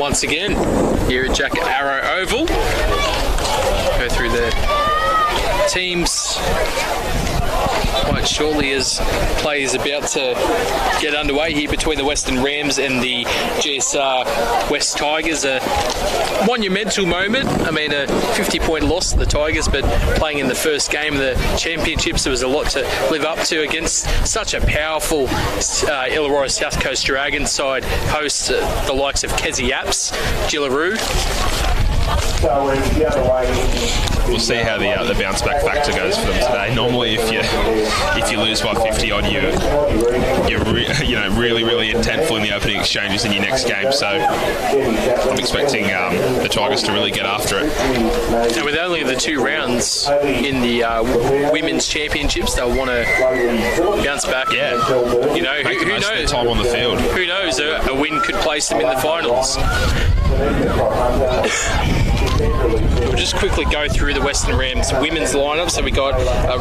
once again here at Jack Arrow Oval. Go through the teams quite shortly as play is about to get underway here between the Western Rams and the GSR West Tigers. A monumental moment. I mean, a 50-point loss to the Tigers, but playing in the first game of the championships, there was a lot to live up to against such a powerful Illawarra South Coast Dragons side, hosts the likes of Kezi Apps, Jillaroo. We'll see how the bounce back factor goes for them today. Normally, if you lose by 50 odd, you're really intentful in the opening exchanges in your next game. So I'm expecting the Tigers to really get after it. And with only the 2 rounds in the women's championships, they'll want to bounce back. Yeah, you know, who knows? Of the time on the field. Who knows? A win could place them in the finals. We'll just quickly go through the Western Rams women's lineup. So we got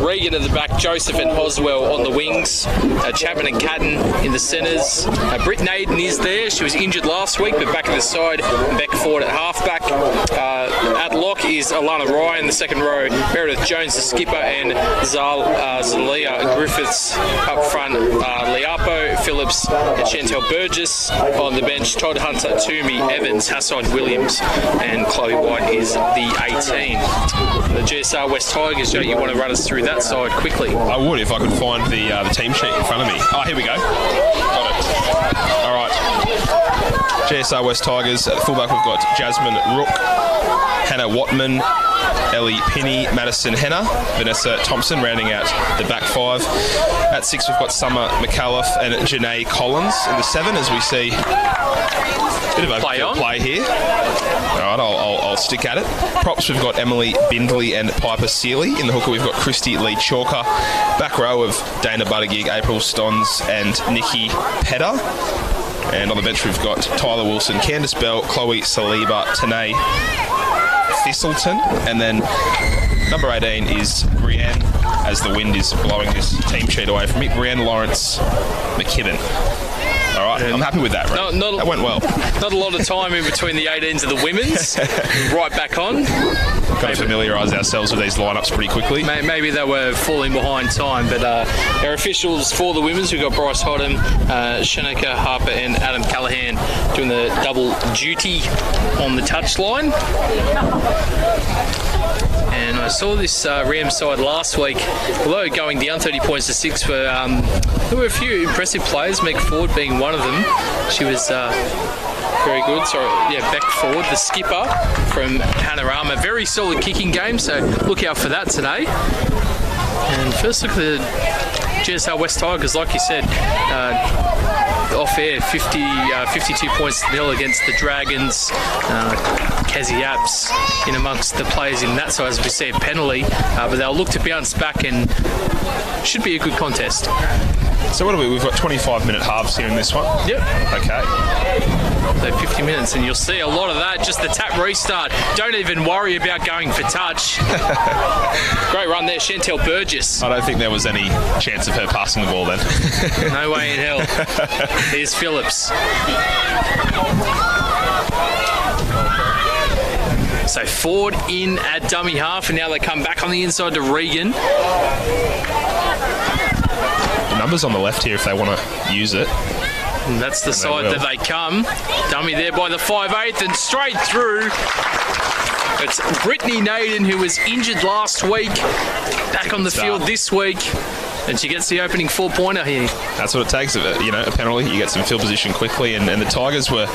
Regan at the back, Joseph and Hoswell on the wings, Chapman and Catton in the centres. Britt Naden is there. She was injured last week, but back in the side. Becca Ford at halfback. At lock is Alana Ryan in the second row. Meredith Jones, the skipper, and Zalia Griffiths up front. Liapo, Phillips, and Chantel Burgess on the bench. Todd Hunter, Toomey, Evans, Hassan Williams, and Chloe White is the 18. The GSR West Tigers, Joe, you want to run us through that side quickly? I would if I could find the team sheet in front of me. Oh, here we go. Got it. All right. GSR West Tigers. At the fullback, we've got Jasmine Rook, Hannah Watman, Ellie Pinney, Madison Henner, Vanessa Thompson rounding out the back 5. At 6, we've got Summer McAuliffe and Janae Collins in the 7 as we see a bit of open play here. All right, I'll stick at it. Props, we've got Emily Bindley and Piper Seeley. In the hooker, we've got Christy Lee Chalker. Back row of Dana Buttigieg, April Stons and Nikki Pedder. And on the bench, we've got Tyler Wilson, Candice Bell, Chloe Saliba, Tanae Thistleton, and then number 18 is Brienne, as the wind is blowing this team sheet away from me. Brienne Lawrence McKibben. All right, I'm happy with that. Right? That went well. Not a lot of time in between the 18s and the women's. Right back on. Got to familiarise ourselves with these lineups pretty quickly. Maybe they were falling behind time, but our officials for the women's, we've got Bryce Hodham, Shanika Harper, and Adam Callahan doing the double duty on the touchline. And I saw this Rams side last week, although going down 30 points to 6 for there were a few impressive players, Meg Ford being one of them. She was very good. Beck Ford, the skipper from Panorama. Very solid kicking game, so look out for that today. And first look at the GSR West Tigers, like you said, off air, 52 points to 0 against the Dragons. Kezi Apps in amongst the players in that side as we see a penalty, but they'll look to bounce back and should be a good contest. So what are we've got 25-minute halves here in this one? Yep. Okay. So 50 minutes, and you'll see a lot of that. Just the tap restart. Don't even worry about going for touch. Great run there, Chantel Burgess. I don't think there was any chance of her passing the ball then. No way in hell. Here's Phillips. So Ford in at dummy half, and now they come back on the inside to Regan. The numbers on the left here if they want to use it. And that's the side that they come. Dummy there by the 5'8", and straight through. It's Brittany Naden, who was injured last week, back on the field this week. And she gets the opening 4-pointer here. That's what it takes, a penalty. You get some field position quickly, and the Tigers were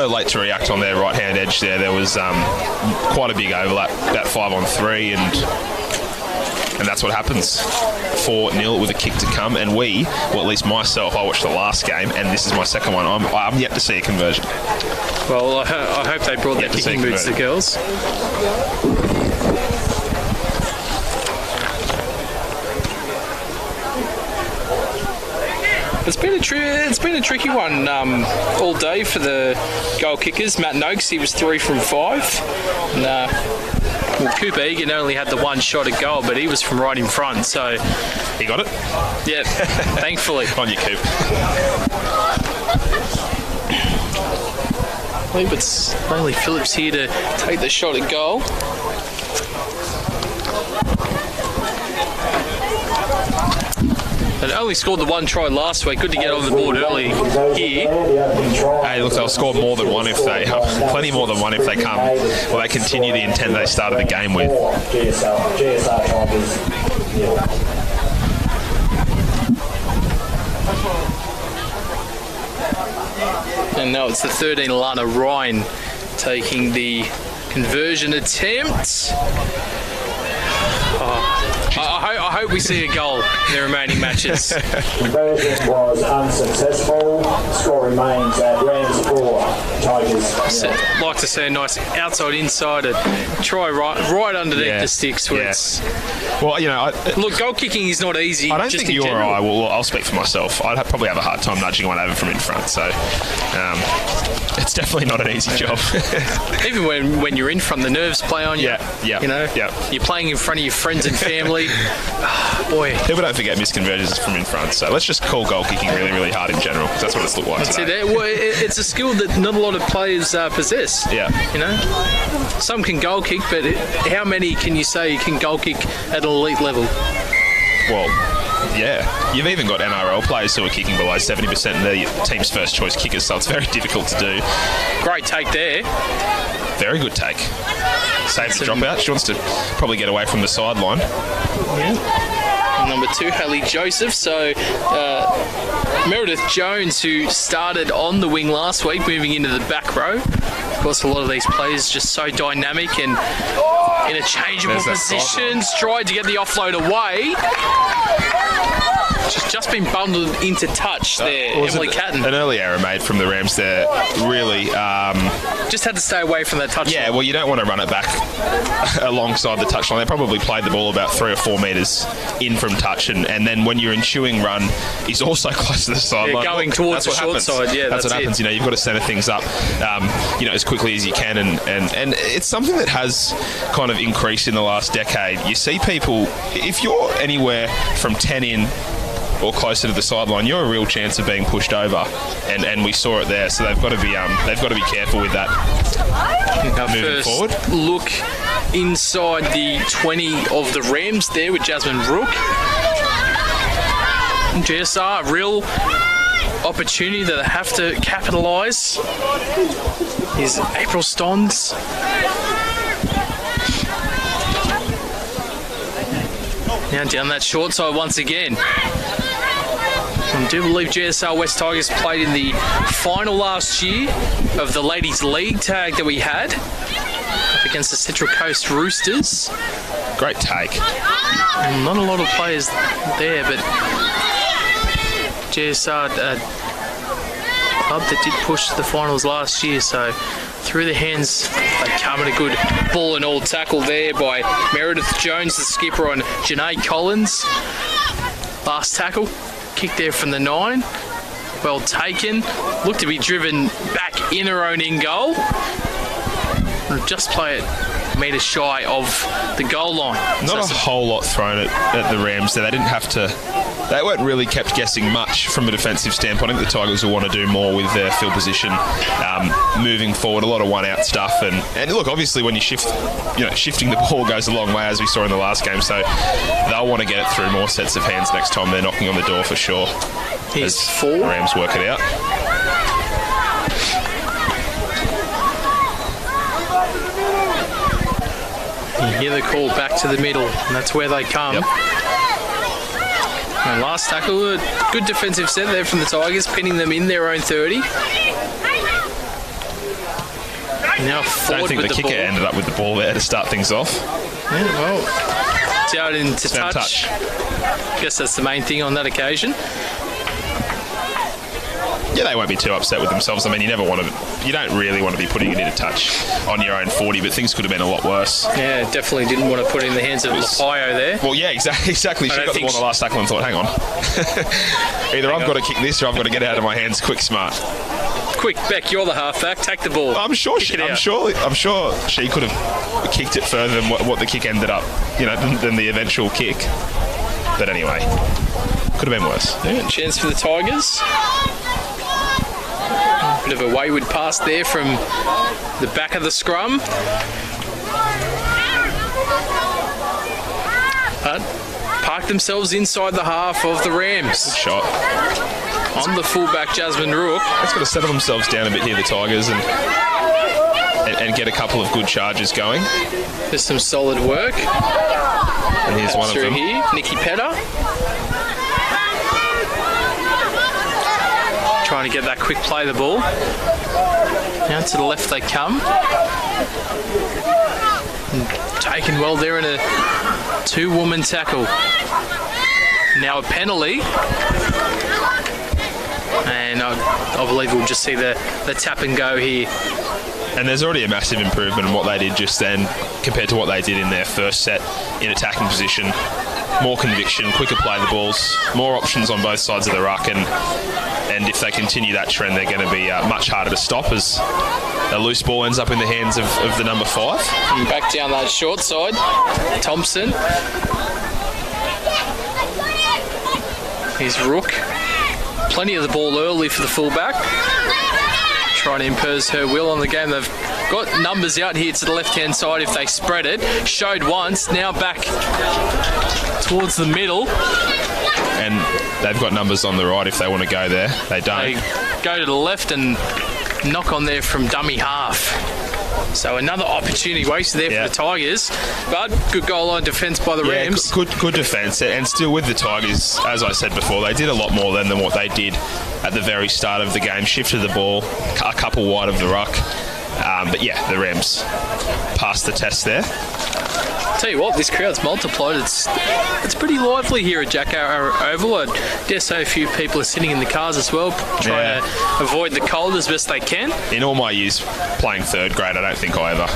late to react on their right-hand edge there. There was quite a big overlap, about 5-on-3, and that's what happens. 4-0 with a kick to come, and at least myself, I watched the last game, and this is my second one. I'm yet to see a conversion. Well, I hope they brought their kicking boots, the girls. It's been a tricky one all day for the goal kickers. Matt Noakes, he was 3 from 5. And, Cooper Egan only had the one shot at goal, but he was from right in front, so... He got it? Yeah, thankfully. On you, Coop. I believe it's Bailey Phillips here to take the shot at goal. It only scored the one try last week. Good to get on the board early here. Hey, look, they'll score more than one if they plenty more than one if they come. Well, they continue the intent they started the game with. GSR Tigers. And now it's the 13 Lana Ryan taking the conversion attempt. I hope we see a goal in the remaining matches. Conversion was unsuccessful. Score remains at Rams 4, Tigers. Like to see a nice outside-inside try right underneath the sticks. Where it's, well, you know, look, goal kicking is not easy. I don't just think you in or general. I will. I'll speak for myself. I'd probably have a hard time nudging one over from in front. So it's definitely not an easy job. Even when you're in front, the nerves play on you. Yeah. You know, you're playing in front of your friends and family. Boy. People don't forget missed conversions from in front. So let's just call goal kicking really, really hard in general, because that's what it's looked like today. Well, it's a skill that not a lot of players possess. Yeah. You know, some can goal kick, but how many can you say can goal kick at an elite level? Well, yeah. You've even got NRL players who are kicking below 70% and they're team's first choice kickers, so it's very difficult to do. Great take there. Very good take. Saves the dropout. She wants to probably get away from the sideline. Yeah. Number 2, Haley Joseph. So Meredith Jones, who started on the wing last week, moving into the back row. Of course, a lot of these players just so dynamic and interchangeable positions. Tried to get the offload away. She's just been bundled into touch there, Emily Catton. An early error made from the Rams there. Really. Just had to stay away from that touchline. Yeah, well, you don't want to run it back alongside the touchline. They probably played the ball about 3 or 4 metres in from touch, and then when your ensuing run is also close to the sideline. Going towards the short side, that's what happens. You know, you've got to centre things up, as quickly as you can, and it's something that has kind of increased in the last decade. You see people, if you're anywhere from 10 in or closer to the sideline, you're a real chance of being pushed over, and we saw it there. So they've got to be careful with that. Moving forward, look inside the 20 of the Rams there with Jasmine Rook. GSR, real opportunity that they have to capitalise. Is April Stons. Now down that short side once again. I do believe GSR West Tigers played in the final last year of the Ladies League tag that we had up against the Central Coast Roosters. Great take. Not a lot of players there, but GSR club that did push to the finals last year, so through the hands they come, at a good ball and all tackle there by Meredith Jones, the skipper, on Janae Collins. Last tackle. Kick there from the 9. Well taken. Looked to be driven back in her own in goal. Just play it metres shy of the goal line. Not a whole lot thrown at the Rams there. They didn't have to. They weren't really kept guessing much from a defensive standpoint. I think the Tigers will want to do more with their field position moving forward. A lot of one-out stuff, and look, obviously when you shifting the ball goes a long way, as we saw in the last game. So they'll want to get it through more sets of hands next time they're knocking on the door for sure. Here's as 4. The Rams work it out. You hear the call back to the middle, and that's where they come. Yep. And last tackle, a good defensive set there from the Tigers, pinning them in their own 30. Now forward. I don't think with the kicker ended up with the ball there to start things off. Yeah, well, it's out into touch. Guess that's the main thing on that occasion. Yeah, they won't be too upset with themselves. I mean, you don't really want to be putting it into touch on your own 40, but things could have been a lot worse. Yeah, definitely didn't want to put it in the hands of Lapio there. Well, yeah, exactly. She got the ball on the last tackle and thought, hang on. Either I've got to kick this or I've got to get it out of my hands quick, smart. Quick, Beck, you're the halfback. Take the ball. I'm sure she could have kicked it further than what the kick ended up, than the eventual kick. But anyway, could have been worse. Yeah, chance for the Tigers. Bit Bit of a wayward pass there from the back of the scrum. But park themselves inside the half of the Rams. Good shot. On the fullback, Jasmine Rook. That's got to settle themselves down a bit here, the Tigers, and get a couple of good charges going. There's some solid work. And here's one of them. Here, Nikki Petter. Trying to get that quick play the ball. Now to the left they come. And taken well there in a two-woman tackle. Now a penalty. And I believe we'll just see the tap and go here. And there's already a massive improvement in what they did just then compared to what they did in their first set in attacking position. More conviction, quicker play the balls, more options on both sides of the ruck, and if they continue that trend, they're going to be much harder to stop as a loose ball ends up in the hands of the number 5. And back down that short side, Thompson. Here's Rook. Plenty of the ball early for the fullback. Trying to impose her will on the game. They've got numbers out here to the left-hand side if they spread it. Showed once, now back towards the middle. And they've got numbers on the right if they want to go there. They don't. They go to the left and knock on there from dummy half. So another opportunity wasted there for the Tigers. But good goal line defence by the Rams. Good defence. And still with the Tigers, as I said before, they did a lot more than what they did at the very start of the game. Shifted the ball a couple wide of the ruck. But yeah, the Rams passed the test there. Tell you what, this crowd's multiplied. It's pretty lively here at Jack Arrow Oval. I dare say a few people are sitting in the cars as well, trying to avoid the cold as best they can. In all my years playing third grade, I don't think I ever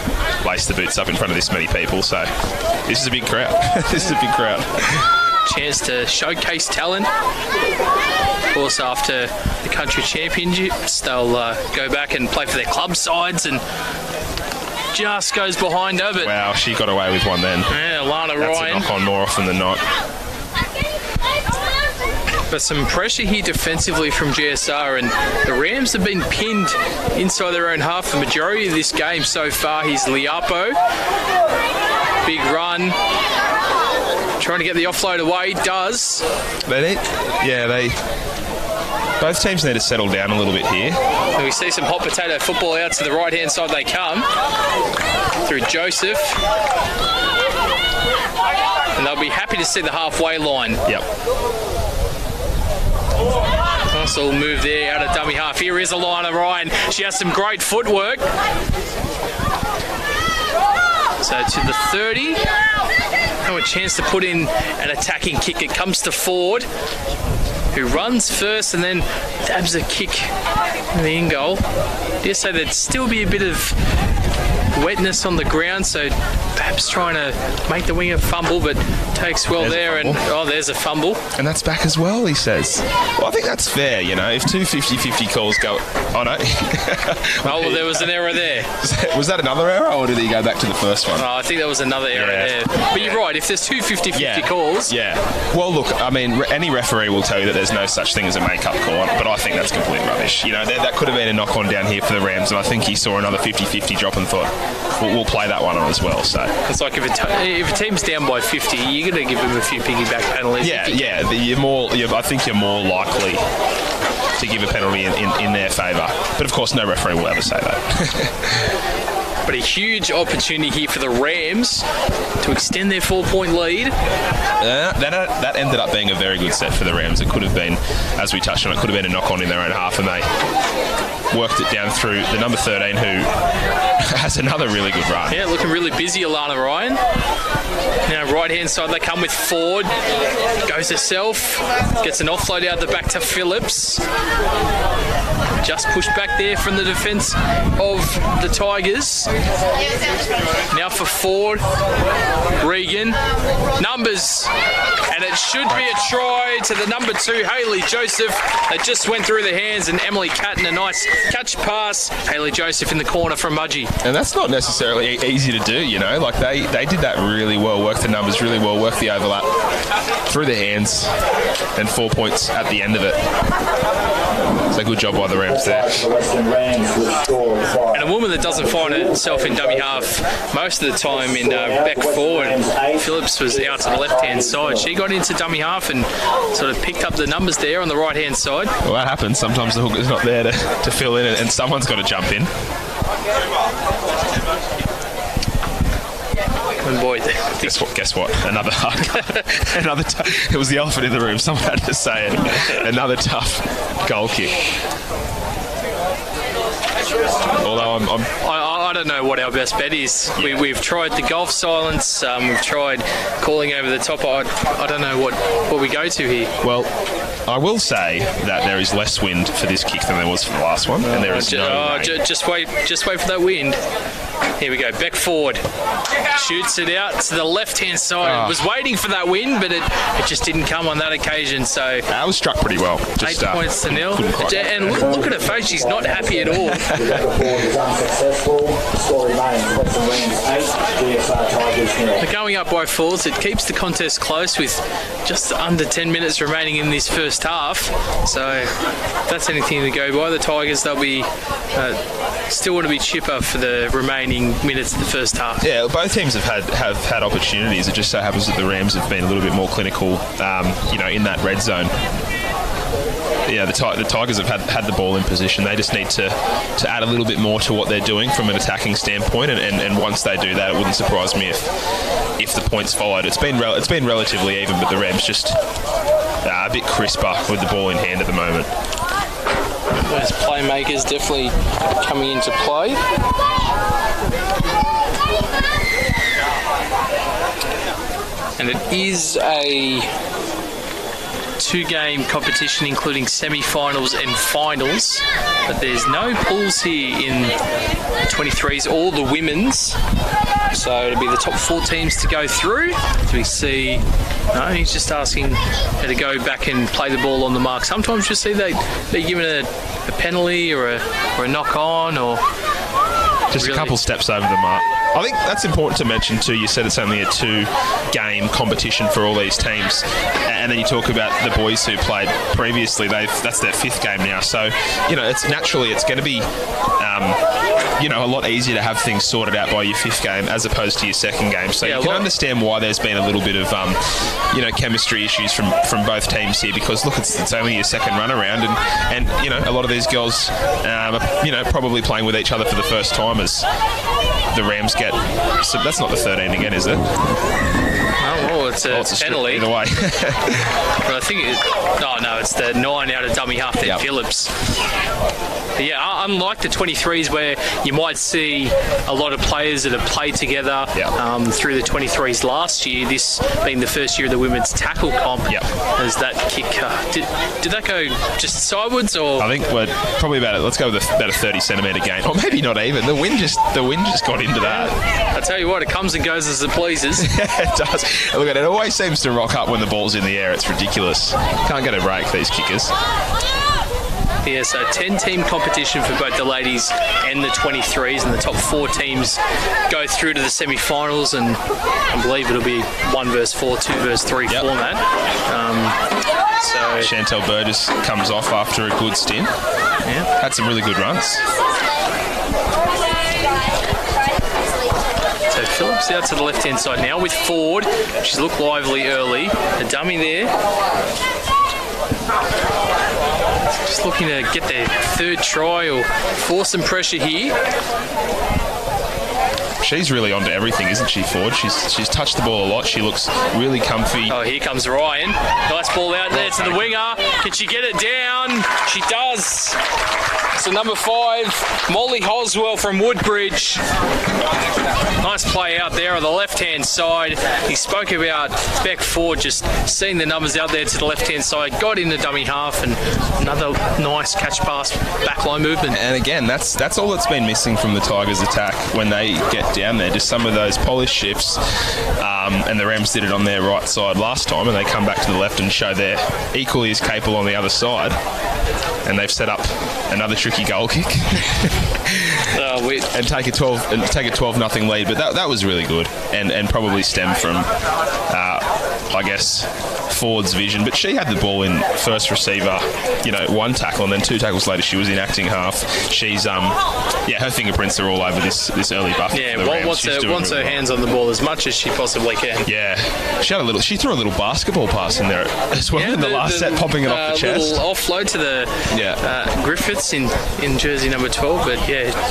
laced the boots up in front of this many people. So this is a big crowd. This is a big crowd. Chance to showcase talent. Of course, after the country championships, they'll go back and play for their club sides and just goes behind her. But wow, she got away with one then. Yeah, Lana That's Ryan. a knock on more often than not. But some pressure here defensively from GSR, and the Rams have been pinned inside their own half the majority of this game so far. Here's Liapo. Big run. Trying to get the offload away. Does. Both teams need to settle down a little bit here. And we see some hot potato football out to the right-hand side they come. Through Joseph. And they'll be happy to see the halfway line. Yep. Nice little move there out of dummy half. Here is Alana Ryan. She has some great footwork. So to the 30. Now a chance to put in an attacking kick. It comes to Ford, who runs first and then dabs a kick in the in goal. Dare say there'd still be a bit of wetness on the ground, so perhaps trying to make the winger fumble, but takes well there, and there's a fumble. And that's back as well, he says. Well, I think that's fair, you know, if two 50-50 calls go... Oh, no. Well, there was an error there. Was that another error, or did he go back to the first one? I think there was another error there. But you're right, if there's two 50-50 calls... Yeah. Well, look, I mean, any referee will tell you that there's no such thing as a make-up call, but I think that's complete rubbish. You know, that could have been a knock-on down here for the Rams, and I think he saw another 50-50 drop and thought, we'll play that one on as well. So it's like if a team's down by 50, you're going to give them a few piggyback penalties. I think you're more likely to give a penalty in their favour. But of course, no referee will ever say that. But a huge opportunity here for the Rams to extend their 4-point lead. That ended up being a very good set for the Rams. It could have been, as we touched on, it could have been a knock-on in their own half, and they worked it down through the number 13, who has another really good run. Yeah, looking really busy, Alana Ryan. Now, right-hand side, they come with Ford. Goes herself. Gets an offload out the back to Phillips. Just pushed back there from the defence of the Tigers. Now for Ford. Regan. Numbers. And it should be a try to the number 2, Hayley Joseph. They just went through the hands, and Emily Catton, a nice catch pass. Hayley Joseph in the corner from Mudgee. And that's not necessarily easy to do, you know. Like, they did that really well, worked the numbers really well, worked the overlap through the hands, and 4 points at the end of it. So good job by the Rams there. And a woman that doesn't find herself in dummy half most of the time in back forward. Phillips was out to the left-hand side. She got into dummy half and sort of picked up the numbers there on the right-hand side. Well, that happens. Sometimes the hooker's not there to fill in, and someone's got to jump in. And boy, guess what? Another hug. It was the elephant in the room. Someone had to say it. Another tough goal kick. Although I don't know what our best bet is. Yeah. We've tried the golf silence. We've tried calling over the top. I don't know what we go to here. Well, I will say that there is less wind for this kick than there was for the last one, and there is no rain. Just wait for that wind. Here we go. Back forward. Shoots it out to the left-hand side. Was waiting for that wind, but it just didn't come on that occasion. So that was struck pretty well. Just 8 points to nil. And look at her face. She's not happy at all. They're going up by fours. It keeps the contest close with just under 10 minutes remaining in this first half. So if that's anything to go by, the Tigers, they'll be still want to be chipper for the remaining minutes of the first half. Yeah, both teams have had opportunities. It just so happens that the Rams have been a little bit more clinical, in that red zone. Yeah, the Tigers have had the ball in position. They just need to add a little bit more to what they're doing from an attacking standpoint, and once they do that, it wouldn't surprise me if the points followed. It's been relatively even, but the Rams just a bit crisper with the ball in hand at the moment. Those playmakers definitely coming into play. And it is a 2-game competition including semi-finals and finals, but there's no pools here in the 23s or the women's, so it'll be the top 4 teams to go through. Do we see? No, he's just asking her to go back and play the ball on the mark. Sometimes you see they're given a penalty or a knock on, or just really a couple steps over the mark. I think that's important to mention too. You said it's only a 2-game competition for all these teams, and then you talk about the boys who played previously. That's their 5th game now, so it's going to be a lot easier to have things sorted out by your 5th game as opposed to your 2nd game. So you can understand why there's been a little bit of chemistry issues from both teams here, because look, it's only your 2nd run around, and a lot of these girls are probably playing with each other for the first time as the Rams get. So that's not the 13 again, is it? Oh, it's a penalty. Either way. But I think it's the 9 out of dummy half there, Phillips. But yeah, unlike the 23s where you might see a lot of players that have played together through the 23s last year, this being the first year of the women's tackle comp, as that kick, did that go just sideways, or? I think we're probably let's go with about a 30-centimetre gain, or maybe not even. The wind just got into that. I tell you what, it comes and goes as it pleases. Yeah, it does. Look at it. It always seems to rock up when the ball's in the air. It's ridiculous. Can't get a break, these kickers. Yeah, so 10-team competition for both the ladies and the 23s, and the top 4 teams go through to the semi-finals, and I believe it'll be 1 versus 4, 2 versus 3 format. So Chantel Burgess comes off after a good stint. Yeah, had some really good runs. So Phillips out to the left-hand side now with Ford. She's looked lively early. A dummy there. Just looking to get their 3rd try or force some pressure here. She's really onto everything, isn't she, Ford? She's touched the ball a lot. She looks really comfy. Oh, here comes Ryan. Nice ball out there to the winger. Can she get it down? She does. So number 5, Molly Hoswell from Woodbridge. Nice play out there on the left-hand side. He spoke about Beck Ford just seeing the numbers out there to the left-hand side, got into dummy half, and another nice catch pass backline movement. And again, that's all that's been missing from the Tigers' attack when they get down there. Just some of those polished shifts, and the Rams did it on their right side last time, and they come back to the left and show they're equally as capable on the other side. And they've set up another tricky goal kick and take a 12-0 lead. But that was really good, and probably stemmed from I guess forward's vision. But she had the ball in first receiver, one tackle, and then 2 tackles later she was in acting half. She's, her fingerprints are all over this early buff. Yeah, wants her hands on the ball as much as she possibly can. Yeah, she threw a little basketball pass in there as well in the last set, popping it off the chest. Little offload to the Griffiths in jersey number 12, but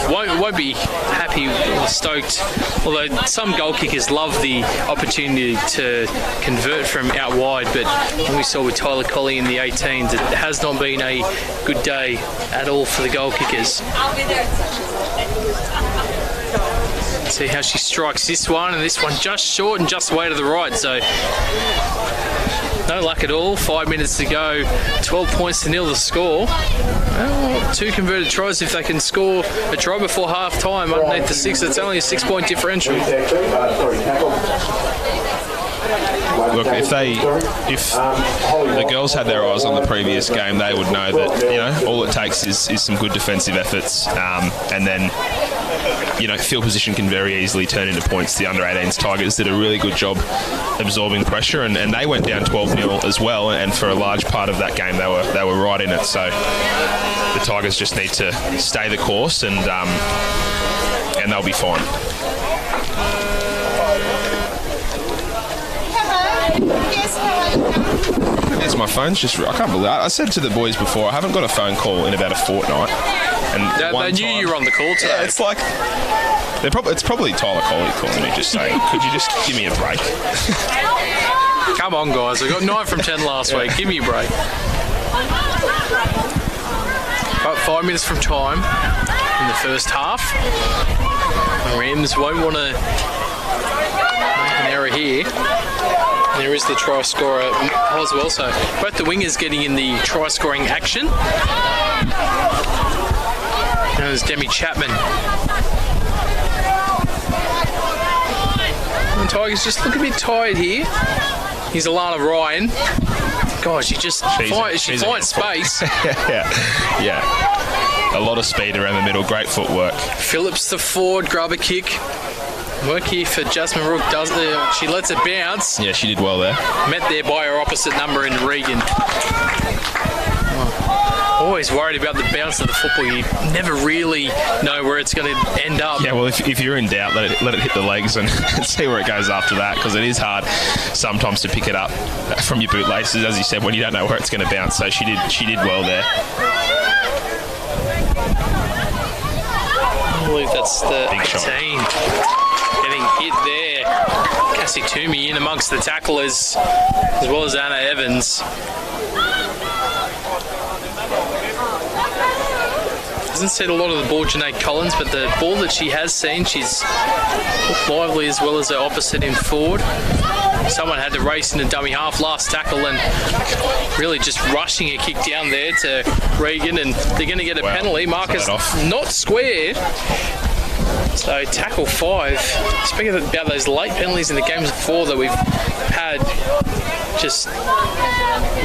won't be happy or stoked. Although some goal kickers love the opportunity to convert from out wide, but when we saw with Tyler Colley in the 18s, it has not been a good day at all for the goal kickers. See how she strikes this one, and this one just short and just way to the right, so no luck at all. 5 minutes to go, 12 points to nil the score. Well, 2 converted tries. If they can score a try before half time underneath the 6, it's only a 6-point differential. Look, if the girls had their eyes on the previous game, they would know that all it takes is some good defensive efforts, and then field position can very easily turn into points. The under-18s Tigers did a really good job absorbing pressure, and they went down 12-0 as well. And for a large part of that game, they were right in it. So the Tigers just need to stay the course, and they'll be fine. Yes, my phone's just... I can't believe it. I said to the boys before, I haven't got a phone call in about a fortnight. And they knew you were on the call today. Yeah, it's like... it's probably Tyler Colley calling me, just saying, could you just give me a break? Come on, guys. I got 9 from 10 last week. Give me a break. About 5 minutes from time in the first half. The Rams won't want to make an error here. There is the try scorer as well, so both the wingers getting in the try scoring action. There's Demi Chapman. And Tigers just look a bit tired here. Here's Alana Ryan. Gosh, she finds space. yeah. A lot of speed around the middle, great footwork. Phillips the forward, grab a kick. Work here for Jasmine Rook. She lets it bounce. Yeah, she did well there. Met there by her opposite number in Regan. Always worried about the bounce of the football. You never really know where it's going to end up. Yeah, well, if you're in doubt, let it hit the legs and see where it goes after that, because it is hard sometimes to pick it up from your bootlaces, as you said, when you don't know where it's going to bounce. So she did well there. I believe that's the big 18. Shot. Getting hit there. Cassie Toomey in amongst the tacklers, as well as Anna Evans. Hasn't seen a lot of the ball, Janae Collins, but the ball that she has seen, she's looked lively as well as her opposite in forward. Someone had to race in the dummy half last tackle and really just rushing a kick down there to Regan, and they're going to get a penalty. Marcus not square. So tackle 5. Speaking about those late penalties in the games before that we've had, just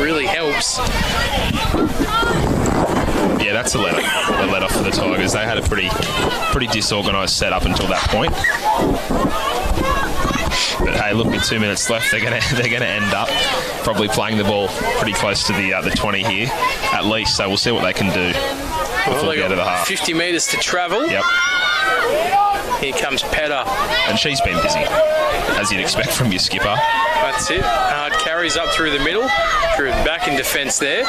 really helps. Yeah, that's a let off for the Tigers. They had a pretty disorganised set up until that point. But hey, look, with 2 minutes left, they're gonna end up probably playing the ball pretty close to the 20 here, at least. So we'll see what they can do before we get to the half. 50 metres to travel. Yep. Here comes Petta. And she's been busy, as you'd expect from your skipper. That's it. Hard carries up through the middle, through back in defence there.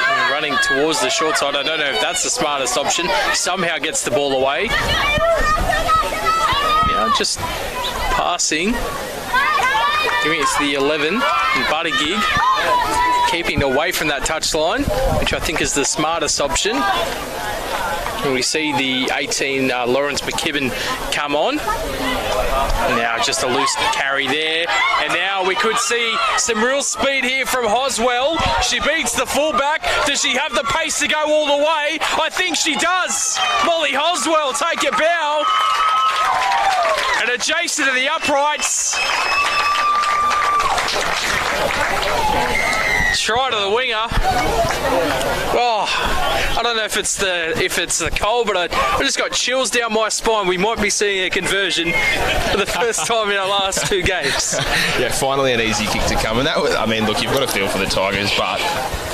And running towards the short side. I don't know if that's the smartest option. Somehow gets the ball away. Yeah, just passing. Giving it to the 11 in Buttigieg. Keeping away from that touchline, which I think is the smartest option. And we see the 18 Lawrence McKibben come on. Now just a loose carry there. And now we could see some real speed here from Hoswell. She beats the fullback. Does she have the pace to go all the way? I think she does. Molly Hoswell, take a bow. And adjacent to the uprights. Try to the winger. Oh, I don't know if it's the cold, but I just got chills down my spine. We might be seeing a conversion for the first time in our last 2 games. Yeah, finally an easy kick to come. And that was, I mean, look, you've got to feel for the Tigers, but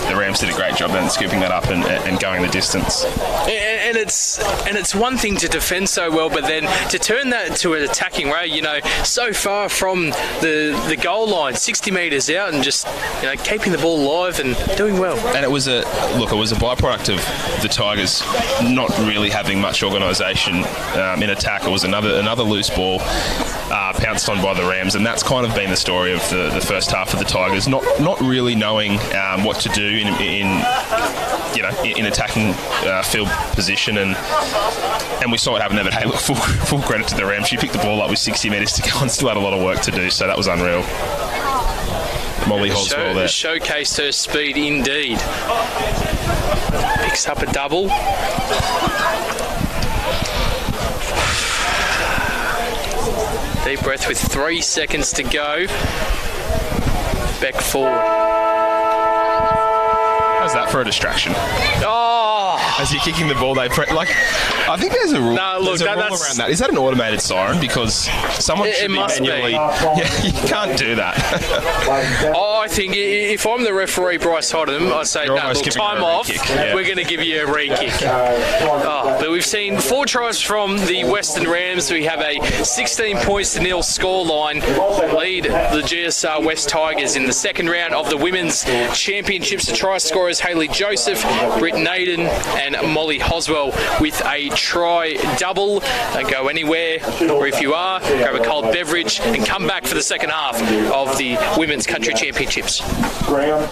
the Rams did a great job then scooping that up and going the distance. And it's one thing to defend so well, but then to turn that to an attacking way, you know, so far from the goal line, 60 metres out, and just, you know, keeping the ball alive and doing well. And it was a byproduct of the Tigers not really having much organisation in attack. It was another loose ball pounced on by the Rams, and that's kind of been the story of the first half of the Tigers, not really knowing what to do in attacking field position, and we saw it happen there. But hey, look, full credit to the Rams. She picked the ball up with 60 metres to go and still had a lot of work to do, so that was unreal. Molly Hoswell there. Showcased her speed indeed. Picks up a double. Deep breath with 3 seconds to go. Back forward. How's that for a distraction? Oh! As you're kicking the ball, I think there's a rule. No, look, there's a rule around that. Is that an automated siren? Because someone should be manually. Yeah, you can't do that. I think if I'm the referee, Bryce Hodden, I'd say, no, look, time off. Yeah. We're going to give you a re-kick. But we've seen 4 tries from the Western Rams. We have a 16 points to 0 scoreline. Lead the GSR West Tigers in the second round of the Women's Championships. The try scorers Hayley Joseph, Britt Naden, and Molly Hoswell with a try double. Don't go anywhere, or if you are, grab a cold beverage and come back for the second half of the Women's Country Championships. Graham.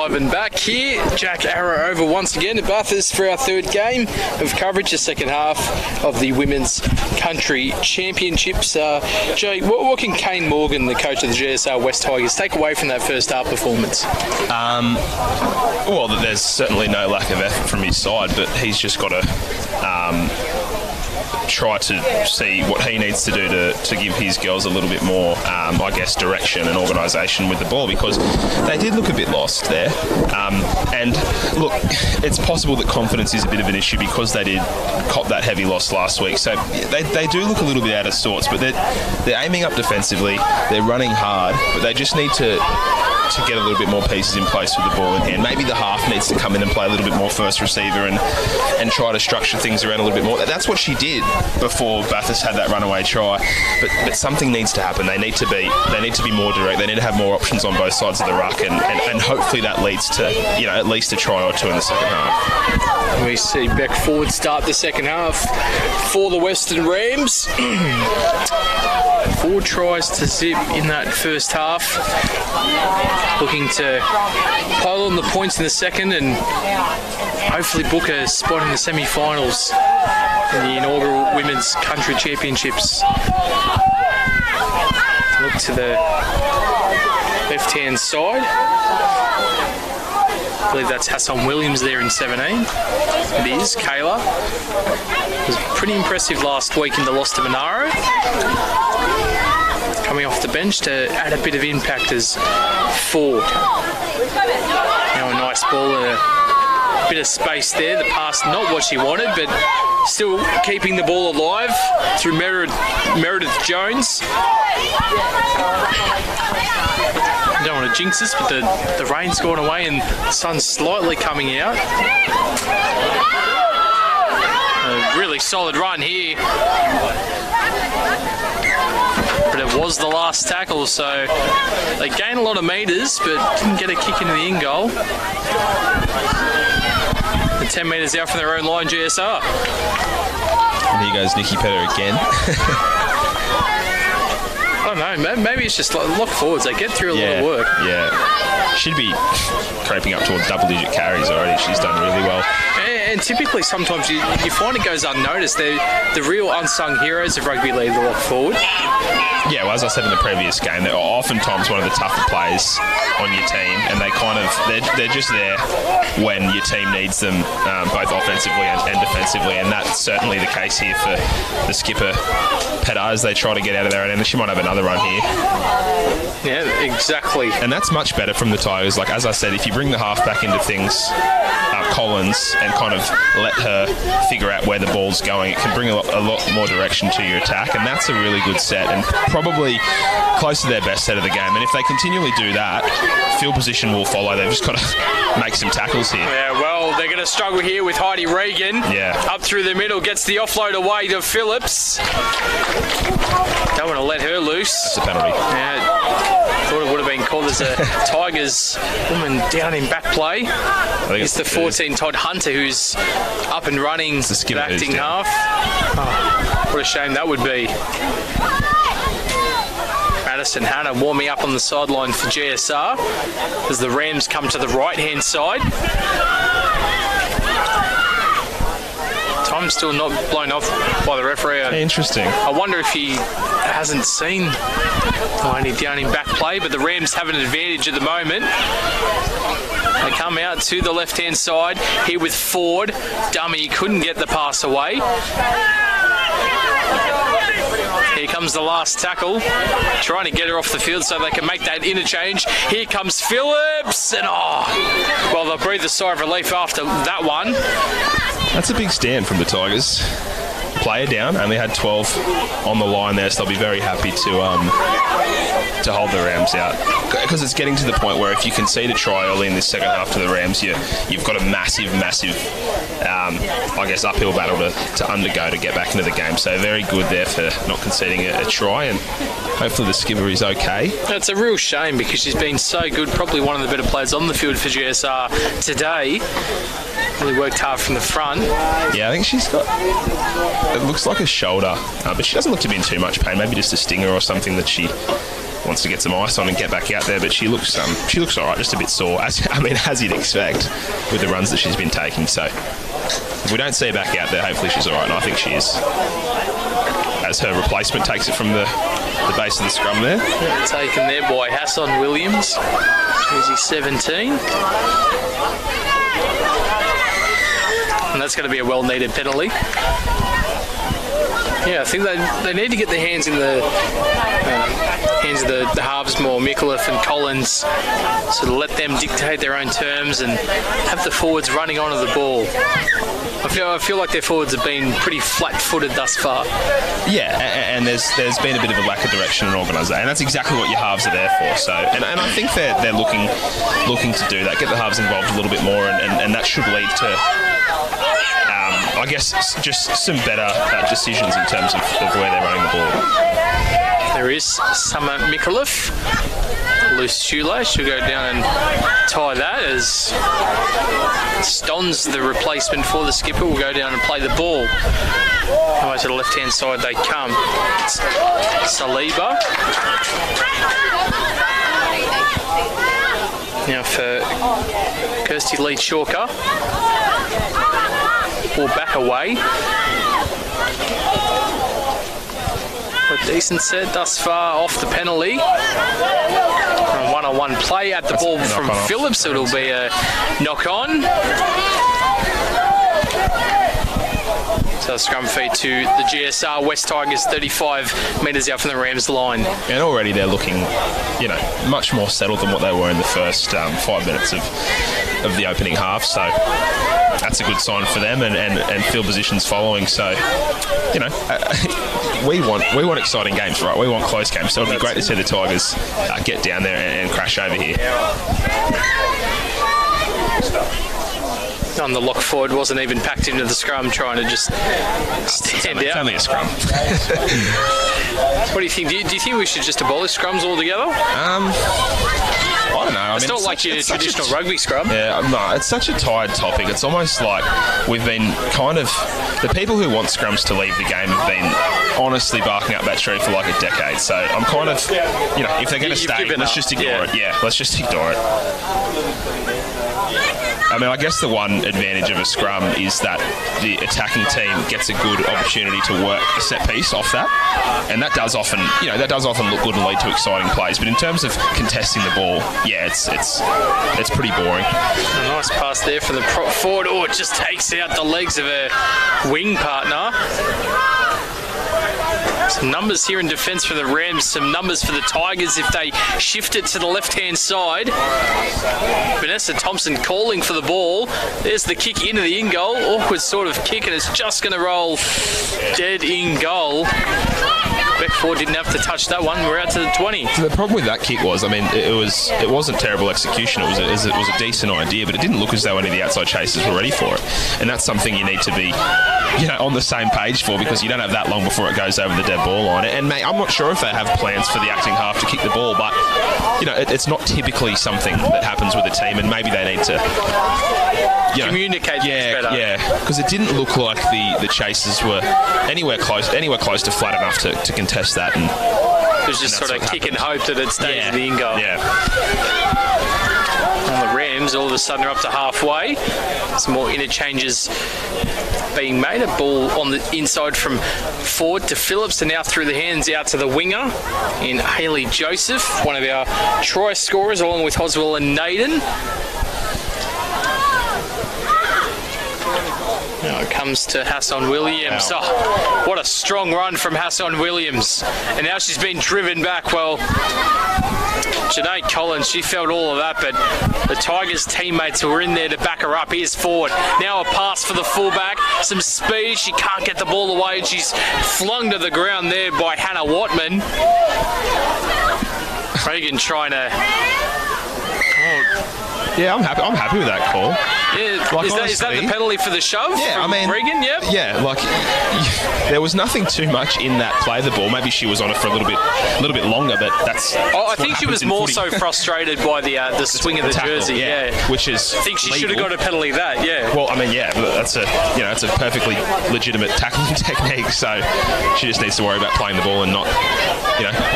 live and back here. Jack Arrow over once again at Bathurst for our third game of coverage, the second half of the Women's Country Championships. Jay, what can Kane Morgan, the coach of the GSR West Tigers, take away from that first half performance? Well, there's certainly no lack of effort from his side, but he's just got to try to see what he needs to do to give his girls a little bit more, I guess, direction and organisation with the ball, because they did look a bit lost there. And look, it's possible that confidence is a bit of an issue because they did cop that heavy loss last week. So they do look a little bit out of sorts, but they're aiming up defensively, they're running hard, but they just need to get a little bit more pieces in place with the ball in hand. Maybe the half needs to come in and play a little bit more first receiver and try to structure things around a little bit more. That's what she did before Bathurst had that runaway try. But something needs to happen. They need to be more direct. They need to have more options on both sides of the ruck, and hopefully that leads to at least a try or two in the second half. We see Beck Ford start the second half for the Western Rams. 4 tries to zip in that first half. Looking to pile on the points in the second and hopefully book a spot in the semi-finals in the inaugural Women's Country Championships. Look to the left-hand side. I believe that's Hassan Williams there in 17. It is. Kayla was pretty impressive last week in the loss to Monaro. Coming off the bench to add a bit of impact as Ford. A nice ball and a bit of space there. The pass not what she wanted, but still keeping the ball alive through Meredith Jones. I don't want to jinx this, but the rain's gone away and the sun's slightly coming out. A really solid run here. But it was the last tackle, so they gain a lot of metres but didn't get a kick into the in goal. The 10 metres out from their own line, GSR. And here goes Nikki Petter again. I don't know, maybe it's just lock forwards. They get through a lot of work. Yeah, she'd be creeping up towards double-digit carries already. She's done really well. And typically, sometimes you find it goes unnoticed. They're the real unsung heroes of rugby league, the lock forward. Yeah, well, as I said in the previous game, they're oftentimes one of the tougher players on your team, and they're just there when your team needs them, both offensively and defensively, and that's certainly the case here for the skipper, Petter, as they try to get out of there, and she might have another run here. Yeah, exactly. And that's much better from the Tigers. Like, as I said, if you bring the half back into things, Collins, and kind of let her figure out where the ball's going, it can bring a lot more direction to your attack, and that's a really good set and probably close to their best set of the game. And if they continually do that, field position will follow. They've just got to make some tackles here. Yeah, well, they're going to struggle here with Heidi Regan. Yeah. Up through the middle, gets the offload away to Phillips. Don't want to let her loose. That's a penalty. Yeah. Thought it would have been called as a Tigers woman down in back play. It's the 14 Todd Hunter who's up and running, acting half. Oh, what a shame that would be. Madison Hanna warming up on the sideline for GSR as the Rams come to the right-hand side. Time's still not blown off by the referee. Interesting. I wonder if he hasn't seen any down in back play, but the Rams have an advantage at the moment. They come out to the left-hand side here with Ford. Dummy couldn't get the pass away. Here comes the last tackle, trying to get her off the field so they can make that interchange. Here comes Phillips, and well, they'll breathe a sigh of relief after that one. That's a big stand from the Tigers. Player down, only had 12 on the line there, so they'll be very happy to hold the Rams out. Because it's getting to the point where if you concede a try early in this second half to the Rams, you've got a massive, uphill battle to undergo to get back into the game. So very good there for not conceding a try, and hopefully the skipper is okay. It's a real shame because she's been so good, probably one of the better players on the field for GSR today. Really worked hard from the front. Yeah, I think she's got... It looks like a shoulder, but she doesn't look to be in too much pain. Maybe just a stinger or something that she wants to get some ice on and get back out there, but she looks all right, just a bit sore, as you'd expect with the runs that she's been taking. So if we don't see her back out there, hopefully she's all right, and I think she is, as her replacement takes it from the base of the scrum there. Taken there by Hassan Williams, jersey 17. And that's going to be a well-needed penalty. Yeah, I think they need to get their hands in the halves more. Micallef and Collins, sort of let them dictate their own terms and have the forwards running onto the ball. I feel like their forwards have been pretty flat-footed thus far. Yeah, and there's been a bit of a lack of direction and organisation, and that's exactly what your halves are there for. So, and I think they're looking to do that, get the halves involved a little bit more, and that should lead to, I guess, just some better decisions in terms of where they're running the ball. There is Summer Micallef. Loose shoelace. She'll go down and tie that as Ston's the replacement for the skipper. Will go down and play the ball. Away to the left-hand side they come. It's Saliba. Now for Kirsty Lee Chalker. Ball back away. A decent set thus far off the penalty. A one-on-one play at the ball from Phillips. It'll be a knock-on. So scrum feed to the GSR. West Tigers 35 metres out from the Rams line. And already they're looking, much more settled than what they were in the first 5 minutes of the opening half. So that's a good sign for them, and field positions following. So, we want exciting games, right? We want close games. So it'll be great to see the Tigers get down there and crash over here. On the lock forward, wasn't even packed into the scrum, trying to just stand out. It's only a scrum. What do you think? Do you think we should just abolish scrums altogether? I don't know. It's not like your traditional rugby scrum. Yeah, no, it's such a tired topic. It's almost like we've been kind of... The people who want scrums to leave the game have been honestly barking up that tree for like a decade. So I'm kind of... if they're going to stay, let's just ignore it. Yeah, let's just ignore it. I guess the one advantage of a scrum is that the attacking team gets a good opportunity to work a set piece off that, and that does often look good and lead to exciting plays. But in terms of contesting the ball, yeah, it's pretty boring. A nice pass there from the prop forward. Oh, it just takes out the legs of a wing partner. Some numbers here in defence for the Rams, some numbers for the Tigers if they shift it to the left-hand side. Vanessa Thompson calling for the ball. There's the kick into the in-goal. Awkward sort of kick, and it's just going to roll dead in goal. Beckford didn't have to touch that one. We're out to the 20. The problem with that kick was, it wasn't terrible execution. It was a decent idea, but it didn't look as though any of the outside chasers were ready for it. And that's something you need to be, on the same page for, because you don't have that long before it goes over the dead ball line. And mate, I'm not sure if they have plans for the acting half to kick the ball, but it's not typically something that happens with a team, and maybe they need to communicate better. Yeah, because it didn't look like the chasers were anywhere close to flat enough to contest that. And it was just sort of kick and hope that it stays in the in-goal. Yeah. On the Rams, all of a sudden, are up to halfway. Some more interchanges being made. A ball on the inside from Ford to Phillips, and now through the hands out to the winger in Hayley Joseph, one of our try scorers, along with Hoswell and Naden. Now it comes to Hassan Williams. Wow. Oh, what a strong run from Hassan Williams. And now she's been driven back. Well, Janae Collins, she felt all of that, but the Tigers teammates were in there to back her up. Here's Ford. Now a pass for the fullback. Some speed. She can't get the ball away, and she's flung to the ground there by Hannah Watman. Reagan trying to... Yeah, I'm happy. I'm happy with that call. Yeah, Like, is that the penalty for the shove? Yeah, I mean, Regan. Yep. Yeah, like there was nothing too much in that play the ball. Maybe she was on it for a little bit longer, but that's. I think she was more so frustrated by the swing of the tackle, jersey. Yeah, which is. I think she legal. should have got a penalty. That. Yeah. Well, I mean, yeah, it's a perfectly legitimate tackling technique. So she just needs to worry about playing the ball and not,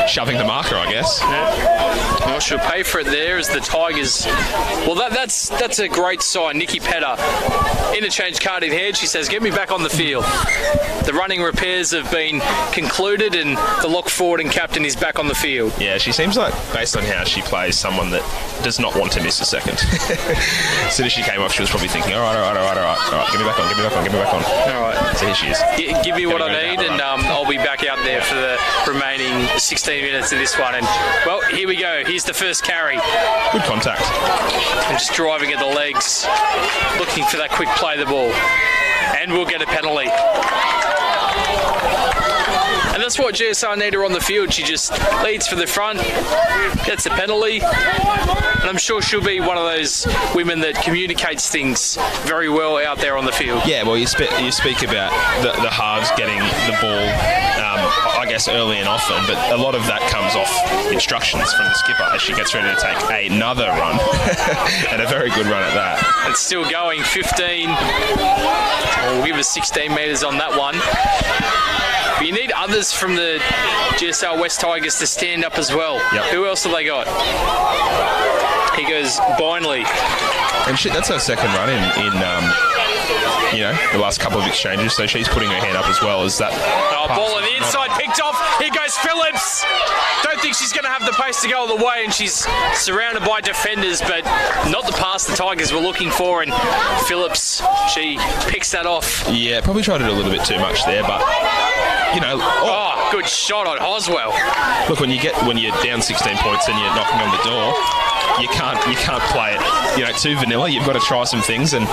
shoving the marker, I guess. Yeah. Well, she'll pay for it there as the Tigers. Well, that's a great sign. Nikki Petter, interchange card in hand. She says, "Get me back on the field." The running repairs have been concluded, and the lock forward and captain is back on the field. Yeah, she seems like, based on how she plays, someone that does not want to miss a second. As soon as she came off, she was probably thinking, all right, get me back on. All right. So here she is. Give me what I need, and I'll be back out there for the remaining 16 minutes of this one. And, well, here we go. Here's the first carry. Good contact. And just driving at the legs, looking for that quick play the ball. And we'll get a penalty. And that's what GSR need her on the field. She just leads for the front, gets a penalty, and I'm sure she'll be one of those women that communicates things very well out there on the field. Yeah, well, you speak about the halves getting the ball, I guess, early and often, but a lot of that comes off instructions from the skipper as she gets ready to take another run, and a very good run at that. It's still going, 15. We'll give us 16 metres on that one. But you need others from the GSR West Tigers to stand up as well. Yep. Who else have they got? He goes Bindley. And that's her second run in the last couple of exchanges, so she's putting her hand up as well as that. Ball on the inside, picked off. Here goes Phillips. Don't think she's going to have the pace to go all the way, and she's surrounded by defenders, but not the pass the Tigers were looking for, and Phillips, she picks that off. Yeah, probably tried it a little bit too much there, but good shot on Hoswell. Look, when you're down 16 points and you're knocking on the door, you can't play it too vanilla. You've got to try some things, and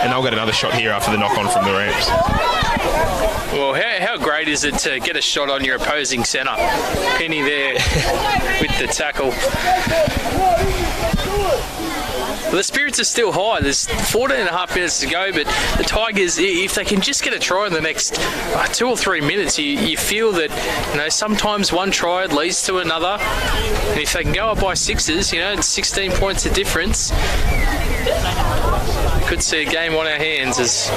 they'll get another shot here after the knock on from the Rams. Well, how great is it to get a shot on your opposing centre? Penny there with the tackle. Well, the spirits are still high. There's 14 and a half minutes to go, but the Tigers, if they can just get a try in the next 2 or 3 minutes, you feel that sometimes one try leads to another. And if they can go up by sixes, it's 16 points of difference. Could see a game on our hands as.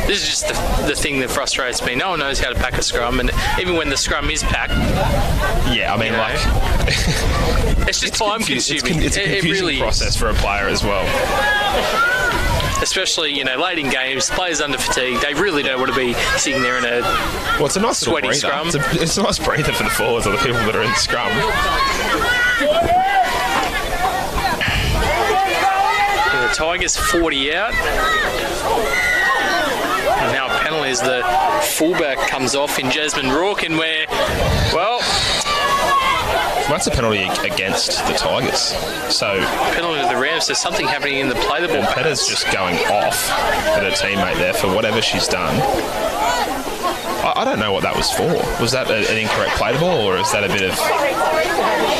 This is just the thing that frustrates me. No one knows how to pack a scrum, and even when the scrum is packed... Yeah, I mean, it's just time-consuming. It's a confusing process for a player as well. Especially, late in games, players under fatigue, they really don't want to be sitting there in a it's a nice sweaty scrum. It's a nice breather for the forwards or the people that are in the scrum. The Tigers 40 out. And now a penalty as the fullback comes off in Jasmine Rourke, and that's a penalty against the Tigers. So penalty to the Rams. There's something happening in the play the ball. Petter's just going off at her teammate there for whatever she's done. I don't know what that was for. Was that an incorrect play the ball, or is that a bit of...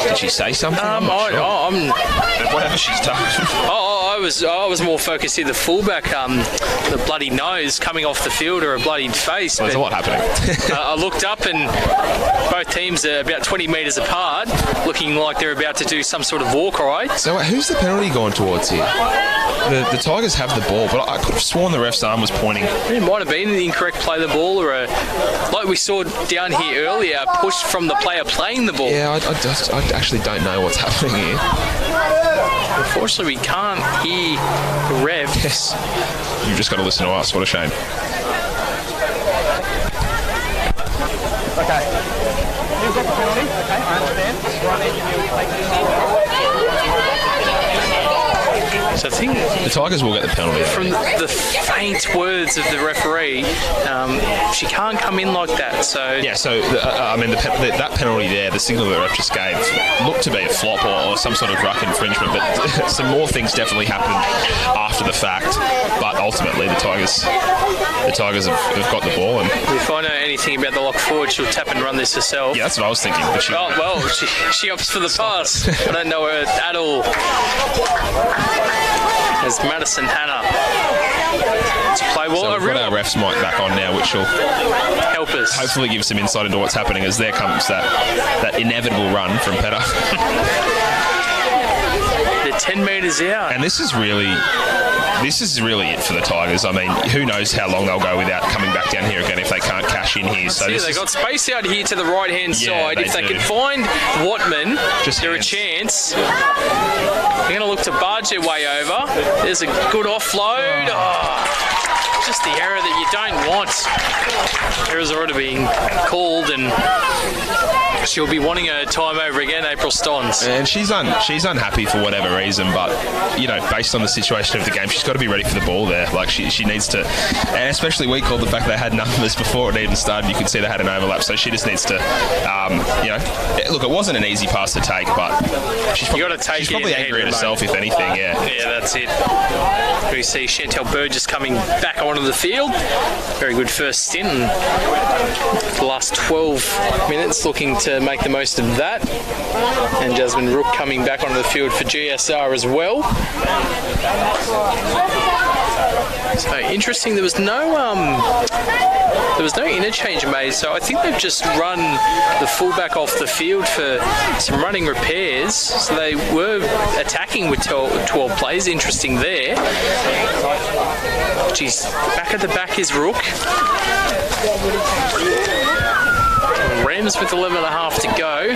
Did she say something? I'm not sure. Whatever she's done. I was more focused here. The fullback, the bloody nose coming off the field, or a bloody face. There's a lot happening. I looked up, and both teams are about 20 metres apart, looking like they're about to do some sort of war cry. So who's the penalty going towards here? The Tigers have the ball, but I could have sworn the ref's arm was pointing. It might have been the incorrect play the ball, or like we saw down here earlier, push from the player playing the ball. Yeah, I actually don't know what's happening here. Unfortunately, we can't hear the ref. Yes. You've just got to listen to us. What a shame. Okay. You've got the penalty. Okay, I understand. So I think The Tigers will get the penalty. from the faint words of the referee, she can't come in like that. So Yeah, so, that penalty there, the signal that the ref just gave, looked to be a flop or some sort of ruck infringement, but some more things definitely happened after the fact, but ultimately the Tigers have got the ball. And if I know anything about the lock forward, she'll tap and run this herself. yeah, that's what I was thinking. But She opts for the pass. I don't know her at all. There's Madison Hannah to play well. So we've got our refs mic back on now, which will help us. hopefully give some insight into what's happening as there comes that inevitable run from Petter. They're 10 metres out. And this is really it for the Tigers. I mean, who knows how long they'll go without coming back down here again if they can't cash in here. So they've got space out here to the right-hand side. If they can find Watman, they're a chance. They're going to look to barge their way over. There's a good offload. Just the error that you don't want. Error's already being called, and she'll be wanting a time over again, April Stons. And she's unhappy for whatever reason, but based on the situation of the game, she's got to be ready for the ball there. Like she needs to, and especially we called the fact they had numbers before it even started. You could see they had an overlap, so she just needs to, look, it wasn't an easy pass to take, but she's probably angry at herself, if anything. Yeah, that's it. We see Chantel Burgess coming back onto the field. Very good first stint. The last 12 minutes looking to make the most of that. And Jasmine Rook coming back onto the field for GSR as well. So interesting, there was no interchange made, so I think they've just run the fullback off the field for some running repairs. So they were attacking with 12 plays. Interesting there. Geez, back at the back is Rook. Rams with 11.5 to go.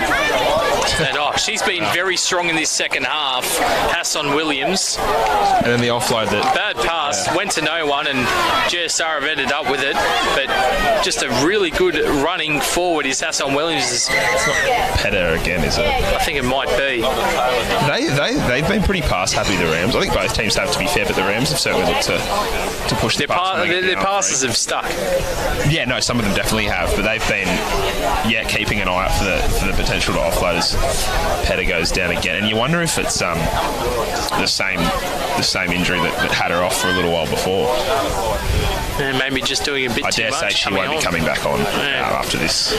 And she's been very strong in this second half. Hassan Williams. And then the offload bad pass went to no one, and GSR have ended up with it. But just a really good running forward is Hassan Williams. It's not Petter again, is it? I think it might be. They've been pretty pass happy, the Rams. I think both teams have, to be fair, but the Rams have certainly looked to push their passes have stuck. Yeah, no, some of them definitely have, but they've been keeping an eye out for the potential to offload as Petter goes down again. And you wonder if it's the same injury that had her off for a little while before. And maybe just doing a bit too much. I dare say she won't be coming back on after this.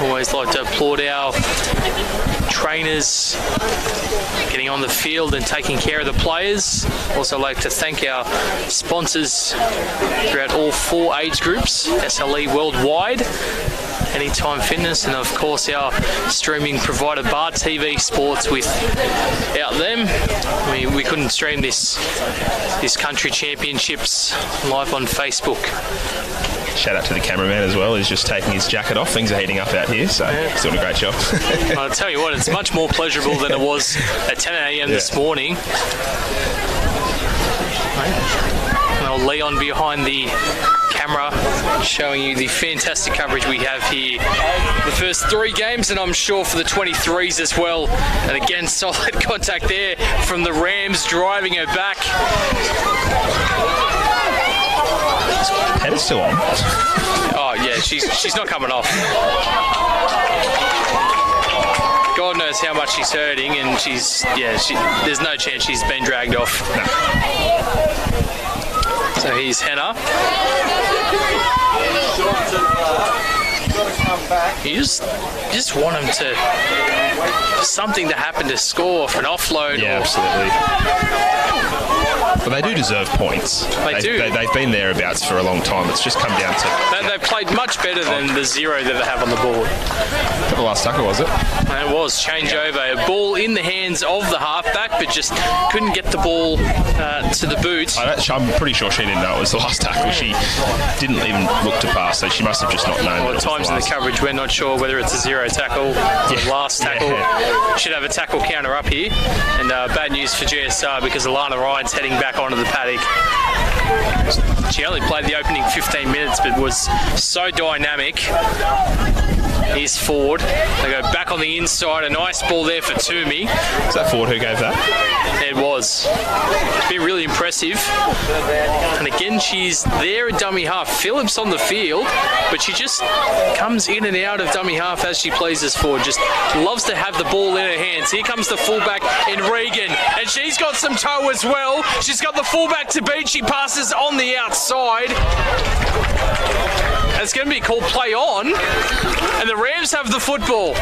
Always like to applaud our trainers getting on the field and taking care of the players. Also like to thank our sponsors throughout all 4 age groups, SLE Worldwide, Anytime Fitness, and of course our streaming provider Bar TV Sports. Without them, we couldn't stream this country championships live on Facebook. Shout out to the cameraman as well. He's just taking his jacket off. Things are heating up out here, so he's doing a great job. I'll tell you what, it's much more pleasurable than it was at 10 a.m. this morning. Well, Leon behind the camera showing you the fantastic coverage we have here. The first 3 games, and I'm sure for the 23's as well. And again, solid contact there from the Rams, driving her back. Head is still on. Oh yeah, she's not coming off. God knows how much she's hurting, and there's no chance she's been dragged off. No. So here's Hannah. You just want them to something to happen to score for an offload. Yeah, absolutely. But they do deserve points. They've been thereabouts for a long time. It's just come down to... They've played much better than the 0 that they have on the board. The last tackle, was it? It was. Changeover. A ball in the hands of the halfback, but just couldn't get the ball to the boot. I'm pretty sure she didn't know it was the last tackle. She didn't even look to pass, so she must have just not known. Well, at times in the coverage, we're not sure whether it's a 0 tackle or the last tackle. Yeah. Should have a tackle counter up here. And bad news for GSR because Alana Ryan's heading back onto the paddock. She only played the opening 15 minutes, but was so dynamic. Here's Ford. They go back on the inside. A nice ball there for Toomey. Is that Ford who gave that? It was. It's been really impressive. And again, she's there at dummy half. Phillips on the field, but she just comes in and out of dummy half as she pleases Ford. Just loves to have the ball in her hands. Here comes the fullback in Regan, and she's got some toe as well. She's got the fullback to beat. She passes on the outside. It's going to be called play on, and the Rams have the football.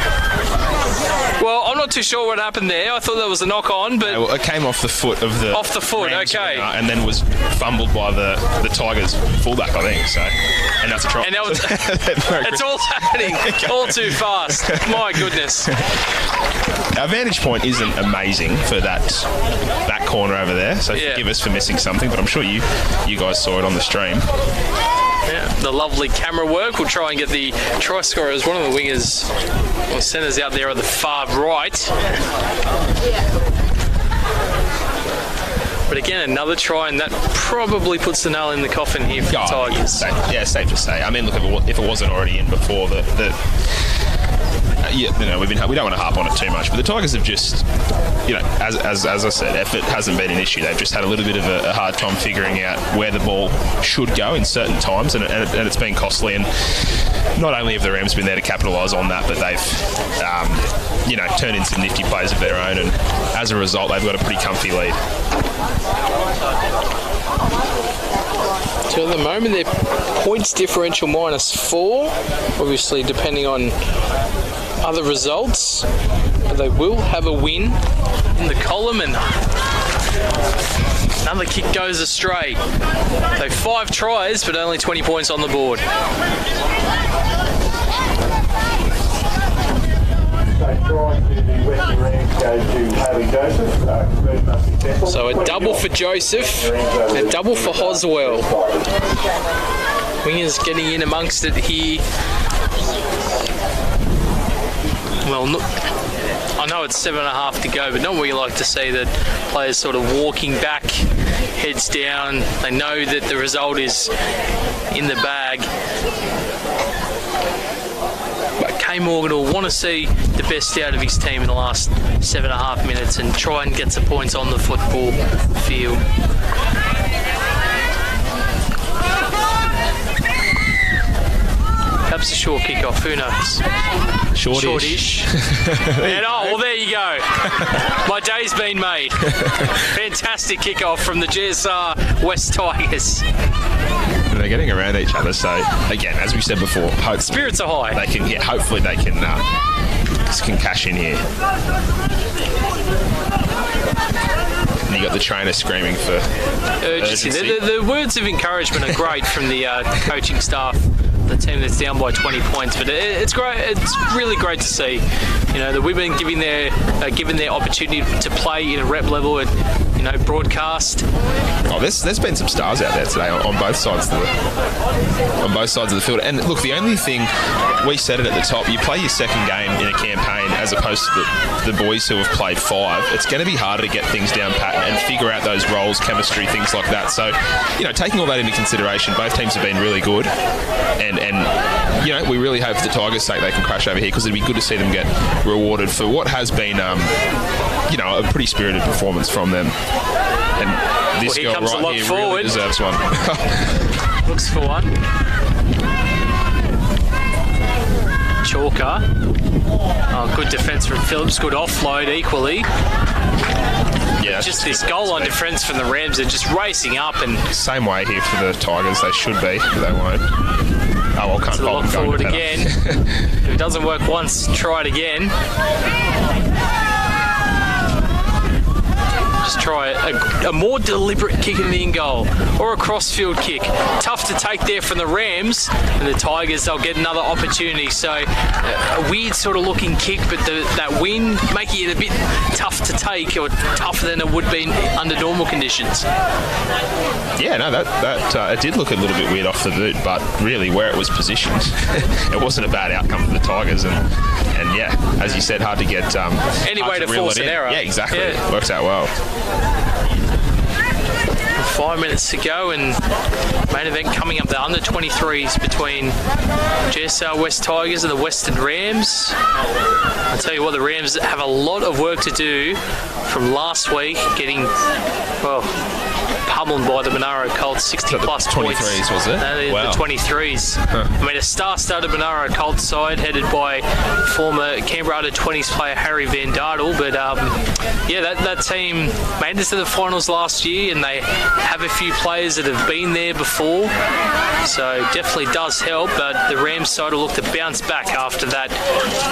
Well, I'm not too sure what happened there. I thought that was a knock on, but it came off the foot of the. Off the foot, Rams okay. Winner, and then was fumbled by the Tigers fullback, I think. So, and that's a try. And that was, it's all happening all too fast. My goodness. Our vantage point isn't amazing for that corner over there, so forgive us for missing something, but I'm sure you guys saw it on the stream. Yeah, the lovely camera work. We'll try and get the try scorer as one of the wingers or centres out there on the far right. But again, another try, and that probably puts the nail in the coffin here for the Tigers. Safe to say. I mean, look, if it wasn't already in before, we don't want to harp on it too much, but the Tigers have just, as I said, effort hasn't been an issue. They've just had a little bit of a hard time figuring out where the ball should go in certain times, and it's been costly. And not only have the Rams been there to capitalise on that, but they've, turned in some nifty plays of their own, and as a result, they've got a pretty comfy lead. So at the moment, their points differential -4, obviously depending on other results. But they will have a win in the column, and another kick goes astray. So 5 tries, but only 20 points on the board. So a double for Joseph, a double for Hoswell. Wingers getting in amongst it here. Well, I know it's 7.5 to go, but not what you like to see, that players sort of walking back, heads down. They know that the result is in the bag. But Kay Morgan will want to see the best out of his team in the last 7.5 minutes and try and get some points on the football field. Perhaps a short kick-off, who knows? Shortish. And well, there you go. My day's been made. Fantastic kick-off from the GSR West Tigers. They're getting around each other, so again, as we said before, spirits are high. They can, hopefully they can cash in here. And you got the trainer screaming for urgency. The words of encouragement are great from the coaching staff. The team that's down by 20 points, but it's great. It's really great to see, the women given their opportunity to play in a rep level and broadcast. Oh, there's been some stars out there today on both sides of the field. And look, the only thing, we said it at the top, you play your second game in a campaign as opposed to the boys who have played 5. It's going to be harder to get things down pat and figure out those roles, chemistry, things like that. So, taking all that into consideration, both teams have been really good, and we really hope for the Tigers' sake they can crash over here, because it'd be good to see them get rewarded for what has been a pretty spirited performance from them. And this girl right here really deserves one. Looks for one. Chalker. Oh, good defence from Phillips. Good offload equally. Yeah, just this goal line difference from the Rams are just racing up, and same way here for the Tigers. They should be, but they won't. Oh, well, can't look forward again. If it doesn't work once, try it again. Just try a more deliberate kick in the in goal or a cross-field kick. Tough to take there from the Rams, and the Tigers, they'll get another opportunity. So a weird sort of looking kick, but that wind making it a bit tough to take, or tougher than it would be under normal conditions. Yeah, no, that it did look a little bit weird off the boot, but really where it was positioned, it wasn't a bad outcome for the Tigers, and yeah, as you said, hard to get any way to force an error. Yeah, exactly. Yeah. Works out well. 5 minutes to go, and main event coming up, the under-23s between GSR West Tigers and the Western Rams. I tell you what, the Rams have a lot of work to do from last week, getting, well, pummeled by the Monaro Colts, 60 plus points. 23s, was it? Wow. The 23s. Huh. I mean, a star-studded Monaro Colts side headed by former Canberra Under-20s player Harry Van Dardel, but that team made it to the finals last year, and they have a few players that have been there before, so definitely does help. But the Rams side will look to bounce back after that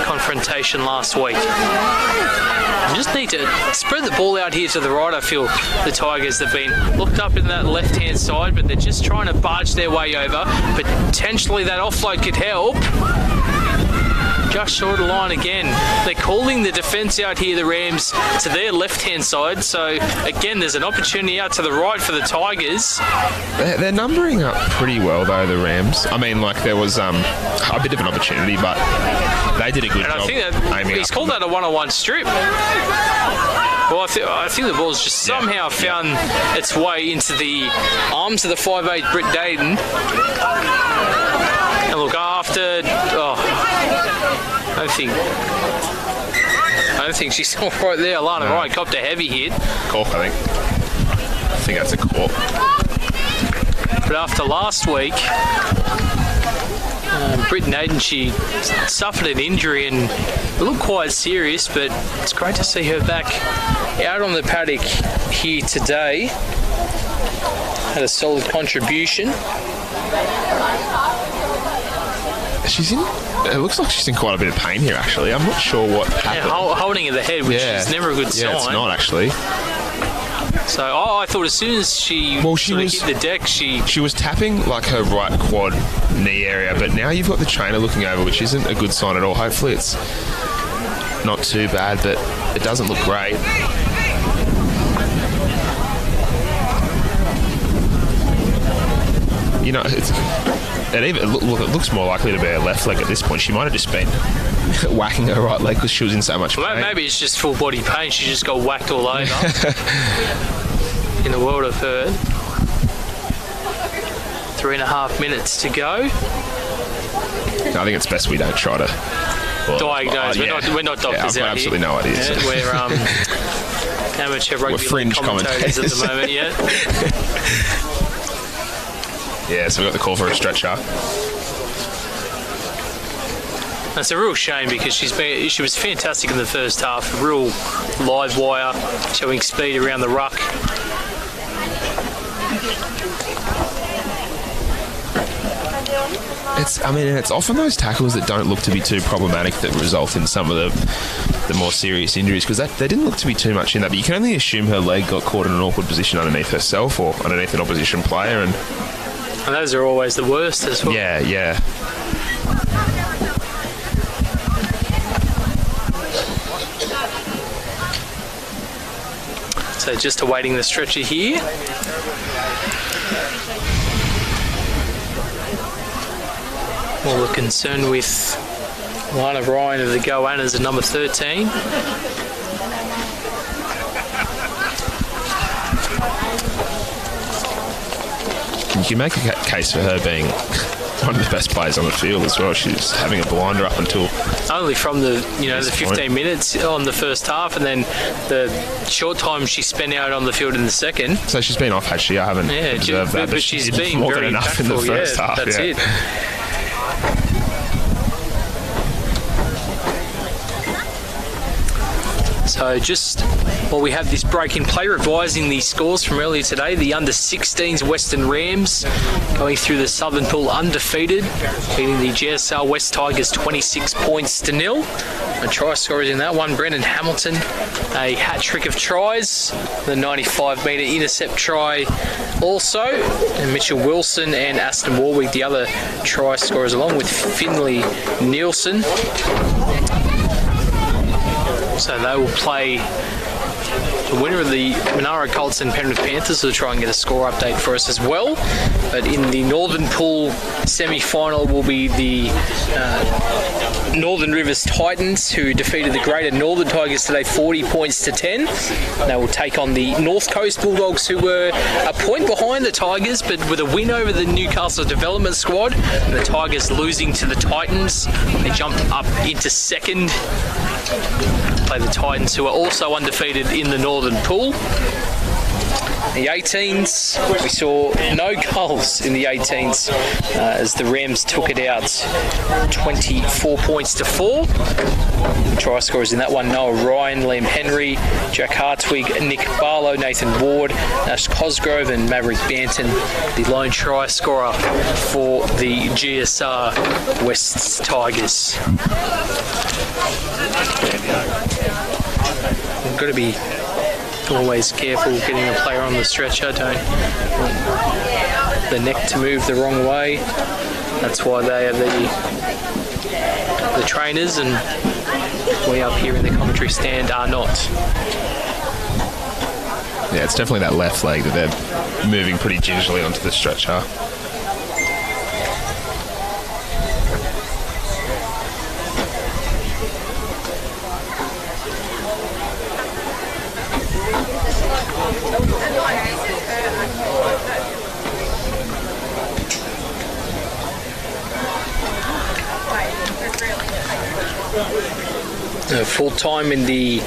confrontation last week. You just need to spread the ball out here to the right. I feel the Tigers have been looked up in that left-hand side, but they're just trying to barge their way over. Potentially that offload could help. Just short of line again. They're calling the defence out here, the Rams, to their left-hand side. So, again, there's an opportunity out to the right for the Tigers. They're numbering up pretty well, though, the Rams. I mean, like, there was a bit of an opportunity, but they did a good job. I think that he's called that a one-on-one strip. Well, I think the ball's just somehow found its way into the arms of the 5'8" Britt Dayton. And look, after... I don't think she's all right there. Alana Wright copped a heavy hit. Cork, I think that's a cork. But after last week, Britt Naden, she suffered an injury and it looked quite serious, but it's great to see her back out on the paddock here today. Had a solid contribution. It looks like she's in quite a bit of pain here, actually. I'm not sure what happened. Yeah, holding of the head, which is never a good sign. Yeah, it's not, actually. So, I thought as soon as she hit the deck, she was tapping like her right quad knee area, but now you've got the trainer looking over, which isn't a good sign at all. Hopefully it's not too bad, but it doesn't look great. You know, it looks more likely to be her left leg at this point. She might have just been whacking her right leg because she was in so much pain. Well, maybe it's just full body pain. She just got whacked all over. In the world of hurt. 3.5 minutes to go. I think it's best we don't try to diagnose. We're not doctors I've got absolutely no idea. Yeah, we're amateur rugby fringe commentators at the moment. Yeah. Yeah, so we got the call for a stretcher. It's a real shame because she was fantastic in the first half. A real live wire, showing speed around the ruck. It's often those tackles that don't look to be too problematic that result in some of the more serious injuries, because they didn't look to be too much in that. But you can only assume her leg got caught in an awkward position underneath herself or underneath an opposition player, and those are always the worst as well. Yeah. So just awaiting the stretcher here. All the concern with Lana Ryan of the Goannas at number 13. You can make a case for her being one of the best players on the field as well. She's having a blinder up until only from the 15 minutes on the first half, and then the short time she spent out on the field in the second. So she's been off, has she? I haven't observed that, but she's been more very than enough in the first half. That's it. So just while we have this break in play, revising the scores from earlier today, the under-16s Western Rams going through the Southern Pool undefeated, beating the GSR West Tigers 26 points to 0. And try scorers in that one, Brendan Hamilton, a hat-trick of tries, the 95-metre intercept try also, and Mitchell Wilson and Aston Warwick, the other try scorers, along with Finley Nielsen. So they will play the winner of the Monaro Colts and Penrith Panthers will try and get a score update for us as well. But in the Northern Pool semi-final will be the Northern Rivers Titans, who defeated the Greater Northern Tigers today 40 points to 10. They will take on the North Coast Bulldogs, who were a point behind the Tigers, but with a win over the Newcastle Development Squad. And the Tigers losing to the Titans. They jumped up into second. Play the Titans, who are also undefeated in the Northern Pool. The 18s, we saw no goals in the 18s as the Rams took it out 24 points to 4. Try scorers in that one: Noah Ryan, Liam Henry, Jack Hartwig, Nick Barlow, Nathan Ward, Nash Cosgrove and Maverick Banton, the lone try scorer for the GSR West Tigers. We've got to be always careful getting a player on the stretcher. Don't want the neck to move the wrong way. That's why they are the trainers, and we up here in the commentary stand are not. Yeah, it's definitely that left leg that they're moving pretty gingerly onto the stretcher. Full time in the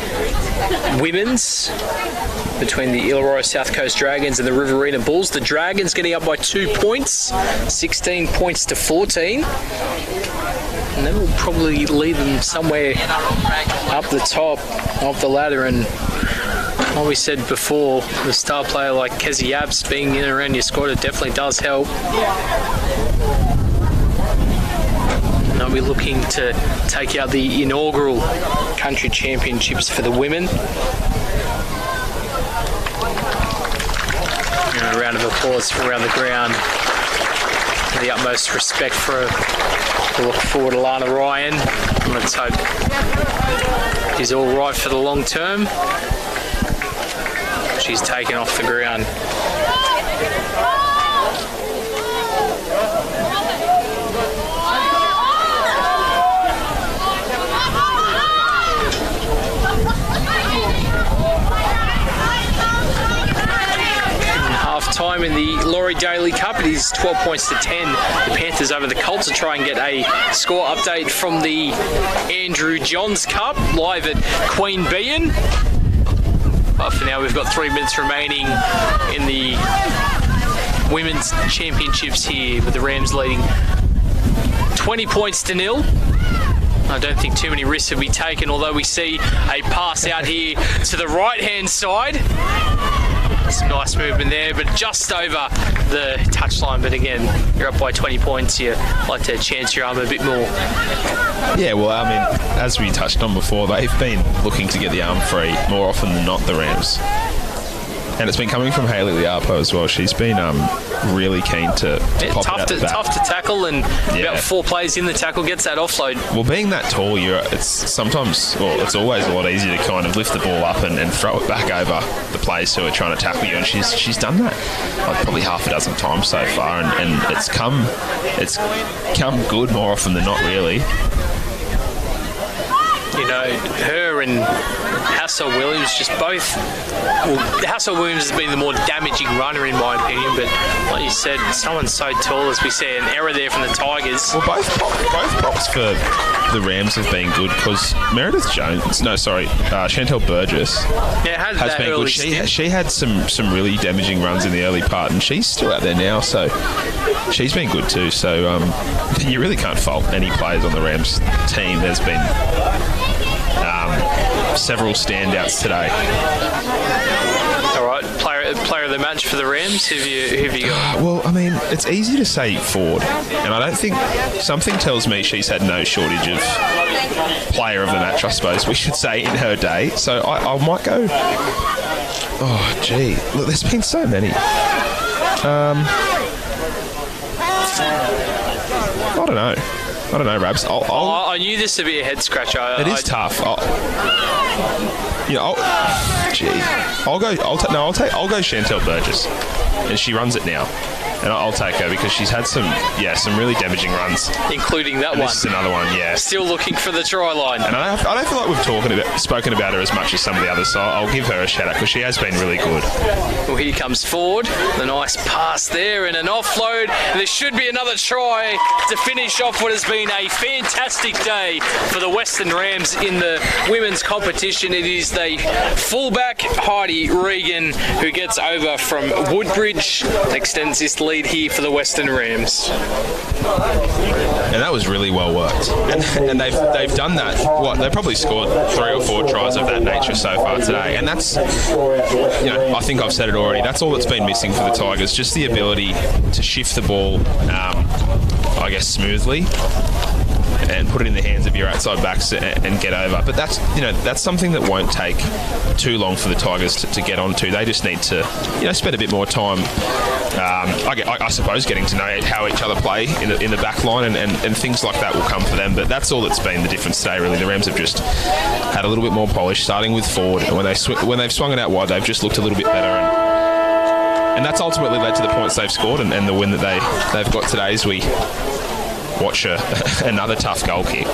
women's between the Illawarra South Coast Dragons and the Riverina Bulls. The Dragons getting up by 2 points, 16 points to 14. And that will probably lead them somewhere up the top of the ladder. And like we said before, the star player like Kezi Abs being in and around your squad, it definitely does help. They'll be looking to take out the inaugural country championships for the women. And a round of applause from around the ground. The utmost respect for the look forward to Lana Ryan. Let's hope she's all right for the long term. She's taken off the ground. Time in the Laurie Daly Cup, it is 12 points to 10. The Panthers over the Colts to try and get a score update from the Andrew Johns Cup live at Queen Bean. But for now, we've got 3 minutes remaining in the women's championships here, with the Rams leading 20 points to 0. I don't think too many risks will be taken, although we see a pass out here to the right-hand side. Some nice movement there, but just over the touchline. But again, you're up by 20 points. You like to chance your arm a bit more. Yeah, well, I mean, as we touched on before, they've been looking to get the arm free more often than not, the Rams. And it's been coming from Hayley Liapo as well. She's been really keen to pop it out the back. Tough to tackle, and about 4 plays in the tackle gets that offload. Well, being that tall, it's always a lot easier to kind of lift the ball up and throw it back over the players who are trying to tackle you. And she's done that like probably half a dozen times so far, and it's come good more often than not, really. You know, her and Hassel Williams just both... Well, Hassel Williams has been the more damaging runner in my opinion, but like you said, someone so tall, as we see an error there from the Tigers. Well, both props for the Rams have been good, because Chantel Burgess has been good. She had some really damaging runs in the early part, and she's still out there now, so she's been good too. So you really can't fault any players on the Rams team. There's been several standouts today. All right, player of the match for the Rams. Who have you got? Well, I mean, it's easy to say Ford, and I don't think, something tells me she's had no shortage of player of the match, I suppose we should say, in her day. So I might go. Oh, gee, look, there's been so many. I don't know, Rabs. I knew this would be a head scratcher. It is tough. I'll go Chantel Burgess, and she runs it now. and I'll take her because she's had some really damaging runs, including that one. This is another one, yeah. Still looking for the try line. And I don't feel like we've spoken about her as much as some of the others, so I'll give her a shout out because she has been really good. Well, here comes Ford. The nice pass there and an offload. There should be another try to finish off what has been a fantastic day for the Western Rams in the women's competition. It is the fullback, Heidi Regan, who gets over from Woodbridge, extends this lead here for the Western Rams. And that was really well worked. And they've done that. They've probably scored 3 or 4 tries of that nature so far today. And that's, I think I've said it already, that's all that's been missing for the Tigers, just the ability to shift the ball, smoothly and put it in the hands of your outside backs and get over. But that's something that won't take too long for the Tigers to get onto. They just need to, spend a bit more time, I suppose, getting to know how each other play in the back line, and things like that will come for them. But that's all that's been the difference today, really. The Rams have just had a little bit more polish, starting with forward, and when they've swung it out wide, they've just looked a little bit better. And that's ultimately led to the points they've scored and the win that they've got today as we watch another tough goal kick.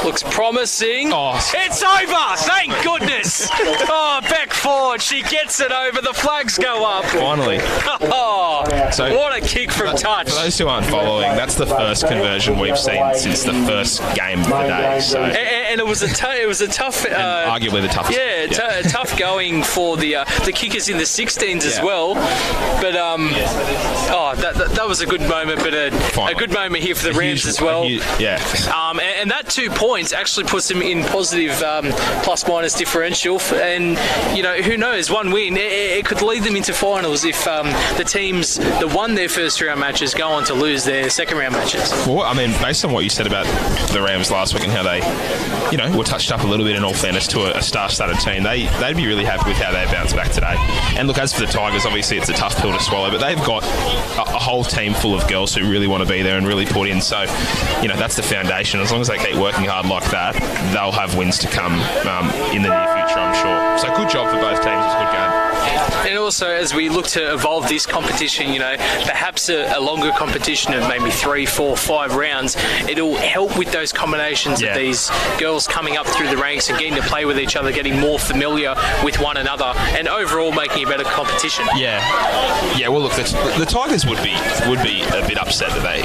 Looks promising. Oh. It's over! Thank goodness! Oh, Beck Ford, she gets it over. The flags go up. Finally. Oh, so what a kick from touch. For those who aren't following, that's the first conversion we've seen since the first game of the day. So. And it was a tough... arguably the toughest. Yeah, tough going for the kickers in the 16s as well. But, that was a good moment, but a good moment here for the Rams as well. And that 2 points actually puts them in positive plus-minus differential. And, who knows, one win, it could lead them into finals if the teams that won their first-round matches go on to lose their second-round matches. Well, based on what you said about the Rams last week and how they, were touched up a little bit, in all fairness, to a star-studded team, they'd be really happy with how they bounced back today. And look, as for the Tigers, obviously it's a tough pill to swallow, but they've got a whole team full of girls who really want to be there and really put in. So, that's the foundation. As long as they keep working hard like that, they'll have wins to come in the near future, I'm sure. So good job for both teams. It was a good game. And also, as we look to evolve this competition, perhaps a longer competition of maybe 3, 4, 5 rounds, it'll help with those combinations of these girls coming up through the ranks and getting to play with each other, getting more familiar with one another, and overall making a better competition. Yeah. Well, look, the Tigers would be a bit upset that they,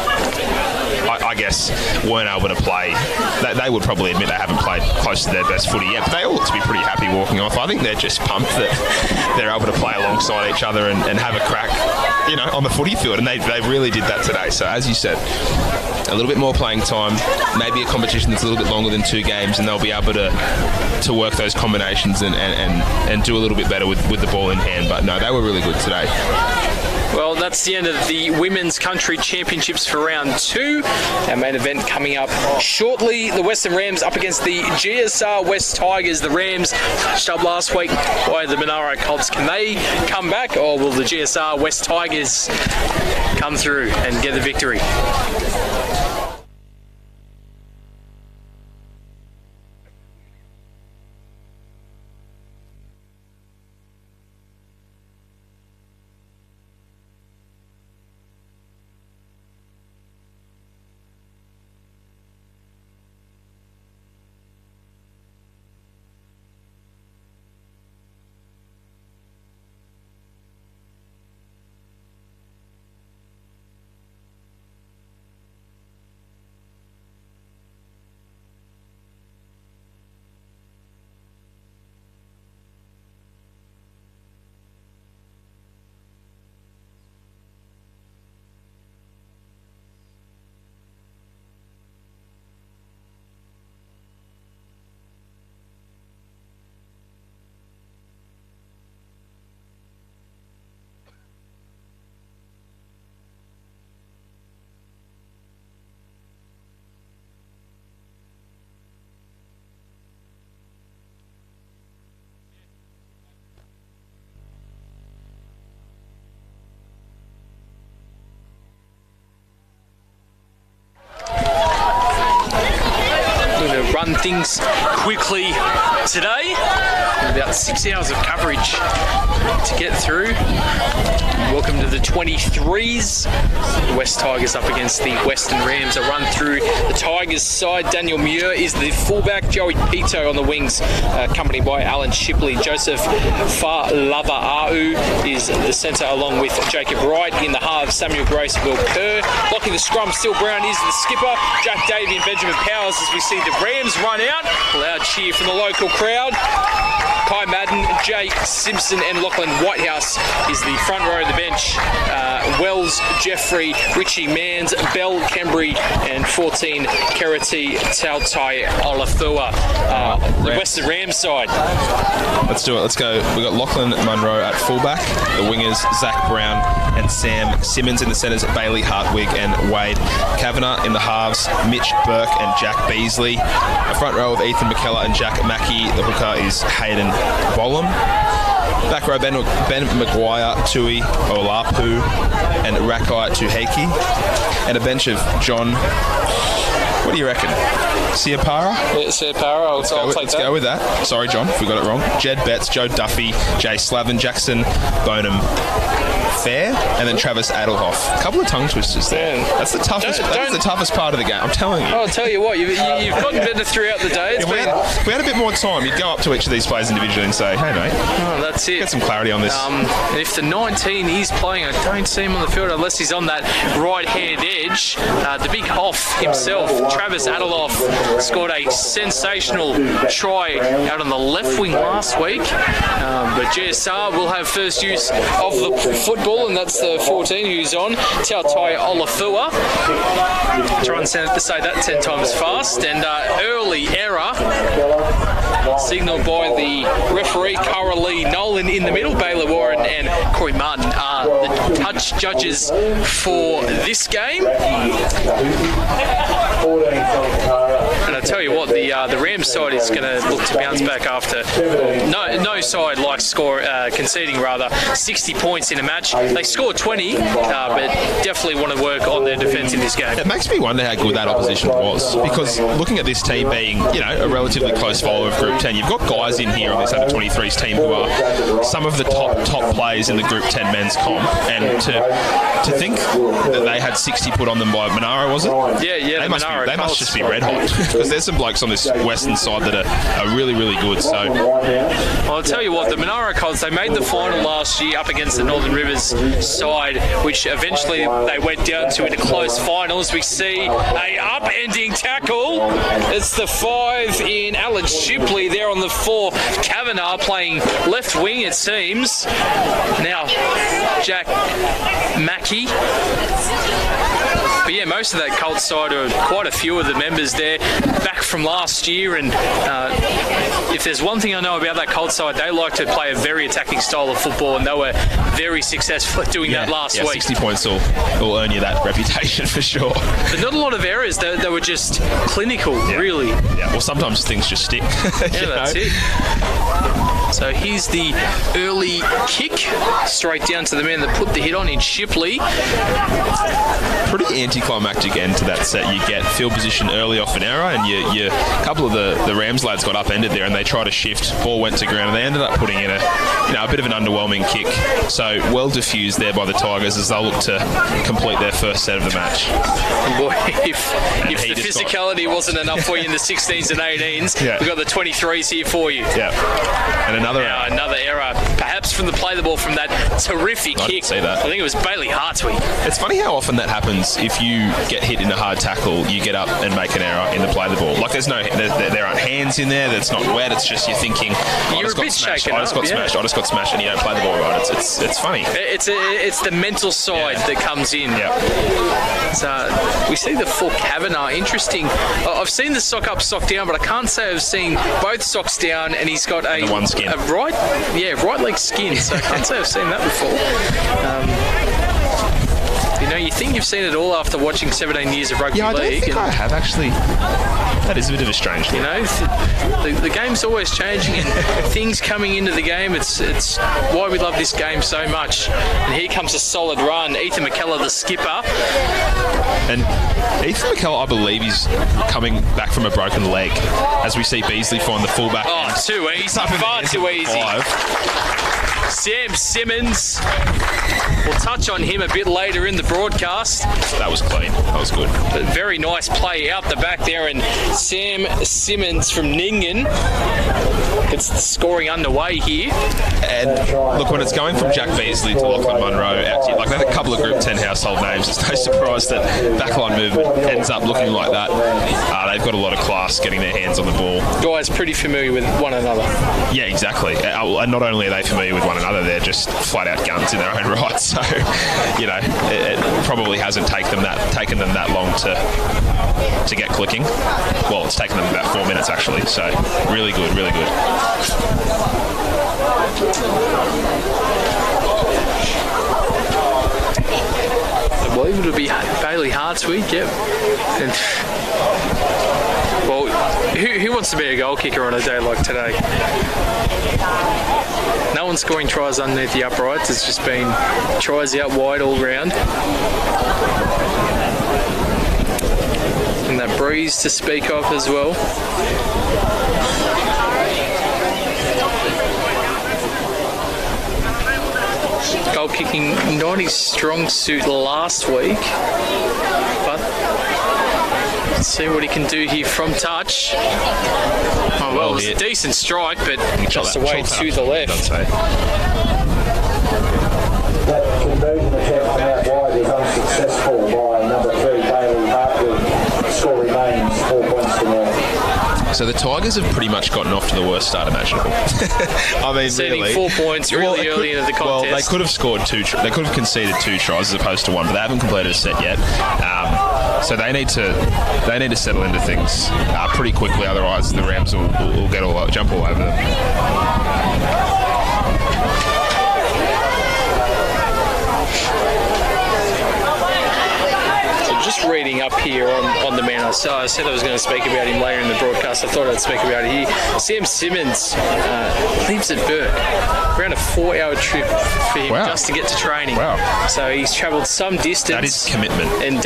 I guess, weren't able to play. They would probably admit they haven't played close to their best footy yet, but they all look to be pretty happy walking off. I think they're just pumped that they're able to play alongside each other and have a crack, on the footy field, and they really did that today. So, as you said, a little bit more playing time, maybe a competition that's a little bit longer than 2 games, and they'll be able to work those combinations and do a little bit better with the ball in hand. But no, they were really good today. Well, that's the end of the Women's Country Championships for round 2. Our main event coming up shortly. The Western Rams up against the GSR West Tigers. The Rams touched up last week by the Monaro Colts. Can they come back, or will the GSR West Tigers come through and get the victory? run things quickly today. About 6 hours of coverage to get through. Welcome to the 23's. The West Tigers up against the Western Rams. A run through the Tigers side. Daniel Muir is the fullback. Joey Pito on the wings, accompanied by Alan Shipley. Joseph Falava'au is the centre, along with Jacob Wright. In the halves, Samuel Grace, Will Kerr. Blocking the scrum, Still Brown is the skipper. Jack Davey and Benjamin Powers as we see the Rams run out. Loud cheer from the local crowd. Kai Madden, Jay Simpson and Lachlan Whitehouse is the front row of the bench. Wells, Jeffrey, Richie Manns, Bell, Cambry and 14, Kerati Tautai Olafua. The Western Rams side. Let's do it. Let's go. We've got Lachlan Munro at fullback. The wingers, Zach Brown and Sam Simmons. In the centres, Bailey Hartwig and Wade Kavanagh. In the halves, Mitch Burke and Jack Beasley. A front row of Ethan McKellar and Jack Mackey. The hooker is Hayden Bolam. Back row, Ben Maguire, Tui Olapu and Rakai Tuheki. And a bench of John, what do you reckon? Siapara? Yeah, Siapara. I'll take that. Let's go with that. Sorry, John, if we got it wrong. Jed Betts, Joe Duffy, Jay Slavin, Jackson Bonham Fair, and then Travis Adelhoff. A couple of tongue twisters there. Man. That's the toughest. That's the toughest part of the game. I'm telling you. I'll tell you what. You've gotten better throughout the day. If we had a bit more time, you'd go up to each of these players individually and say, "Hey, mate, that's it. Get some clarity on this." If the 19 is playing, I don't see him on the field unless he's on that right-hand edge. The big Hoff himself, Travis Adelhoff, scored a sensational try out on the left wing last week. But GSR will have first use of the football, and that's the 14 who's on, Tautai Olafua. Try and say that 10 times fast. And early error signalled by the referee, Cara Lee Nolan in the middle. Baylor Warren and Corey Martin are the touch judges for this game. And I tell you what, the Rams side is going to look to bounce back after no side likes conceding 60 points in a match. They scored 20, but definitely want to work on their defence in this game. It makes me wonder how good that opposition was, because looking at this team being, a relatively close follower of Group 10, you've got guys in here on this under-23's team who are some of the top players in the Group 10 men's comp, and to think that they had 60 put on them by Monaro, was it? Yeah. They must just be red hot, because there's some blokes on this western side that are really, really good. So I'll tell you what, the Monaro Colts, they made the final last year up against the Northern Rivers side, which eventually they went down to in a close finals. We see a upending tackle. It's the 5 in Alan Shipley there on the 4. Kavanagh playing left wing, it seems. Now, Jack Mackey. But yeah, most of that Colts side are quite a few of the members there back from last year, and if there's one thing I know about that Colts side, they like to play a very attacking style of football, and they were very successful at doing that last week. 60 points will earn you that reputation for sure. But not a lot of errors. They were just clinical, really. Yeah, well, sometimes things just stick. That's it. So here's the early kick, straight down to the man that put the hit on in Shipley. Pretty anticlimactic end to that set. You get field position early off an error, and a couple of the Rams lads got upended there, and they tried to shift. Ball went to ground, and they ended up putting in a bit of an underwhelming kick. So well diffused there by the Tigers as they'll look to complete their first set of the match. Boy, if the physicality wasn't enough for you in the 16s and 18s, we've got the 23s here for you. Yeah. And another error, perhaps from the play the ball from that terrific kick. Didn't see that. I think it was Bailey Hartwig. It's funny how often that happens. If you get hit in a hard tackle, you get up and make an error in the play the ball. Like there aren't hands in there. That's not wet. It's just you're thinking, I just got smashed, and you don't play the ball right. It's funny. It's the mental side that comes in. Yeah. So we see the 4 Kavanagh. Interesting. I've seen the sock up, sock down, but I can't say I've seen both socks down, and he's got a one skin. Right leg skin. So I can't say I've seen that before. you think you've seen it all after watching 17 years of rugby Yeah, I don't league. think I have, actually. That is a bit of a strange thing. The game's always changing and things coming into the game. It's why we love this game so much. And here comes a solid run. Ethan McKellar, the skipper. And Ethan McKellar, I believe, is coming back from a broken leg as we see Beasley find the fullback. Oh, too easy. Far too easy. Sam Simmons. We'll touch on him a bit later in the broadcast. That was clean. That was good. But very nice play out the back there, and Sam Simmons from Ningen gets the scoring underway here. And look, when it's going from Jack Beasley to Lachlan Munro out here, like they're a couple of Group 10 household names, it's no surprise that backline movement ends up looking like that. They've got a lot of class getting their hands on the ball. Guys pretty familiar with one another. Yeah, exactly. And not only are they familiar with one another, they're just flat out guns in their own right. So, it probably hasn't taken them that long to get clicking. Well, it's taken them about 4 minutes actually. So, really good, really good. I believe it'll be Bailey Hartsweek, yep. And, well, who wants to be a goal kicker on a day like today? No one's scoring tries underneath the uprights. It's just been tries out wide all round. And that breeze to speak of as well. Goal kicking not his strong suit last week, but let's see what he can do here from touch. Oh, well, it was a decent strike, but just away to the left. That conversion attempt from out wide is unsuccessful by number 3, Bailey Hartwood. Score remains 4 points to 0. So the Tigers have pretty much gotten off to the worst start imaginable. I mean, Setting really, 4 points really early into the contest. Well, they could have scored they could have conceded 2 tries as opposed to 1, but they haven't completed a set yet. So they need to settle into things pretty quickly. Otherwise, the Rams will jump all over them. Just reading up here on the man. I said I was going to speak about him later in the broadcast. I thought I'd speak about it here. Sam Simmons lives at Burke. Around a 4-hour trip for him just to get to training. Wow. So he's travelled some distance. That is commitment. And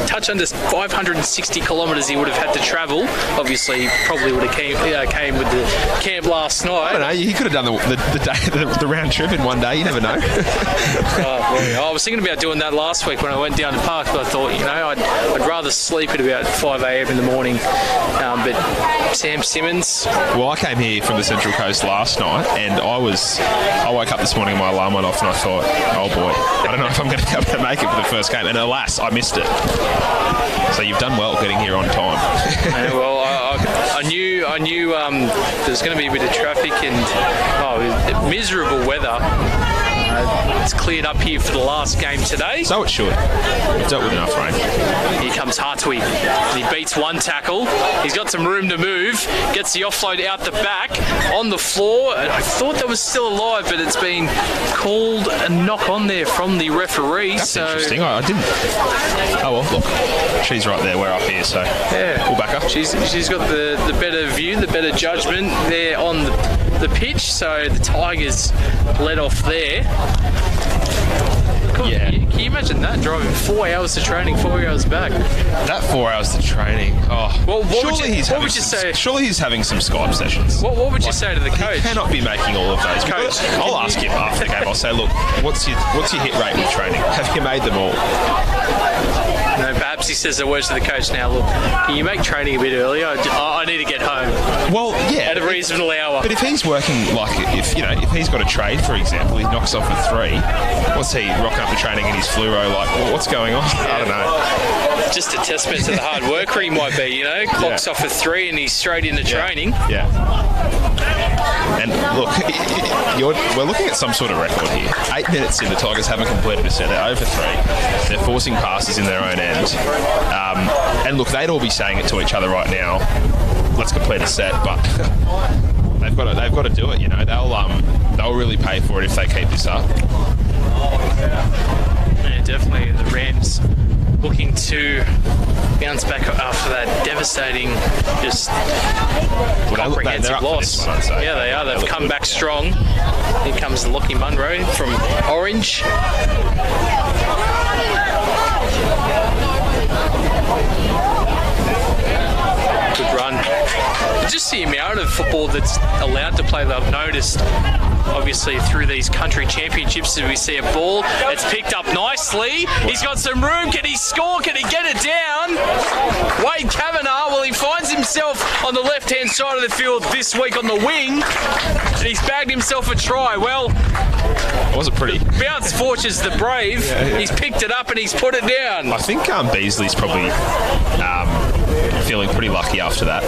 touch under 560 kilometres he would have had to travel. Obviously, he probably would have came with the camp last night. I don't know. He could have done the round trip in one day. You never know. I was thinking about doing that last week when I went down to Park, but I thought, I'd rather sleep at about 5 a.m. in the morning. But Sam Simmons. Well, I came here from the Central Coast last night, and I woke up this morning, my alarm went off, and I thought, oh boy, I don't know if I'm going to be able to make it for the first game. And alas, I missed it. So you've done well getting here on time. Well, I knew there was going to be a bit of traffic and miserable weather. It's cleared up here for the last game today. So it should. We've dealt with enough rain. Here comes Hartwig. He beats one tackle. He's got some room to move. Gets the offload out the back on the floor. I thought that was still alive, but it's been called a knock on there from the referee. That's interesting. I didn't. Oh well, look. She's right there. We're up here, so yeah, we'll back up. She's got the better view, the better judgment there on the pitch. So the Tigers led off there. Yeah. Can you imagine that? Driving 4 hours to training, 4 hours back. That 4 hours to training. Oh, well, surely he's having some Skype sessions. What would you say to the coach? He cannot be making all of those. Coach. I'll ask him after the game. I'll say, look, what's your hit rate with training? Have you made them all? No, perhaps he says the words to the coach now. Look, can you make training a bit earlier? I need to get home. Well, yeah, at a reasonable hour. But if he's working if he's got a trade, for example, he knocks off at 3. What's he rocking up to training in his fluoro? Like, what's going on? I don't know. Just a testament to the hard worker he might be. Clocks off at 3 and he's straight into training. Yeah. And look, we're looking at some sort of record here. 8 minutes in, the Tigers haven't completed a set. They're over 3. They're forcing passes in their own end. And look, they'd all be saying it to each other right now. Let's complete a set, but they've got to do it. They'll really pay for it if they keep this up. Yeah, definitely. The Rams looking to bounce back after that devastating, just comprehensive loss. Yeah, they are. They've come back strong. Here comes Lockie Munro from Orange. Good run. Just the amount of football that's allowed to play that I've noticed, obviously, through these country championships, as we see a ball. It's picked up nicely. He's got some room. Can he score? Can he get it down? Wade Kavanagh, well, he finds himself on the left-hand side of the field this week on the wing, and he's bagged himself a try. Well, wasn't pretty. Bounce fortunes the brave. Yeah. He's picked it up and he's put it down. I think Beasley's probably feeling pretty lucky after that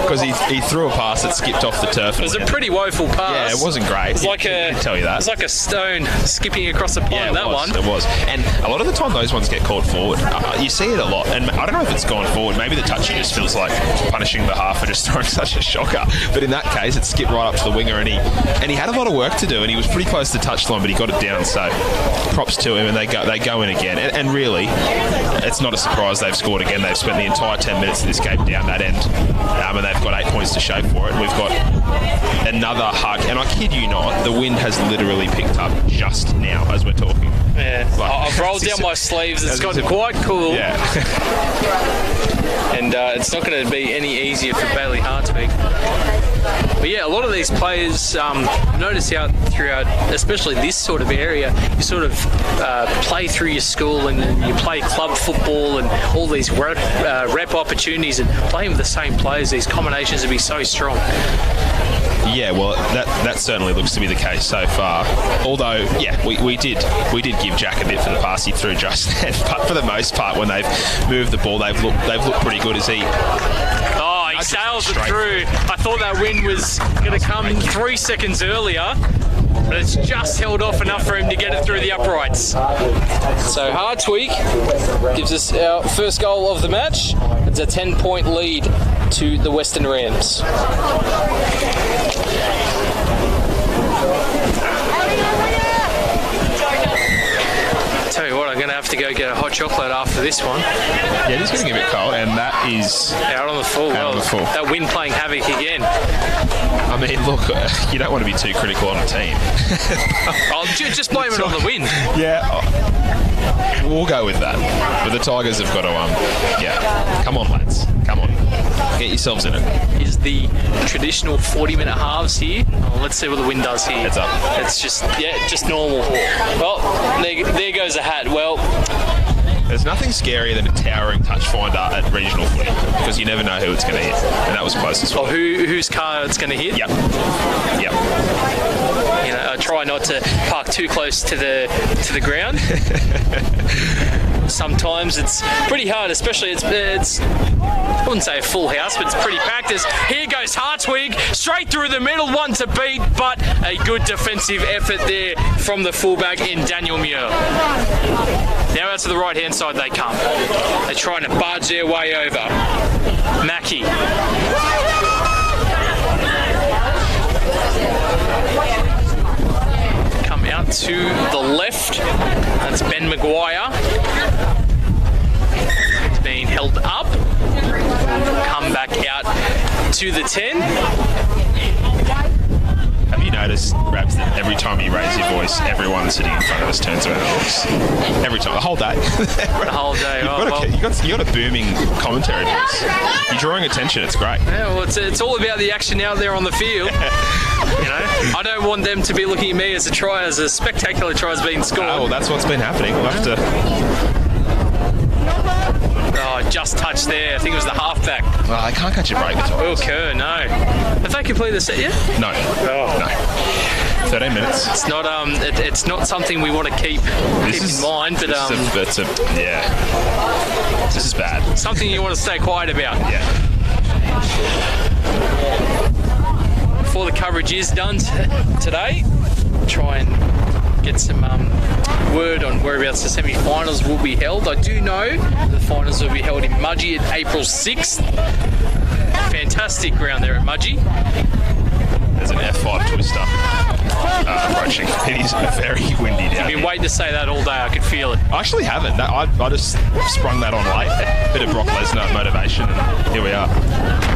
because he threw a pass that skipped off the turf. It was a pretty woeful pass. Yeah, it wasn't great. It was like I can tell you that. It was like a stone skipping across the pond. Yeah, it was. And a lot of the time those ones get called forward. You see it a lot, and I don't know if it's gone forward. Maybe the touchy just feels like punishing the half for just throwing such a shocker. But in that case, it skipped right up to the winger, and he had a lot of work to do, and he was pretty close to the touchline, but he got it down. So props to him, and they go in again. And really, it's not a surprise they've scored again. They've spent the entire 10 minutes of this game down that end, and they've got 8 points to show for it. We've got another hug, and I kid you not, the wind has literally picked up just now as we're talking. Yeah, I've rolled down my sleeves. It's gotten quite cool. Yeah. And it's not going to be any easier for Bailey Hartwig. But yeah, a lot of these players, notice how throughout, especially this sort of area, you sort of play through your school and you play club football and all these rep opportunities, and playing with the same players, these combinations would be so strong. Yeah, well, that certainly looks to be the case so far. Although, yeah, we did give Jack a bit for the pass he threw just then. But for the most part, when they've moved the ball, they've looked pretty good. As he sails it through. I thought that wind was going to come 3 seconds earlier, but it's just held off enough for him to get it through the uprights. So Hartwig gives us our first goal of the match. It's a 10-point lead to the Western Rams. Tell you what, I'm going to have to go get a hot chocolate after this one. Yeah, it is getting a bit cold, and that is out on the full. That wind playing havoc again. I mean, look, you don't want to be too critical on the team. I'll just blame it on the wind. Yeah, we'll go with that. But the Tigers have got to, come on, lads. Come on. Get yourselves in it. Is the traditional 40-minute halves here. Let's see what the wind does here. Heads up. It's just normal. Well, there goes a hat. Well, there's nothing scarier than a towering touch finder at regional footy because you never know who it's going to hit, and that was close as well. Or whose car it's going to hit. Yep. You know, I try not to park too close to the ground. Sometimes it's pretty hard, especially it's I wouldn't say a full house, but it's pretty packed. Here goes Hartwig, straight through the middle, one to beat, but a good defensive effort there from the fullback in Daniel Muir. Now out to the right-hand side they come. They're trying to barge their way over. Mackie. Come out to the left. That's Ben Maguire. It's being held up. Come back out to the 10. Have you noticed, Rabs, that every time you raise your voice, everyone sitting in front of us turns around and looks? Every time, the whole day. The whole day. You got a booming commentary voice. You're drawing attention. It's great. Yeah, well, it's all about the action out there on the field. You know, I don't want them to be looking at me as a spectacular try has been scored. Oh, well, that's what's been happening. We'll have to. Oh, just touched there. I think it was the halfback. Well, I can't catch a break at all. Will Kerr, no. Have they completed the set yet? No. Oh. No. 13 minutes. It's not it's not something we want to keep in mind, but this is bad. Something you want to stay quiet about. Yeah. Before the coverage is done today, try and get some word on whereabouts the semi-finals will be held. I do know the finals will be held in Mudgee at April 6th. Fantastic ground there at Mudgee. There's an F5 twister approaching. It is very windy down I've been here. waiting to say that all day. I could feel it. I actually haven't. I just sprung that on late. Bit of Brock Lesnar motivation, and here we are.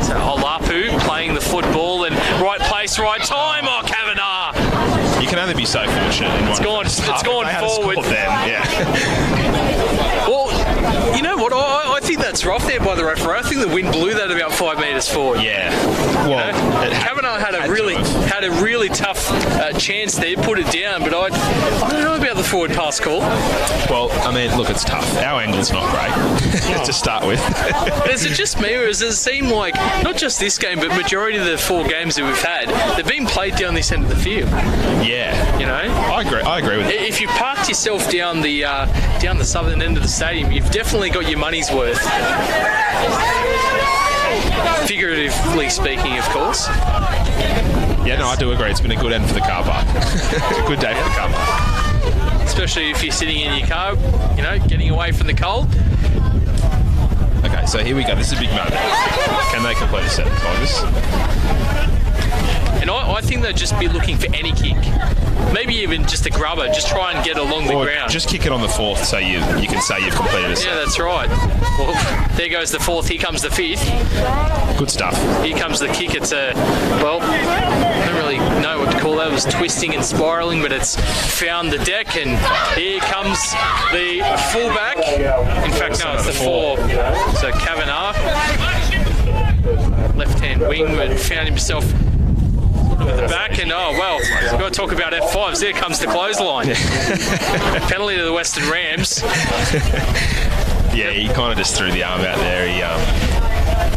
So Olapu playing the football and right place, right time. Oh, Kavanagh. You can only be so fortunate in one. It's gone forward. Yeah. Well, you know what? I think that's rough there by the referee. I think the wind blew that about 5 metres forward. Yeah. Well, Kavanagh had a really tough chance there, put it down, but I don't know about the forward pass call. Well, I mean, look, it's tough. Our angle's not great to start with. But is it just me, or does it seem like not just this game, but majority of the 4 games that we've had, they've been played down this end of the field? Yeah. You know, I agree with that. if you parked yourself down the southern end of the stadium, you've definitely got your money's worth. Figuratively speaking, of course. Yeah, no, I do agree. It's been a good end for the car park. A good day for the car park. Especially if you're sitting in your car, you know, getting away from the cold. Okay, so here we go. This is a big moment. Can they complete a set of Tigers? And I think they'd just be looking for any kick. Maybe even just a grubber. Just try and get along the ground. Just kick it on the 4th so you can say you've completed a set. Yeah, that's right. Well, there goes the 4th. Here comes the 5th. Good stuff. Here comes the kick. It's I don't really know what to call that. It was twisting and spiralling, but it's found the deck, and here comes the fullback. In fact, no, it's the 4. So Kavanagh, left-hand wing, but found himself at the back, and we've got to talk about F5s. There comes the clothesline. Penalty to the Western Rams. Yeah, he kind of just threw the arm out there. He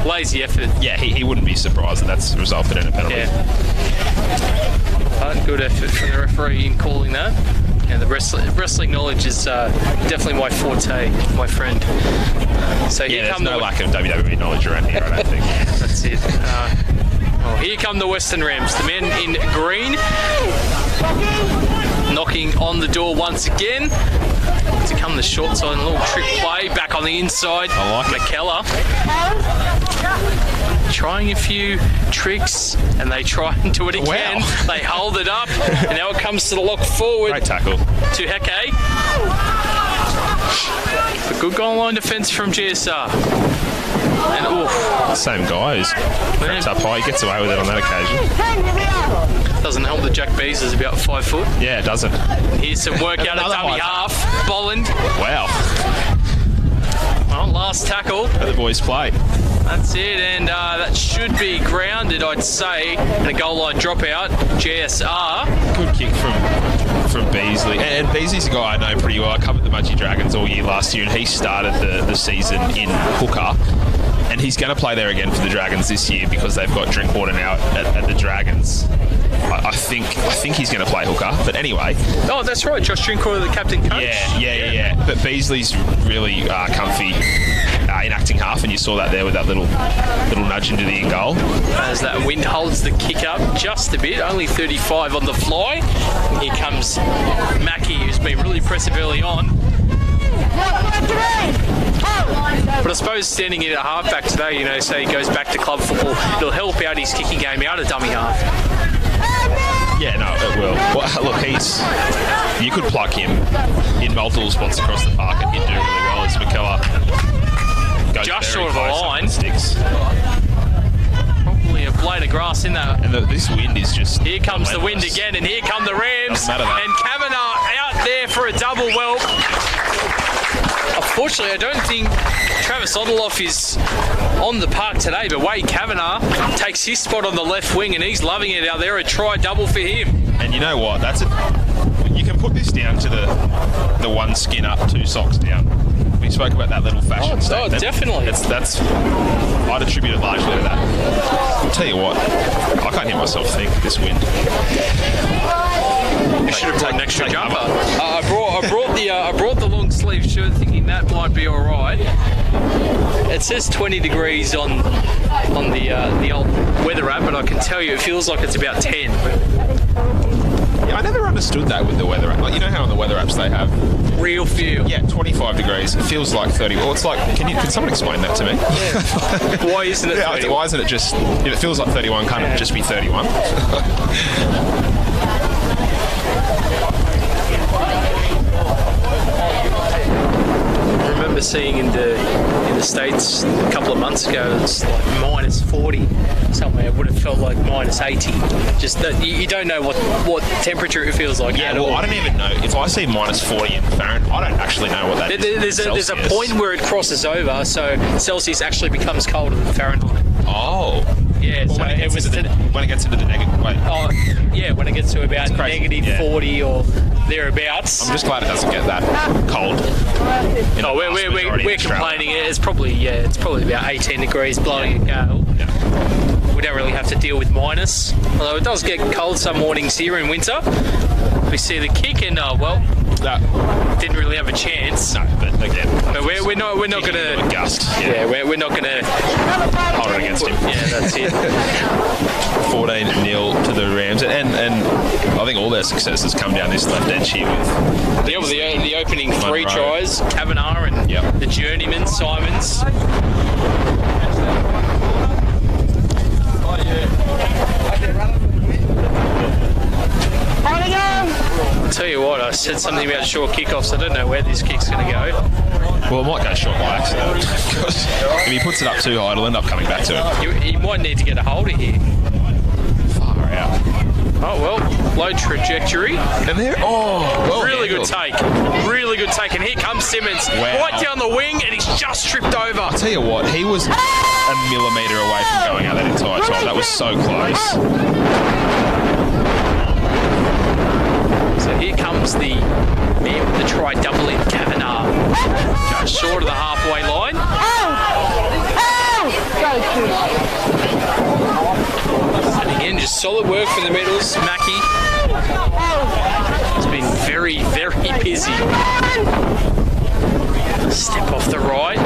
lazy effort. Yeah, he wouldn't be surprised that that's resulted in a penalty. Yeah. But good effort from the referee in calling that. And the wrestling knowledge is definitely my forte, my friend. So yeah, there's no lack of WWE knowledge around here, I don't think. That's it. Here come the Western Rams, the men in green, knocking on the door once again. To come the short side, a little trick play back on the inside. I like McKellar trying a few tricks, and they try and do it again. Wow. They hold it up, and now it comes to the lock forward. Great tackle. To Heke. A good goal line defence from GSR. And same guy who's crept up high. He gets away with it on that occasion. Doesn't help that Jack Bees is about 5 foot. Yeah, it doesn't. Here's some work out of dummy half. Bolland. Wow. Well, last tackle. How the boys play. That's it, and that should be grounded, I'd say, and a goal line dropout. GSR. Good kick from Beasley. And Beasley's a guy I know pretty well. I covered the Mudgee Dragons all year last year, and he started the season in hooker. And he's going to play there again for the Dragons this year because they've got Drinkwater now at the Dragons. I think he's going to play hooker. But anyway. Oh, that's right. Josh Drinkwater, the captain coach. Yeah. But Beasley's really comfy in acting half, and you saw that there with that little nudge into the in goal. As that wind holds the kick up just a bit, only 35 on the fly. And here comes Mackie, who's been really impressive early on. But I suppose standing in at halfback today, you know, so he goes back to club football, it'll help out his kicking game out of dummy half. Yeah, no, it will. Well, look, you could pluck him in multiple spots across the park and he'd do really well as McKellar goes just very short of the close line. on the sticks. Probably a blade of grass in that. And this wind is just... Here comes the wind relentless. again, and here come the Rams. Doesn't matter, though. And Kavanagh out there for a double whelp. Unfortunately, I don't think Travis Odeloff is on the park today, but Wade Kavanagh takes his spot on the left wing, and he's loving it out there. A try double for him. And you know what? You can put this down to the one skin up, 2 socks down. We spoke about that little fashion statement. Oh, definitely. I'd attribute it largely to that. I'll tell you what, I can't hear myself think this wind. I should have brought an extra jumper. I brought the long sleeve shirt, thinking that might be all right. It says 20 degrees on the old weather app, but I can tell you it feels like it's about 10. Yeah, I never understood that with the weather app. Like, you know how on the weather apps they have real feel. Yeah, 25 degrees. It feels like 30. Well, it's like, can someone explain that to me? Yeah. Why isn't it 31? Why isn't it just, if it feels like 31, can't it just be 31? I remember seeing in the States a couple of months ago, it's like minus 40 somewhere. It would have felt like minus 80. Just that you don't know what temperature it feels like. Yeah, well, I don't even know. If I see minus 40 in Fahrenheit, I don't actually know what that is. There's a point where it crosses over, so Celsius actually becomes colder than Fahrenheit. Oh. Yeah, well, so when it gets into the negative. Wait. Oh, yeah, when it gets to about negative 40 or thereabouts. I'm just glad it doesn't get that cold. No, we're complaining. It's probably about 18 degrees blowing a gale. Yeah. We don't really have to deal with minus, although it does get cold some mornings here in winter. We see the kick and didn't really have a chance. No, but again, we're not going to gust. Yeah, we're not going to hold it against him. Yeah, that's it. 14-0 to the Rams, and I think all their successes come down this left edge here with the opening three tries, Kavanagh and the journeyman Simons. I'll tell you what, I said something about short kickoffs. I don't know where this kick's going to go. Well, it might go short by accident. If he puts it up too high, it'll end up coming back to him. He might need to get a hold of here. Far out. Oh, well, low trajectory. And there, really good take. Really good take. And here comes Simmons. Wow. Right down the wing, and he's just tripped over. I'll tell you what, he was a millimetre away from going out that entire time. That was so close. So here comes the man with the try double in Kavanagh. Just short of the halfway line. And again, just solid work from the medals, Mackie. He's been very, very busy. Step off the right.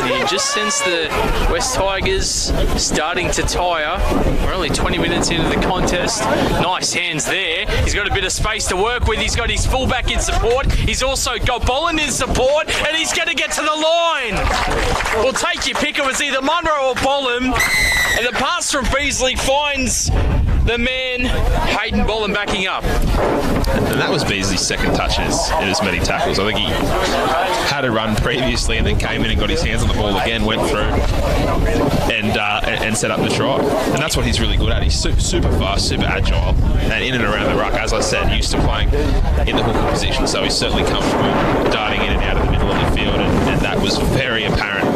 And you just sense the West Tigers starting to tire. We're only 20 minutes into the contest. Nice hands there. He's got a bit of space to work with. He's got his fullback in support. He's also got Bolland in support, and he's going to get to the line. We'll take your pick. It was either Munro or Bolland, and the pass from Beasley finds the man, Hayden Bolland, backing up. And that was Beasley's second touches in as many tackles. I think he had a run previously and then came in and got his hands on the ball again, went through and set up the try. And that's what he's really good at. He's super fast, super agile, and in and around the ruck. As I said, used to playing in the hooker position, so he's certainly comfortable darting in and out of the middle of the field, and that was very apparent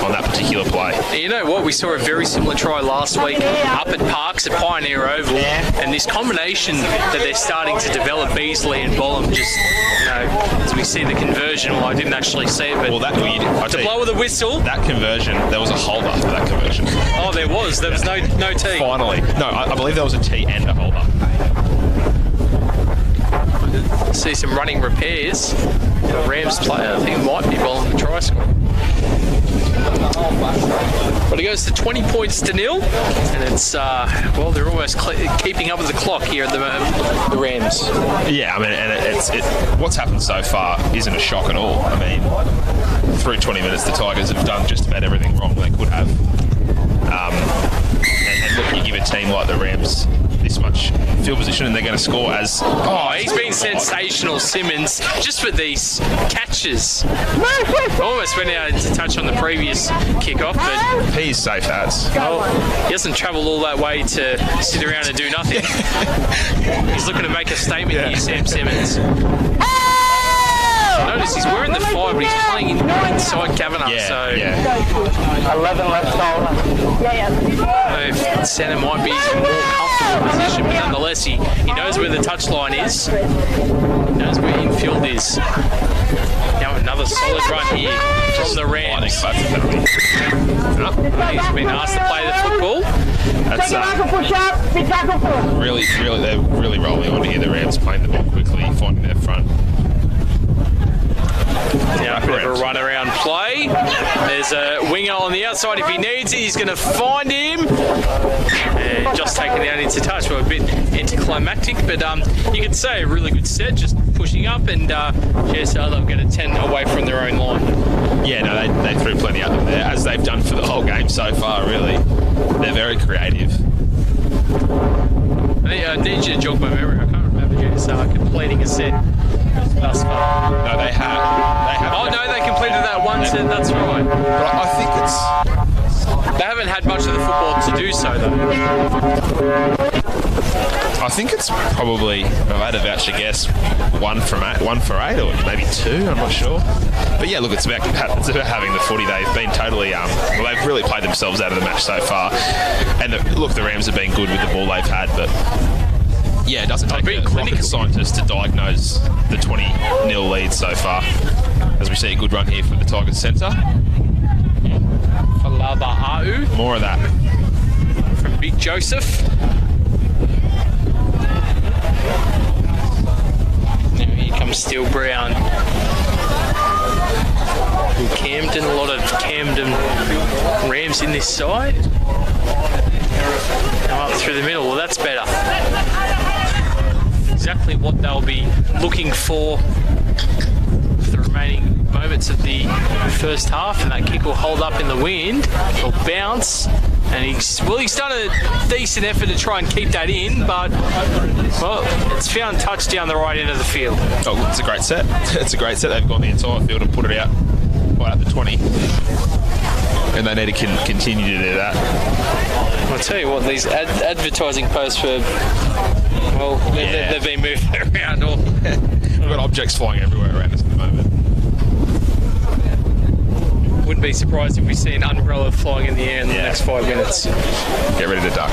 on that particular play. You know what? We saw a very similar try last week up at Parks at Pioneer Oval, and this combination that they're starting to develop, Beasley and Bollum, just, as we see the conversion, well, I didn't actually see it, but to blow with a whistle. That conversion, there was a hold up for that conversion. Oh, there was. There was no tee. Finally. No, I believe there was a tee and a hold up. See some running repairs. The Rams player, I think it might be Bollum, the try score. But it goes to 20 points to 0, and it's they're almost keeping up with the clock here at the Rams. Yeah, I mean, and what's happened so far isn't a shock at all. I mean, through 20 minutes, the Tigers have done just about everything wrong they could have. And look, you give a team like the Rams this much field position and they're going to score as... he's been sensational, Simmons, just for these catches. Almost went out to touch on the previous kickoff, but... He's safe as. Well, he hasn't travelled all that way to sit around and do nothing. He's looking to make a statement here, Sam Simmons. Notice he's wearing the 5, but he's playing inside Kavanagh. 11 left on. Centre might be in a more comfortable position, but nonetheless, he knows where the touchline is. He knows where infield is. Now another solid run here from the Rams. I think that's a penalty. He's been asked to play the football. That's they're really rolling on here. The Rams playing the ball quickly, finding their front. Now a bit of a run around play. There's a winger on the outside. If he needs it, he's going to find him. And just taken out into touch. Well, a bit anticlimactic, but you could say a really good set. Just pushing up, and GSR, they'll get a 10 away from their own line. Yeah, no, they threw plenty at them there, as they've done for the whole game so far, really. They're very creative. I need you to jog my memory. I can't remember GSR completing a set thus far. No, they have. Oh, no, they completed that one set, that's right. But I think it's... They haven't had much of the football to do so, though. I think it's probably, if I had to vouch to guess, 1 for 8, or maybe 2. I'm not sure. But yeah, look, it's about having the footy. They've been totally, they've really played themselves out of the match so far. And the Rams have been good with the ball they've had, but yeah, it doesn't take a rocket scientist to diagnose the 20-0 lead so far. As we see a good run here from the Tigers centre. Falaba-Au. More of that. From Big Joseph. Now here comes Steele Brown. From Camden, a lot of Camden Rams in this side. Now up through the middle, well that's better. Exactly what they'll be looking for the remaining moments of the first half, and that kick will hold up in the wind, it'll bounce, and he's done a decent effort to try and keep that in, but well, it's found touch down the right end of the field. Oh, it's a great set. It's a great set. They've gone the entire field and put it out right up the 20, and they need to continue to do that. I'll tell you what, these advertising posts were, well, they've been moving around. We've got objects flying everywhere around us at the moment. Wouldn't be surprised if we see an umbrella flying in the air in the next 5 minutes. Get ready to duck.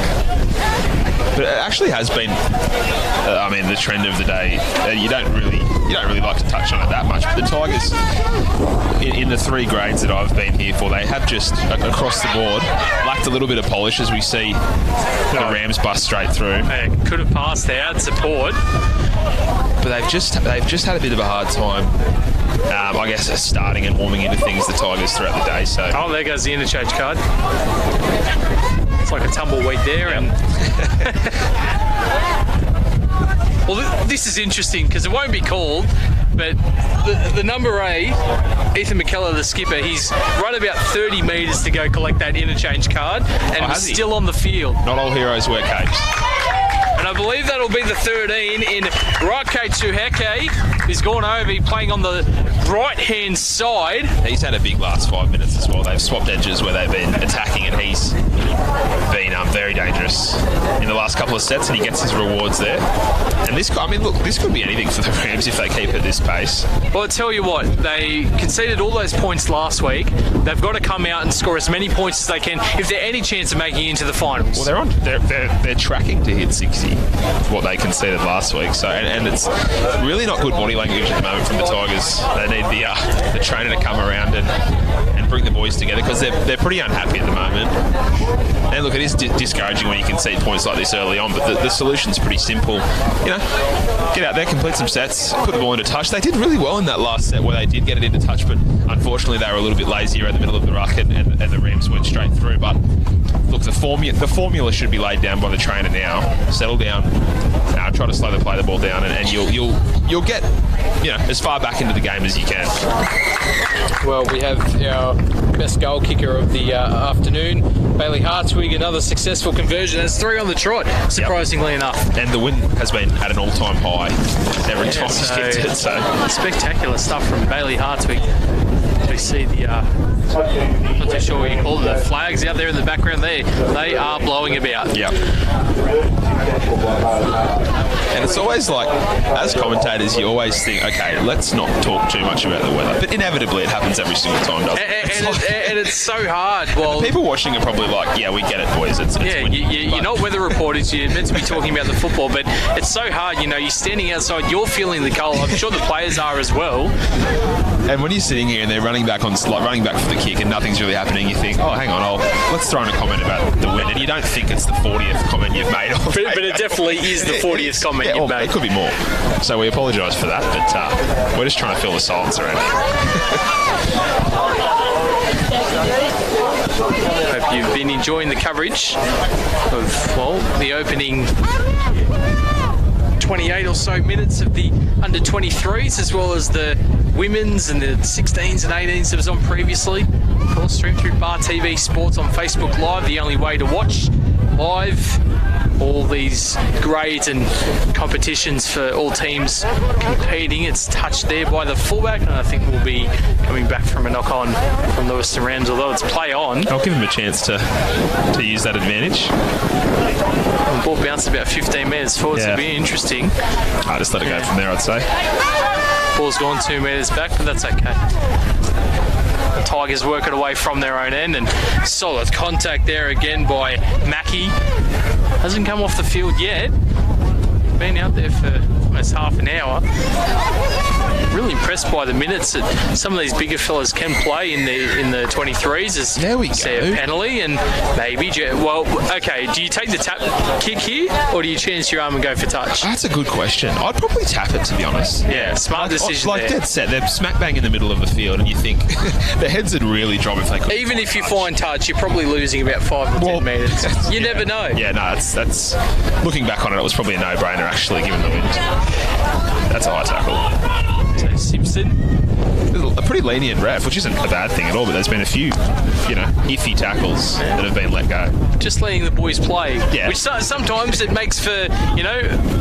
But it actually has been, the trend of the day. You don't really like to touch on it that much. But the Tigers, in the 3 grades that I've been here for, they have just across the board lacked a little bit of polish, as we see the Rams bust straight through. They could have passed there, had support, but they've just had a bit of a hard time. I guess starting and warming into things, the Tigers, throughout the day. So there goes the interchange card. It's like a tumbleweed there, and well, this is interesting because it won't be called, but the number 8, Ethan McKellar, the skipper, he's run about 30 metres to go collect that interchange card, and he's still on the field. Not all heroes wear capes. And I believe that'll be the 13 in Rake Tuheke. He's gone over, he's playing on the right-hand side. He's had a big last 5 minutes as well. They've swapped edges where they've been attacking, and he's been very dangerous in the last couple of sets, and he gets his rewards there. And this could be anything for the Rams if they keep at this pace. Well, I tell you what, they conceded all those points last week. They've got to come out and score as many points as they can if they're any chance of making it into the finals. Well, they're tracking to hit 60, what they conceded last week. So, and it's really not good body language at the moment from the Tigers. They need the trainer to come around and bring the boys together, because they're pretty unhappy at the moment. And look, it is discouraging when you concede points like this early on, but the solution's pretty simple. Get out there, complete some sets, put the ball into touch. They did really well in that last set where they did get it into touch, but unfortunately they were a little bit lazier in the middle of the ruck, and the Rams went straight through. But look, the formula should be laid down by the trainer now. Settle down, try to slowly play the ball down, and you'll get as far back into the game as you can. Well, we have our best goal kicker of the afternoon, Bailey Hartwig, another successful conversion. That's 3 on the trot, surprisingly enough. And the win has been at an all-time high every time he's kicked it. So spectacular stuff from Bailey Hartwig. We see the not too sure what you call them, the flags out there in the background there. They are blowing about. Yeah. And it's always like, as commentators, you always think, okay, let's not talk too much about the weather. But inevitably, it happens every single time, doesn't it? And it's so hard. Well, people watching are probably like, yeah, we get it, boys. It's you're not weather reporters. You're meant to be talking about the football, but it's so hard. You're standing outside. You're feeling the cold. I'm sure the players are as well. And when you're sitting here and they're running back for the kick and nothing's really happening, you think, oh, hang on, let's throw in a comment about the win. And you don't think it's the 40th comment you've made. But it definitely is the 40th comment you've made. It could be more. So we apologise for that, but we're just trying to fill the silence around it. Hope you've been enjoying the coverage of, the opening 28 or so minutes of the under 23s, as well as the women's and the 16s and 18s that was on previously. Of course, streamed through Bar TV Sports on Facebook Live, the only way to watch live all these grades and competitions for all teams competing. It's touched there by the fullback, and I think we'll be coming back from a knock-on from the Western Rams, although it's play on. I'll give him a chance to use that advantage. The ball bounced about 15 metres forward, so it'll be interesting. I just let it go from there, I'd say. Ball's gone 2 metres back, but that's okay. The Tigers work it away from their own end, and solid contact there again by Mackie. Hasn't come off the field yet. Been out there for almost half an hour. Really impressed by the minutes that some of these bigger fellas can play in the 23s. As there we go. See a penalty, and maybe. Well, okay. Do you take the tap kick here, or do you chance your arm and go for touch? That's a good question. I'd probably tap it, to be honest. Yeah, smart decision. Like there. dead set. They're smack bang in the middle of the field, and you think their heads would really drop if they could. Even if you find touch, you're probably losing about 5 or 10 metres. You never know. Yeah, no, that's looking back on it, it was probably a no-brainer actually, given the wind. That's a high tackle. So Simpson. A pretty lenient ref, which isn't a bad thing at all, but there's been a few, iffy tackles that have been let go. Just letting the boys play, which sometimes it makes for,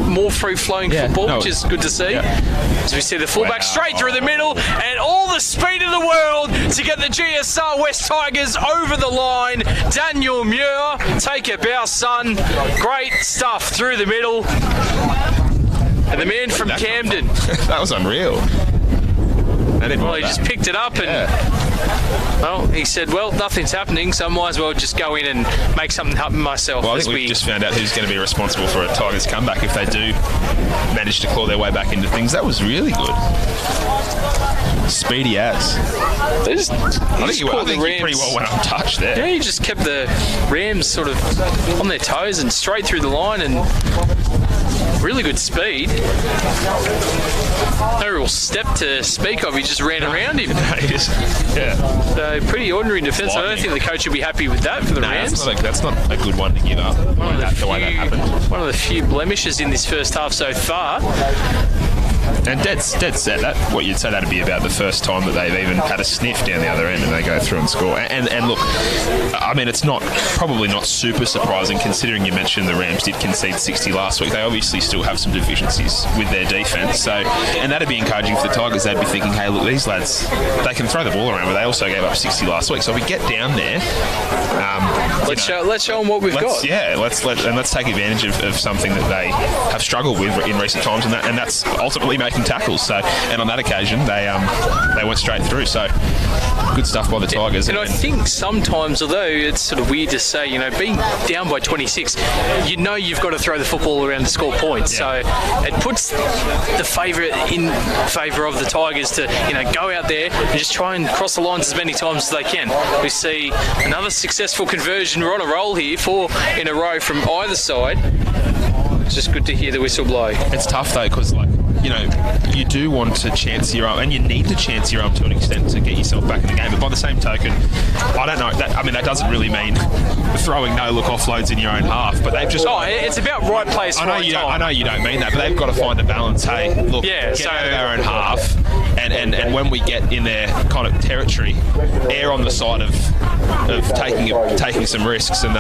more free-flowing football, which is good to see. As we see the fullback straight through the middle, and all the speed in the world to get the GSR West Tigers over the line. Daniel Muir, take a bow, son. Great stuff through the middle. And the man from Camden. That was unreal. Well, he just picked it up and, he said, well, nothing's happening, so I might as well just go in and make something happen myself. Well, I think we just found out who's going to be responsible for a Tigers comeback if they do manage to claw their way back into things. That was really good. Speedy as. I think he pretty well went untouched there. Yeah, he just kept the Rams sort of on their toes and straight through the line, and really good speed. No real step to speak of. He just ran around him. So pretty ordinary defence. I don't think the coach will be happy with that for the Rams. That's not a good one to give up. The way that happened. One of the few blemishes in this first half so far. And dead set. That what you'd say that'd be about the first time that they've even had a sniff down the other end, and they go through and score. And look, I mean, it's probably not super surprising considering you mentioned the Rams did concede 60 last week. They obviously still have some deficiencies with their defence. So, and that'd be encouraging for the Tigers. They'd be thinking, hey, look, these lads, they can throw the ball around, but they also gave up 60 last week. So if we get down there, let's show them what we've got. Yeah, let's take advantage of something that they have struggled with in recent times, and that's ultimately making tackles. So, and on that occasion, they went straight through. So, good stuff by the Tigers. And I think sometimes, although it's sort of weird to say, being down by 26, you've got to throw the football around to score points. Yeah. So it puts the favourite in favour of the Tigers to go out there and just try and cross the lines as many times as they can. We see another successful conversion. We're on a roll here, 4 in a row from either side. It's just good to hear the whistle blow. It's tough though, because you do want to chance your arm, and you need to chance your arm to an extent to get yourself back in the game. But by the same token, I don't know. That doesn't really mean throwing no-look offloads in your own half. But they've just. It's about right place, right time. I know you don't mean that, but they've got to find a balance. Hey, look, get out of their own half, and when we get in their kind of territory, err on the side of taking some risks, and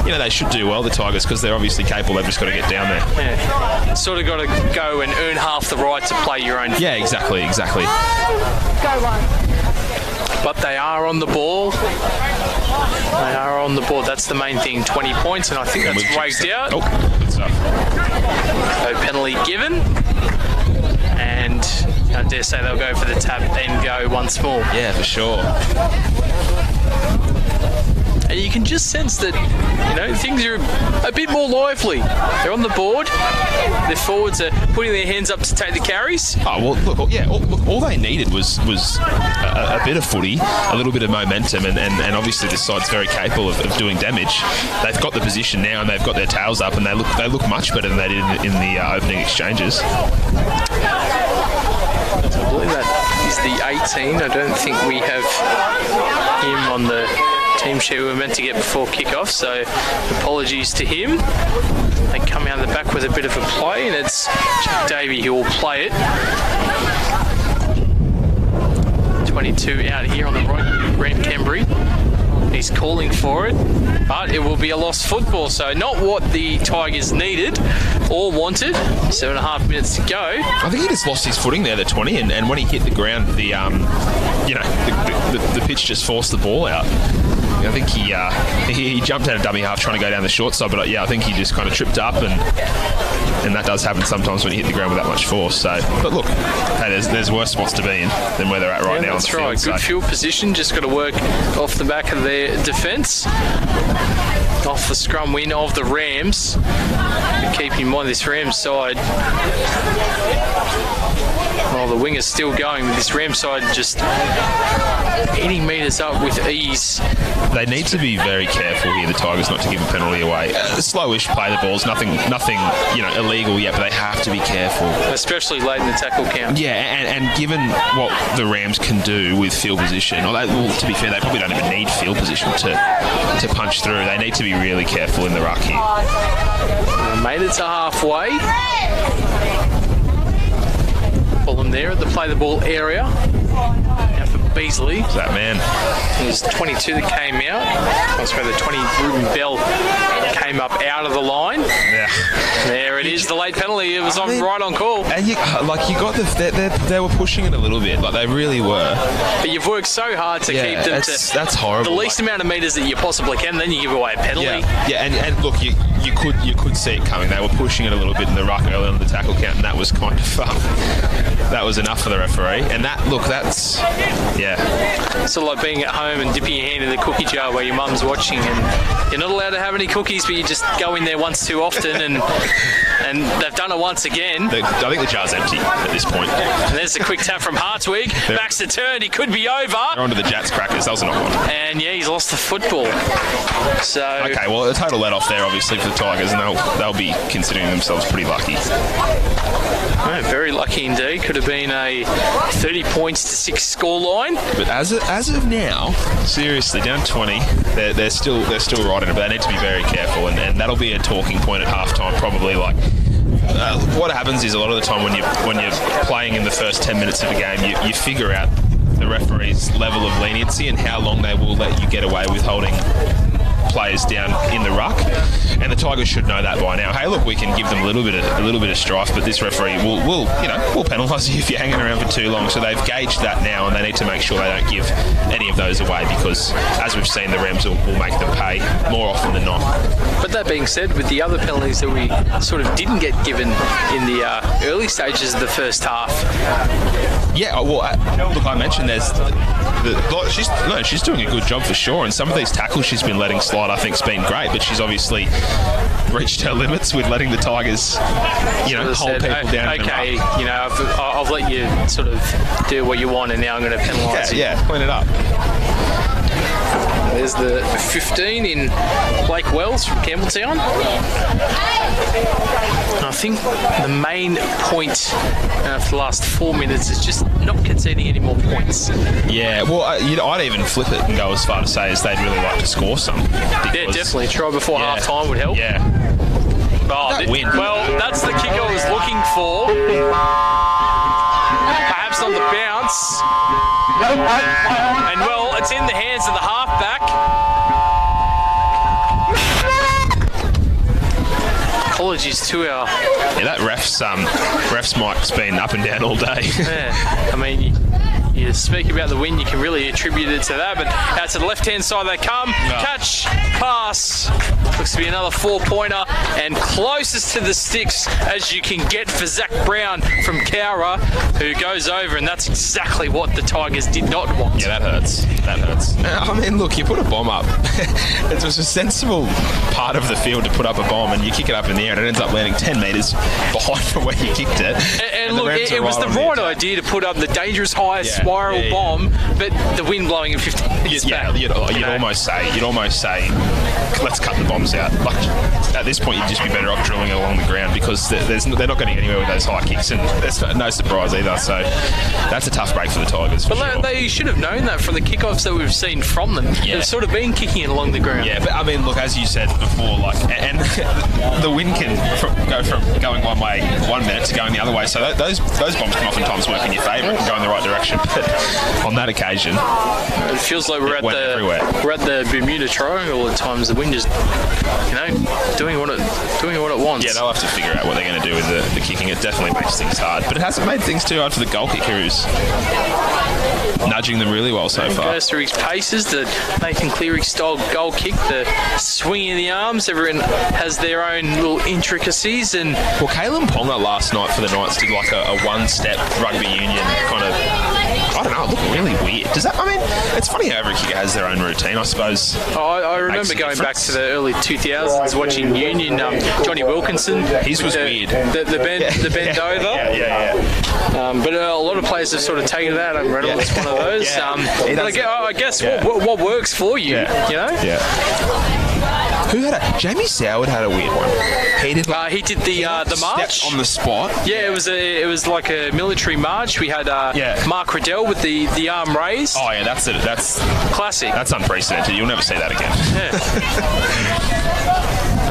they should do well, the Tigers, because they're obviously capable. They've just got to get down there. Yeah, sort of got to go and earn half the right to play your own. Yeah, exactly. Go on. But they are on the ball. That's the main thing. 20 points, and I think that's raked out. Oh, good stuff. No penalty given. And I dare say they'll go for the tap, then go once more. Yeah, for sure. And you can just sense that, things are a bit more lively. They're on the board. Their forwards are putting their hands up to take the carries. Oh, well, look, all they needed was a bit of footy, a little bit of momentum, and obviously this side's very capable of doing damage. They've got the position now, and they've got their tails up, and they look much better than they did in the opening exchanges. I believe that is the 18. I don't think we have him on the team sheet we were meant to get before kick-off, so apologies to him. They come out of the back with a bit of a play, and it's Jack Davey who will play it. 22 out here on the right, Grant Kembry. He's calling for it, but it will be a lost football, so not what the Tigers needed or wanted. 7.5 minutes to go. I think he just lost his footing there, the 20, and when he hit the ground, the pitch just forced the ball out. I think he jumped out of dummy half trying to go down the short side, but I think he just kind of tripped up, and that does happen sometimes when you hit the ground with that much force. So, but look, hey, there's worse spots to be in than where they're at right now. That's right. Good field position. Just got to work off the back of their defence, off the scrum win of the Rams. But keep in mind this Rams side. Well, the wing is still going, but this Rams side just hitting metres up with ease. They need to be very careful here, the Tigers, not to give a penalty away. Slowish play the balls, nothing illegal yet, but they have to be careful. Especially late in the tackle count. Yeah, and given what the Rams can do with field position, to be fair, they probably don't even need field position to punch through. They need to be really careful in the ruck here. Made it to halfway. Pull them there at the play the ball area. Now for Beasley. Who's that man? There's 22 that came out. That's where the 20 Ruben Bell came up out of the line. Yeah. There it is, the late penalty. It was right on call. And you got they were pushing it a little bit, like they really were. But you've worked so hard to keep them to that's horrible. The least amount of metres that you possibly can, then you give away a penalty. Yeah, and look, you could see it coming. They were pushing it a little bit in the ruck early on the tackle count, and that was kind of that was enough for the referee. And that's It's sort of like being at home and dipping your hand in the cookie jar where your mum's watching, and you're not allowed to have any cookies, but you just go in there once too often, and they've done it once again. I think the jar's empty at this point. And there's a quick tap from Hartwig. Backs the turn. He could be over. They're onto the Jats crackers. That was not one. And he's lost the football. So okay, well, a total let off there, obviously, for the Tigers, and they'll be considering themselves pretty lucky. Oh, very lucky indeed. Could have been a 30 points to 6 score line. But as of now, seriously, down 20, they're still right in it, but they need to be very careful, and that'll be a talking point at halftime, probably. Like, what happens is a lot of the time when you're playing in the first 10 minutes of a game, you figure out the referee's level of leniency and how long they will let you get away with holding players down in the ruck, and the Tigers should know that by now. Hey, look, we can give them a little bit of strife, but this referee will penalise you if you're hanging around for too long. So they've gauged that now, and they need to make sure they don't give any of those away, because as we've seen, the Rams will make them pay more often than not. But that being said, with the other penalties that we sort of didn't get given in the early stages of the first half. Yeah, well, look, I mentioned she's doing a good job for sure, and some of these tackles she's been letting slide, I think, has been great, but she's obviously reached her limits with letting the Tigers, hold people down. Okay, I've let you sort of do what you want, and now I'm going to penalise you. Yeah, clean it up. There's the 15 in Blake Wells from Campbelltown. And I think the main point for the last 4 minutes is just not conceding any more points. Yeah, well, I'd even flip it and go as far to say as they'd really like to score some. Yeah, definitely. Try before half-time would help. Yeah. Win. Well, that's the kick I was looking for. Perhaps on the bounce. And, well, it's in the hands of the halfback. Apologies to our... Yeah, that ref's mic's been up and down all day. Yeah, I mean... You speak about the win, you can really attribute it to that, but out to the left-hand side they come. No. Catch, pass. Looks to be another 4-pointer, and closest to the sticks as you can get for Zach Brown from Cowra, who goes over, and that's exactly what the Tigers did not want. Yeah, that hurts. I mean, look, you put a bomb up. It was a sensible part of the field to put up a bomb, and you kick it up in the air, and it ends up landing 10 metres behind from where you kicked it. And look, it was the right idea to put up the dangerous highest spiral bomb, but the wind blowing at 50 meters back. You'd almost say, let's cut the bombs out. Like, at this point, you'd just be better off drilling it along the ground because they're not getting anywhere with those high kicks, and it's no surprise either. So that's a tough break for the Tigers. But they should have known that from the kickoffs that we've seen from them. Yeah. They've sort of been kicking it along the ground. Yeah, but I mean, look, as you said before, like, and the wind can go from going one way 1 minute to going the other way. So those bombs can oftentimes work in your favour and go in the right direction. But on that occasion, it feels like we're at the Bermuda Triangle at times. The wind just, doing what it wants. Yeah, they'll have to figure out what they're going to do with the kicking. It definitely makes things hard, but it hasn't made things too hard for the goal kicker, who's nudging them really well so far. Goes through his paces, the Nathan Cleary style goal kick, the swinging of the arms. Everyone has their own little intricacies. And well, Kalen Ponga last night for the Knights did like a one-step rugby union kind of. I don't know, it looked really weird. Does that? I mean, it's funny how every kicker has their own routine, I suppose. I remember going back to the early 2000s watching Union. Johnny Wilkinson. His was weird. The bend over. Yeah. But a lot of players have sort of taken that. Adam Reynolds is one of those. But I guess what works for you, Yeah. Who had Jamie Soward had a weird one. He did the march on the spot. Yeah, it was like a military march. We had Mark Riddell with the arm raised. Oh yeah, that's classic. That's unprecedented. You'll never see that again. Yeah.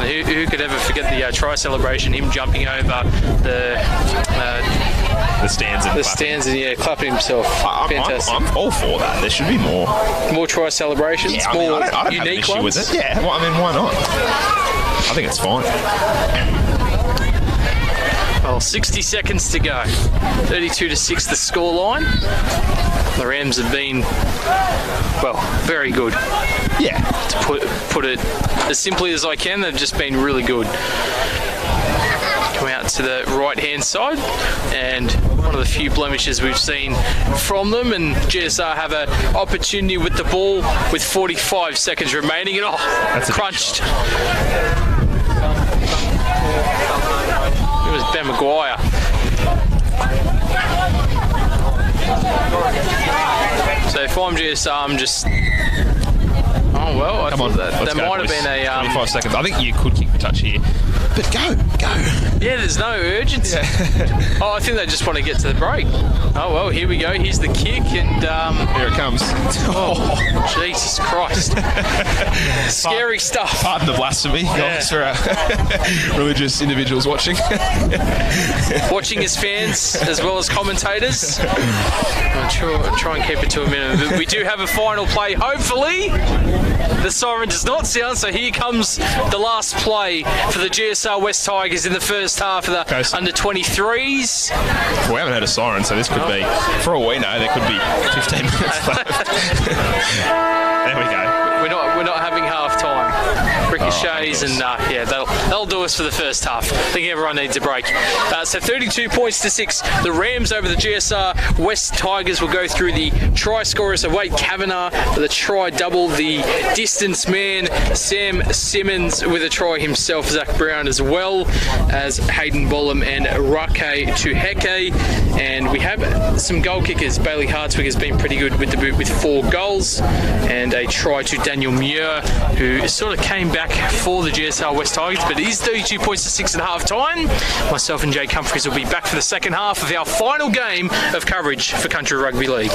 Who could ever forget the try celebration? Him jumping over the stands and clapping himself. Fantastic. I'm all for that. There should be more try celebrations. Yeah, more I don't unique have an issue ones. with it. Yeah, well, I mean, why not? I think it's fine. Well, 60 seconds to go. 32-6 the scoreline. The Rams have been, very good. Yeah. To put it as simply as I can, they've just been really good. Come out to the right-hand side, and one of the few blemishes we've seen from them, and GSR have an opportunity with the ball with 45 seconds remaining, and that's crunched. It was Ben Maguire. So if I'm GSR, I'm just... Oh, well, I thought that might have been a... 25 seconds. I think you could kick the touch here. But go. Yeah, there's no urgency. I think they just want to get to the break. Oh, well, here we go. Here's the kick, and... here it comes. Oh, Jesus Christ. Scary stuff. Pardon the blasphemy, guys, for religious individuals watching. Watching as fans, as well as commentators. I'll try and keep it to a minute. But we do have a final play, hopefully. The siren does not sound, so here comes the last play for the GSR West Tigers in the first half of the under-23's. We haven't heard a siren, so this could be, for all we know, there could be 15 minutes left. There we go. We're not having half-time. Ricochets and that'll do us for the first half. I think everyone needs a break. So 32 points to 6. The Rams over the GSR West Tigers will go through the try scorers of Wade Kavanagh with a try double. The distance man Sam Simmons with a try himself. Zach Brown as well as Hayden Bollum and Rake Tuheke. And we have some goal kickers. Bailey Hartswig has been pretty good with the boot with 4 goals and a try to Daniel Muir, who sort of came back for the GSR West Tigers, but it is 32 points to 6 at half time. Myself and Jake Humphries will be back for the second half of our final game of coverage for Country Rugby League.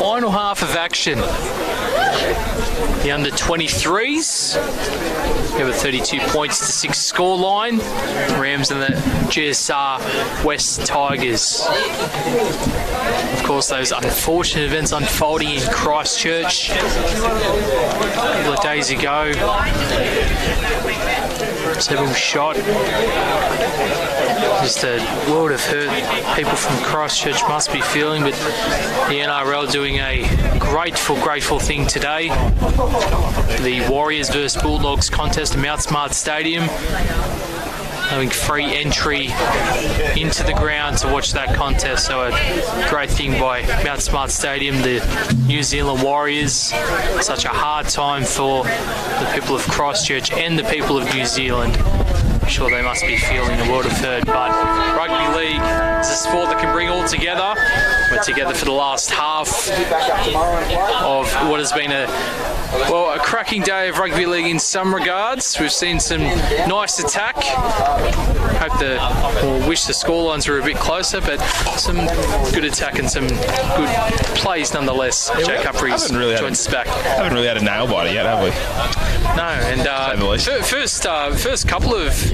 final half of action. The under-23's have a 32 points to 6 scoreline. Rams and the GSR West Tigers. Of course, those unfortunate events unfolding in Christchurch a couple of days ago. Several shot. Just a world of hurt people from Christchurch must be feeling, but the NRL doing a grateful thing today. The Warriors versus Bulldogs contest at Mount Smart Stadium, having free entry into the ground to watch that contest. So a great thing by Mount Smart Stadium, the New Zealand Warriors. Such a hard time for the people of Christchurch and the people of New Zealand. I'm sure they must be feeling a world of hurt, but rugby league is a sport that can bring all together. We're together for the last half of what has been a cracking day of rugby league in some regards. We've seen some nice attack. Wish the scorelines were a bit closer, but some good attack and some good plays nonetheless. Jake Humphries joins us back. Haven't really had a nail biter yet, have we? No, and first couple of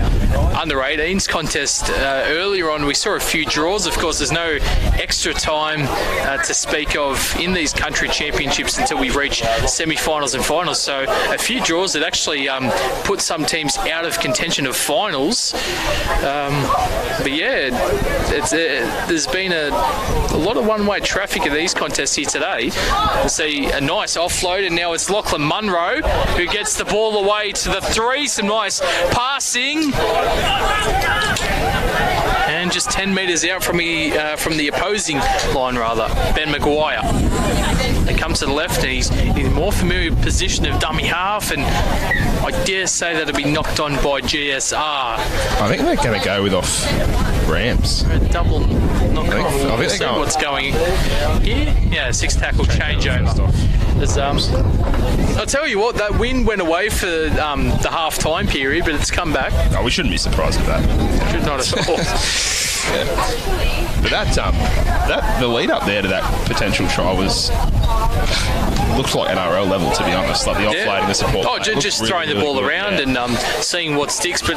under-18s contest earlier on, we saw a few draws. Of course, there's no extra time to speak of in these country championships until we reach semi-finals and finals. So a few draws that actually put some teams out of contention of finals. But yeah, there's been a lot of one-way traffic in these contests here today. We see a nice offload, and now it's Lachlan Munro who gets the ball away to the 3. Some nice passing. And just 10 metres out from the opposing line, rather. Ben Maguire. He comes to the left, and he's in a more familiar position of dummy half, and I dare say that'll be knocked on by GSR. I think they're going to go with off Rams. A double knock off. I think they're going. What's going here? Yeah, 6 tackle changeover. I'll tell you what, that win went away for the half-time period, but it's come back. Oh, we shouldn't be surprised with that. Should not at all. Yeah. But the lead up there to that potential try looks like NRL level, to be honest. Like the offloading, the support. Just throwing the ball around and seeing what sticks. But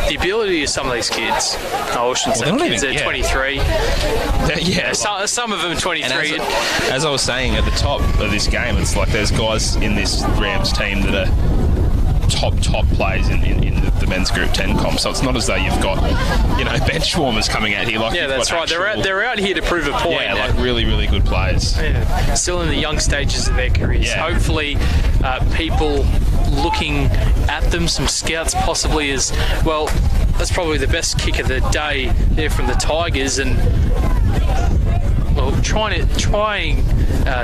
the ability of some of these kids, I shouldn't say kids, they're 23. Yeah, some of them 23. As I was saying at the top of this game, it's like there's guys in this Rams team that are top players in the men's Group 10 comp, so it's not as though you've got bench warmers coming out here. Yeah, that's right. They're out here to prove a point. Yeah, like really good players. Yeah, still in the young stages of their careers. Yeah. Hopefully, people looking at them, some scouts possibly as well. That's probably the best kick of the day there from the Tigers, and trying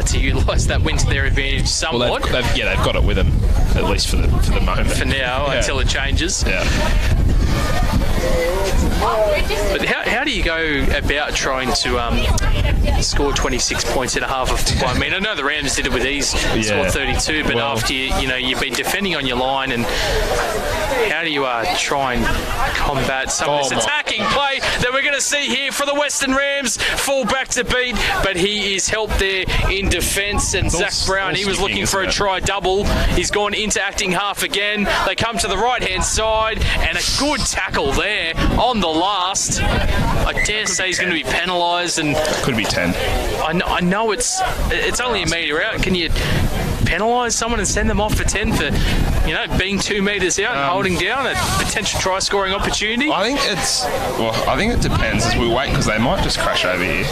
to utilise that win to their advantage somewhat. Well, they've got it with them, at least for the moment. For now, until it changes. Yeah. But how do you go about trying to score 26 points in a half of football? I mean, I know the Rams did it with ease, scored 32, but after you've been defending on your line, and how do you try and combat some of this attacking play that we're going to see here for the Western Rams? Full back to beat, but he is helped there in defence, and Zach Brown, he was looking for a try double. He's gone into acting half again. They come to the right-hand side, and a good tackle there on the last. I dare say he's going to be penalised, and could be 10. I know it's only a metre out. Can you penalise someone and send them off for 10 for being 2 metres out and holding down a potential try scoring opportunity? I think it depends as we wait, because they might just crash over here.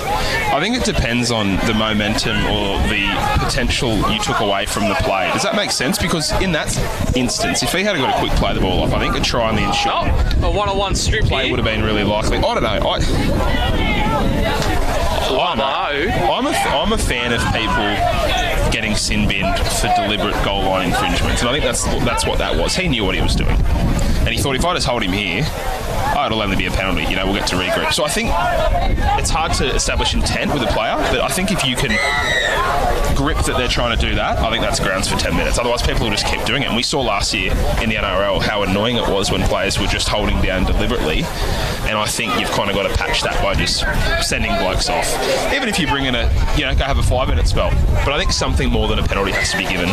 I think it depends on the momentum or the potential you took away from the play. Does that make sense? Because in that instance, if he had got a quick play the ball off, I think a try on the insurance a one-on-one strip play would have been really likely. I don't know. I'm a fan of people getting sin binned for deliberate goal line infringements. And I think that's what that was. He knew what he was doing. And he thought, if I just hold him here, it'll only be a penalty, we'll get to regroup. So I think it's hard to establish intent with a player, but I think if you can grip that they're trying to do that, I think that's grounds for 10 minutes. Otherwise, people will just keep doing it. And we saw last year in the NRL how annoying it was when players were just holding down deliberately. And I think you've kind of got to patch that by just sending blokes off. Even if you bring in go have a 5-minute spell. But I think something more than a penalty has to be given.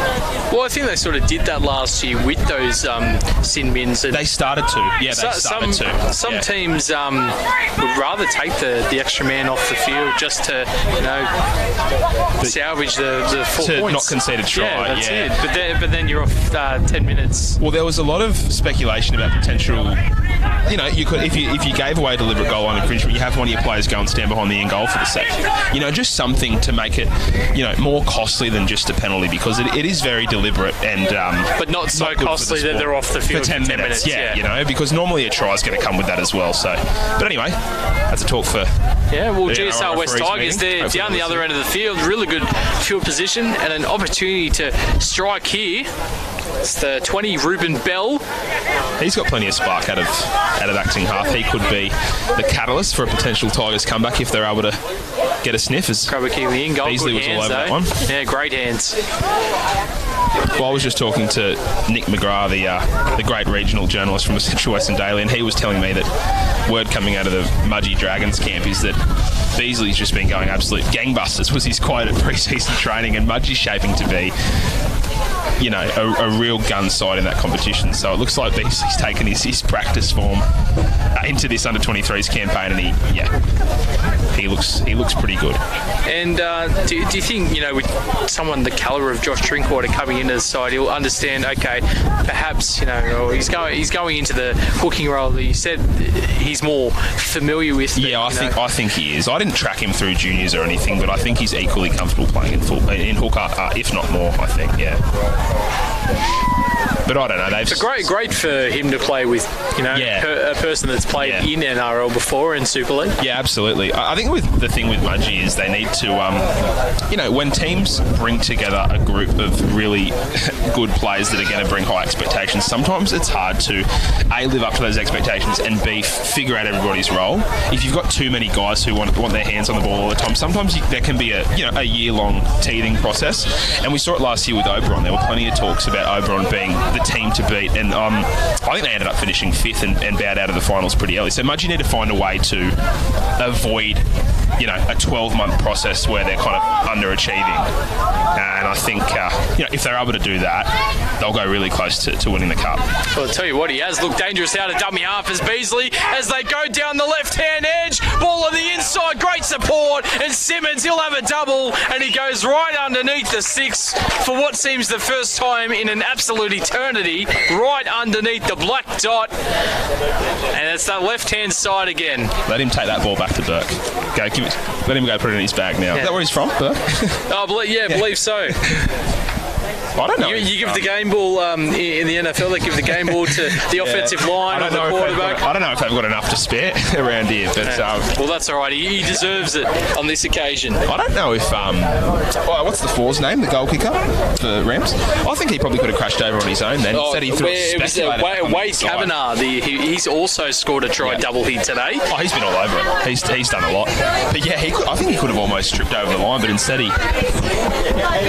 Well, I think they sort of did that last year with those sin bins. They started to. Yeah, they started to. Some teams would rather take the extra man off the field just to, salvage the 4 to points. Not concede a try. Yeah, that's it. But then you're off 10 minutes. Well, there was a lot of speculation about potential. You could if you gave away a deliberate goal line infringement, you have one of your players go and stand behind the end goal for the set. Just something to make it, more costly than just a penalty, because it is very deliberate and. But not so costly that they're off the field for 10 minutes. Yeah, because normally a try is going to come with that as well. So, but anyway, that's a talk for. Yeah, well, GSR West Tigers, they're down the other end of the field, really good field position and an opportunity to strike here. It's the 20, Ruben Bell. He's got plenty of spark out of acting half. He could be the catalyst for a potential Tigers comeback if they're able to get a sniff. As Krabakili in goal. Beasley was all over that one. Yeah, great hands. Well, I was just talking to Nick McGrath, the great regional journalist from the Central Western Daily, and he was telling me that word coming out of the Mudgee Dragons camp is that Beasley's just been going absolute gangbusters, was his quote at pre-season training, and Mudgee's shaping to be a real gun side in that competition. So it looks like Beasley's taken his practice form into this under-23's campaign, and he looks pretty good. And do you think, with someone the calibre of Josh Drinkwater coming into the side, he'll understand, okay, perhaps, or he's going into the hooking role that you said he's more familiar with. Yeah, I think he is. I didn't track him through juniors or anything, but I think he's equally comfortable playing in hooker, if not more, I think, yeah. But I don't know. It's great for him to play with, a person that's played in NRL before in Super League. Yeah, absolutely. I think the thing with Mudgee is they need to, when teams bring together a group of really good players that are going to bring high expectations, sometimes it's hard to A, live up to those expectations, and B, figure out everybody's role. If you've got too many guys who want their hands on the ball all the time, sometimes there can be a year-long teething process. And we saw it last year with Oberon. There were plenty of talks about Oberon being the team to beat, and I think they ended up finishing 5th and bowed out of the finals pretty early. So Mudgee need to find a way to avoid a 12-month process where they're kind of underachieving. And I think if they're able to do that, they'll go really close to winning the cup. Well, I'll tell you what, he has looked dangerous out of dummy half as Beasley as they go down the left-hand edge. Ball on the inside, great support, and Simmons, he'll have a double, and he goes right underneath the 6 for what seems the first time in an absolute eternity, right underneath the black dot. And it's the left-hand side again. Let him take that ball back to Burke. Let him go put it in his bag now. Yeah. Is that where he's from, Burke? I believe so. I don't know. You give the game ball in the NFL. They give the game ball to the offensive line or the quarterback. I don't know if they've got enough to spare around here, but well, that's all right. He deserves it on this occasion. I don't know if what's the four's name? The goal kicker for Rams. I think he probably could have crashed over on his own. Then said he threw it was Wade Kavanagh. He's also scored a try double hit today. Oh, he's been all over it. He's done a lot. But yeah, I think he could have almost tripped over the line, but instead he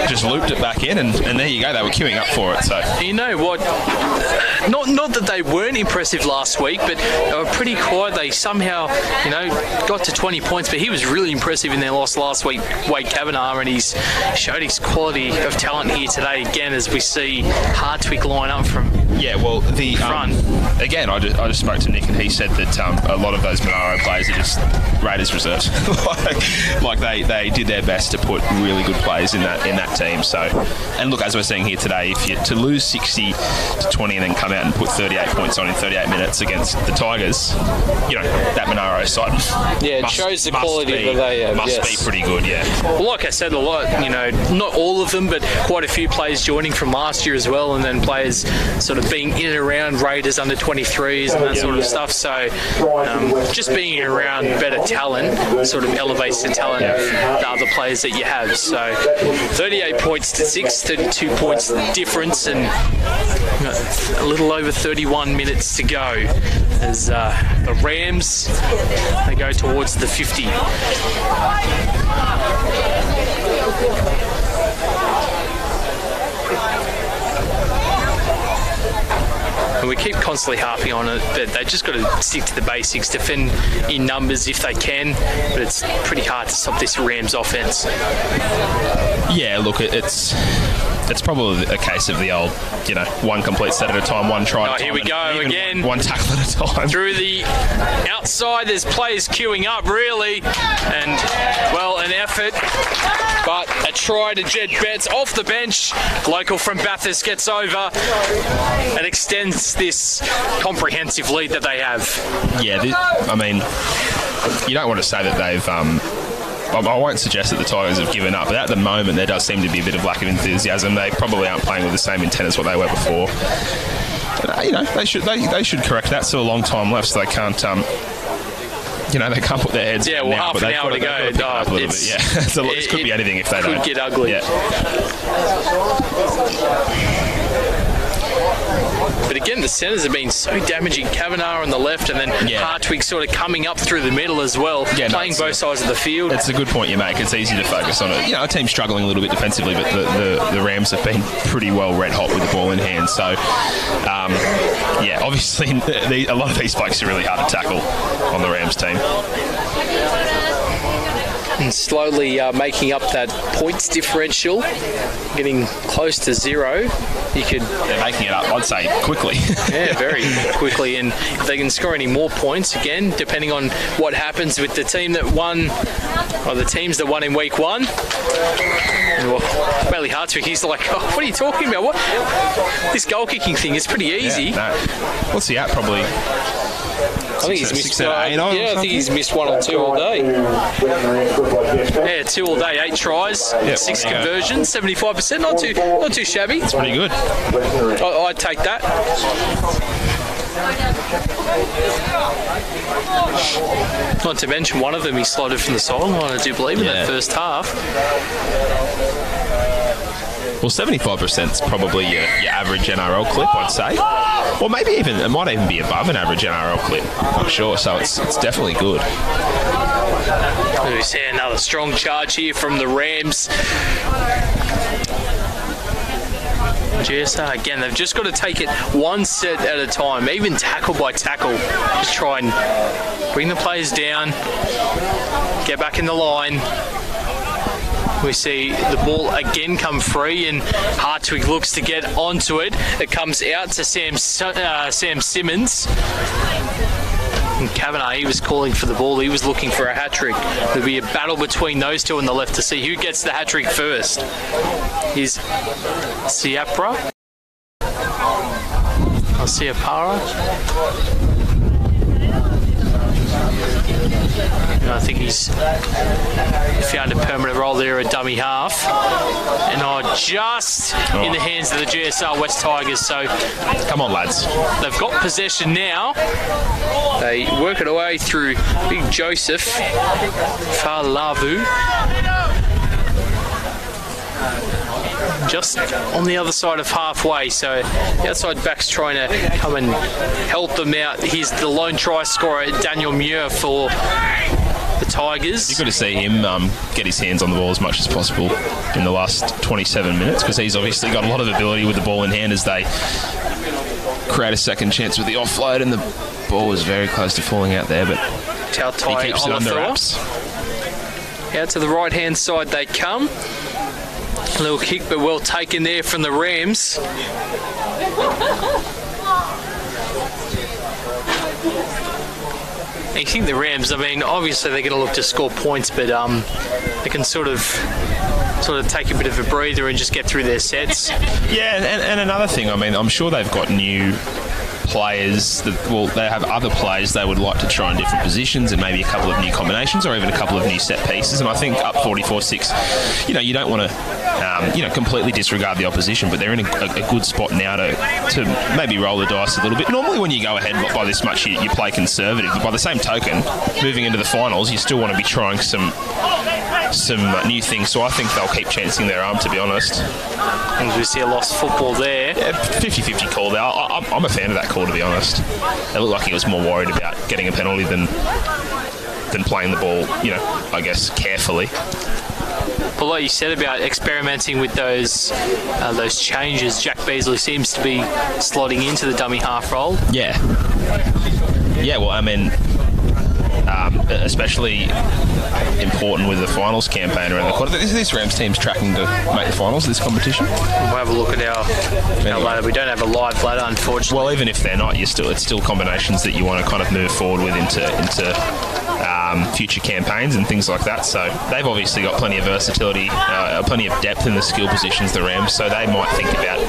just looped it back in, and there you go. They were queuing up for it. So you know what? Not that they weren't impressive last week, but they were pretty quiet. They somehow, got to 20 points, but he was really impressive in their loss last week, Wade Kavanagh, and he's showed his quality of talent here today again as we see Hardwick line up from the front. Again, I just spoke to Nick, and he said that a lot of those Monaro players are just Raiders reserves. like they did their best to put really good players in that team. So, and look, as we're seeing here today, if you to lose 60-20 and then come out and put 38 points on in 38 minutes against the Tigers, that Monaro side it shows the quality that they have. Must be pretty good, Well, like I said, a lot, not all of them, but quite a few players joining from last year as well, and then players sort of being in and around Raiders under 23s and that sort of stuff. So just being around better talent sort of elevates the talent of the other players that you have. So 38 points to 6, 32 points difference, and a little over 31 minutes to go as the Rams, they go towards the 50. And we keep constantly harping on it, but they just got to stick to the basics, defend in numbers if they can, but it's pretty hard to stop this Rams offense. Yeah, look, it's probably a case of the old, one complete set at a time, one try at a time. Here we go again. One tackle at a time. Through the outside, there's players queuing up, really. And, well, an effort. But a try to Jed Betts off the bench. Local from Bathurst gets over and extends this comprehensive lead that they have. Yeah, you don't want to say that they've... I won't suggest that the Tigers have given up, but at the moment there does seem to be a bit of lack of enthusiasm. They probably aren't playing with the same intent as what they were before. But, they should correct that. Still a long time left, so they can't. They can't put their heads. Yeah, well, half an hour to go. This could be anything if they don't. Could get ugly. Yeah. But again, the centres have been so damaging. Kavanagh on the left, and then Hartwig sort of coming up through the middle as well, playing both sides of the field. It's a good point you make. It's easy to focus on it. A team's struggling a little bit defensively, but the Rams have been pretty well red hot with the ball in hand. So, obviously, a lot of these folks are really hard to tackle on the Rams team. And slowly making up that points differential, getting close to 0. They're making it up, I'd say, quickly. Yeah, very quickly. And if they can score any more points, again, depending on what happens with the team that won, or the teams that won in week 1. Well, Bailey Hartwig, he's like, what are you talking about? What? This goal kicking thing is pretty easy. Yeah, no. What's he at, probably? I think he's missed I think he's missed 1 or 2 all day. Yeah, 2 all day, 8 tries, 6 conversions, 75%. Not too shabby. It's pretty good. I'd take that. Not to mention one of them he slotted from the sideline, I do believe, in that first half. Well, 75% is probably your average NRL clip, I'd say. Or maybe it might even be above an average NRL clip. I'm not sure, so it's definitely good. We see another strong charge here from the Rams. GSR, again, they've just got to take it one set at a time, even tackle by tackle. Just try and bring the players down, get back in the line. We see the ball again come free, and Hartwig looks to get onto it. It comes out to Sam Simmons. And Kavanagh, he was calling for the ball. He was looking for a hat-trick. There'll be a battle between those two on the left to see who gets the hat-trick first. Here's Siapra. Or Siapara. I think he's found a permanent role there at dummy half. And just in the hands of the GSR West Tigers. So come on, lads. They've got possession now. They work it away through Big Joseph Falavu. Just on the other side of halfway, so the outside back's trying to come and help them out. Here's the lone try scorer, Daniel Muir, for the Tigers. You've got to see him get his hands on the ball as much as possible in the last 27 minutes, because he's obviously got a lot of ability with the ball in hand as they create a second chance with the offload, and the ball was very close to falling out there, but he keeps it under wraps. Out to the right-hand side they come. A little kick, but well taken there from the Rams. You think the Rams, I mean, obviously they're going to look to score points, but they can sort of sort of take a bit of a breather and just get through their sets. Yeah, and another thing, I mean, I'm sure they've got new players they have other players they would like to try in different positions and maybe a couple of new combinations or even a couple of new set pieces, and I think up 44-6, you don't want to completely disregard the opposition, but they're in a good spot now to maybe roll the dice a little bit. Normally when you go ahead by this much you play conservative, but by the same token, moving into the finals you still want to be trying some new things, so I think they'll keep chancing their arm, to be honest. And we see a lost football there. Yeah, 50-50 call there. I'm a fan of that call, to be honest. It looked like he was more worried about getting a penalty than playing the ball, I guess, carefully. But like you said about experimenting with those changes, Jack Beasley seems to be slotting into the dummy half role. Yeah. Yeah, well, I mean, especially important with the finals campaign around the quarter. This Rams team's tracking to make the finals of this competition. We'll have a look at our ladder. We don't have a live ladder, unfortunately. Well, even if they're not, it's still combinations that you want to kind of move forward with into future campaigns and things like that. So they've obviously got plenty of versatility, plenty of depth in the skill positions, the Rams. So they might think about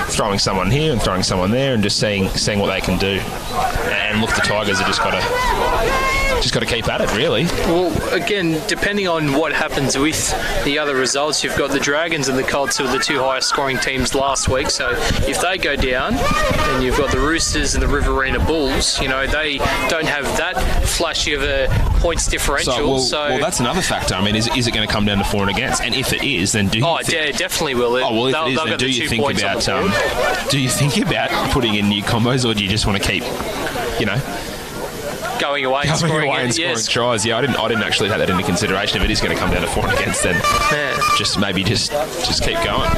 throwing someone here and throwing someone there and just seeing what they can do. And look, the Tigers have just got to keep at it, really. Well, again, depending on what happens with the other results, you've got the Dragons and the Colts, who were the two highest scoring teams last week. So if they go down, then you've got the Roosters and the Riverina Bulls. They don't have that flashy of a points differential. Well, that's another factor. I mean, is it going to come down to for and against? And if it is, then do you think... it definitely will. If it is, then do you think about putting in new combos, or do you just want to keep, going away and scoring tries? Yeah, I didn't actually take that into consideration. If it is going to come down to for and against, then just keep going.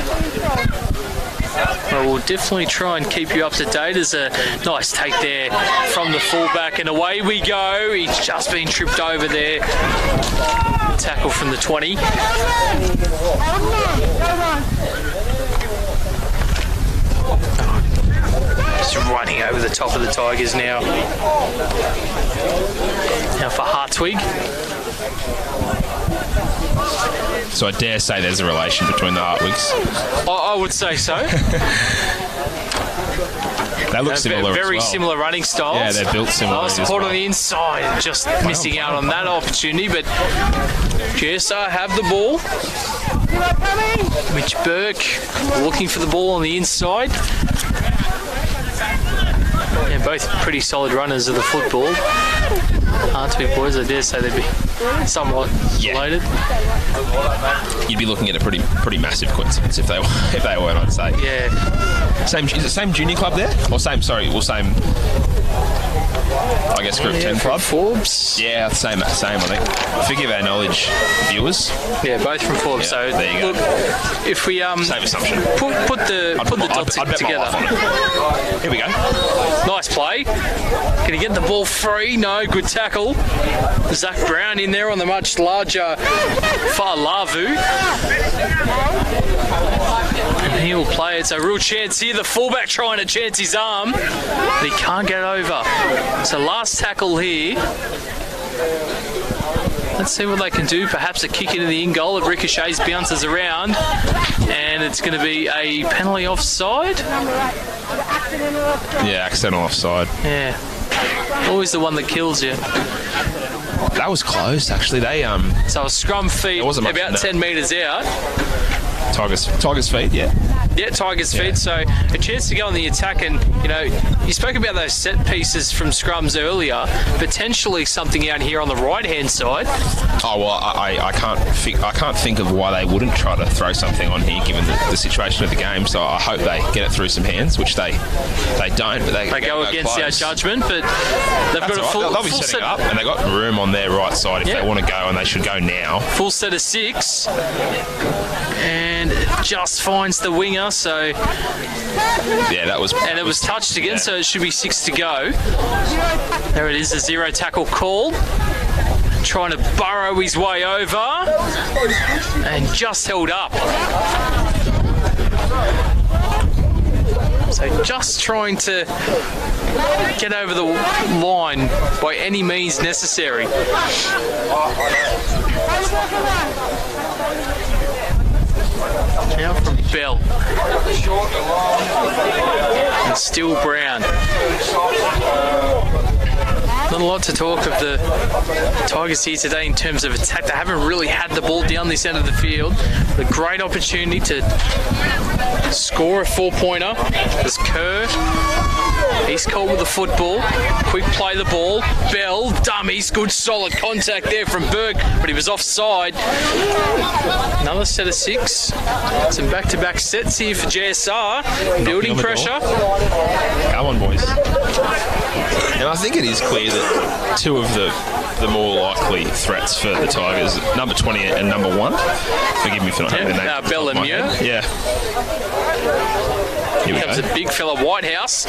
Well, we'll definitely try and keep you up to date. There's a nice take there from the fullback, and away we go. He's just been tripped over there. Tackle from the 20. Just running over the top of the Tigers now. Now for Hartwig. So I dare say there's a relation between the Hartwigs. I would say so. They look similar very as well. Similar running styles. Yeah, they're built similar. Nice support on the inside. Just missing out on that opportunity, but GSR have the ball. Mitch Burke looking for the ball on the inside. Yeah, both pretty solid runners of the football. Hartwig boys, I dare say they'd be somewhat related. You'd be looking at a pretty massive coincidence if they weren't, I'd say. Yeah. Is it same junior club there? Or same I guess Group 10 club? Forbes? Yeah, same I think. Forgive our knowledge, viewers. Yeah, both from Forbes. Yeah, so there you go. Look, if we same assumption. Put the dots I'd bet together. my life on it. Here we go. Nice play. Can he get the ball free? No, good tackle. Zach Brown in there on the much larger Fa'alavu. And he will play. It's a real chance here. The fullback trying to chance his arm, but he can't get over. So last tackle here. Let's see what they can do. Perhaps a kick into the in goal. It ricochets, bounces around, and it's going to be a penalty offside. Yeah, accidental offside. Yeah, always the one that kills you. That was close, actually. So a scrum feet about 10 metres out. Tigers feet, yeah. Yeah, Tigers feet. So a chance to go on the attack, and you spoke about those set pieces from scrums earlier. Potentially something out here on the right-hand side. Oh well, I can't think of why they wouldn't try to throw something on here, given the situation of the game. So I hope they get it through some hands, which they don't. But they go against close. our judgment, but they've got a full. They'll be full setting set up, and they got room on their right side if they want to go, and they should go now. Full set of 6. And it just finds the winger, so it was touched again, so it should be 6 to go. There it is, a 0 tackle call, trying to burrow his way over and just held up. So just trying to get over the line by any means necessary. Now from Bell. And still Brown. Not a lot to talk of the Tigers here today in terms of attack. They haven't really had the ball down this end of the field. A great opportunity to score a 4-pointer. There's Kerr. He's caught with the football. Quick play the ball. Bell, dummies. Good solid contact there from Berg, but he was offside. Another set of 6. Some back-to-back sets here for GSR. Building pressure. Come on, boys. And I think it is clear that two of the more likely threats for the Tigers, number 20 and number 1. Forgive me for not having the name. Bell and Muir. Yeah. Here comes a big fella, Whitehouse.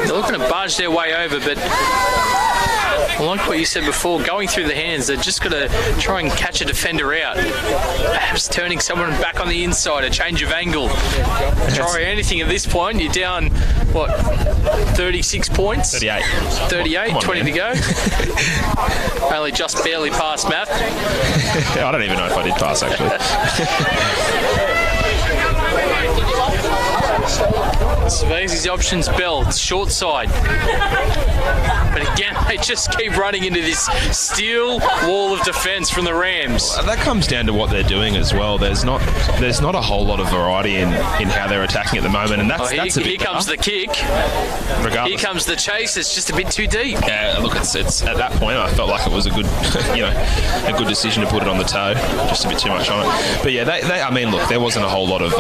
They're looking to barge their way over, but I like what you said before, going through the hands, they're just got to try and catch a defender out. Perhaps turning someone back on the inside, a change of angle. Try anything at this point. You're down, 36 points? 38. 38, 20 to go. Only just barely passed Matt. I don't even know if I did pass, actually. Surveys his options. Bell, short side. But again, they just keep running into this steel wall of defence from the Rams. That comes down to what they're doing as well. There's not a whole lot of variety in how they're attacking at the moment, and that's a bit here comes the kick. Regardless. Here comes the chase. It's just a bit too deep. Yeah, look, it's at that point I felt like it was a good, a good decision to put it on the toe. Just a bit too much on it. But yeah, I mean, look, there wasn't a whole lot of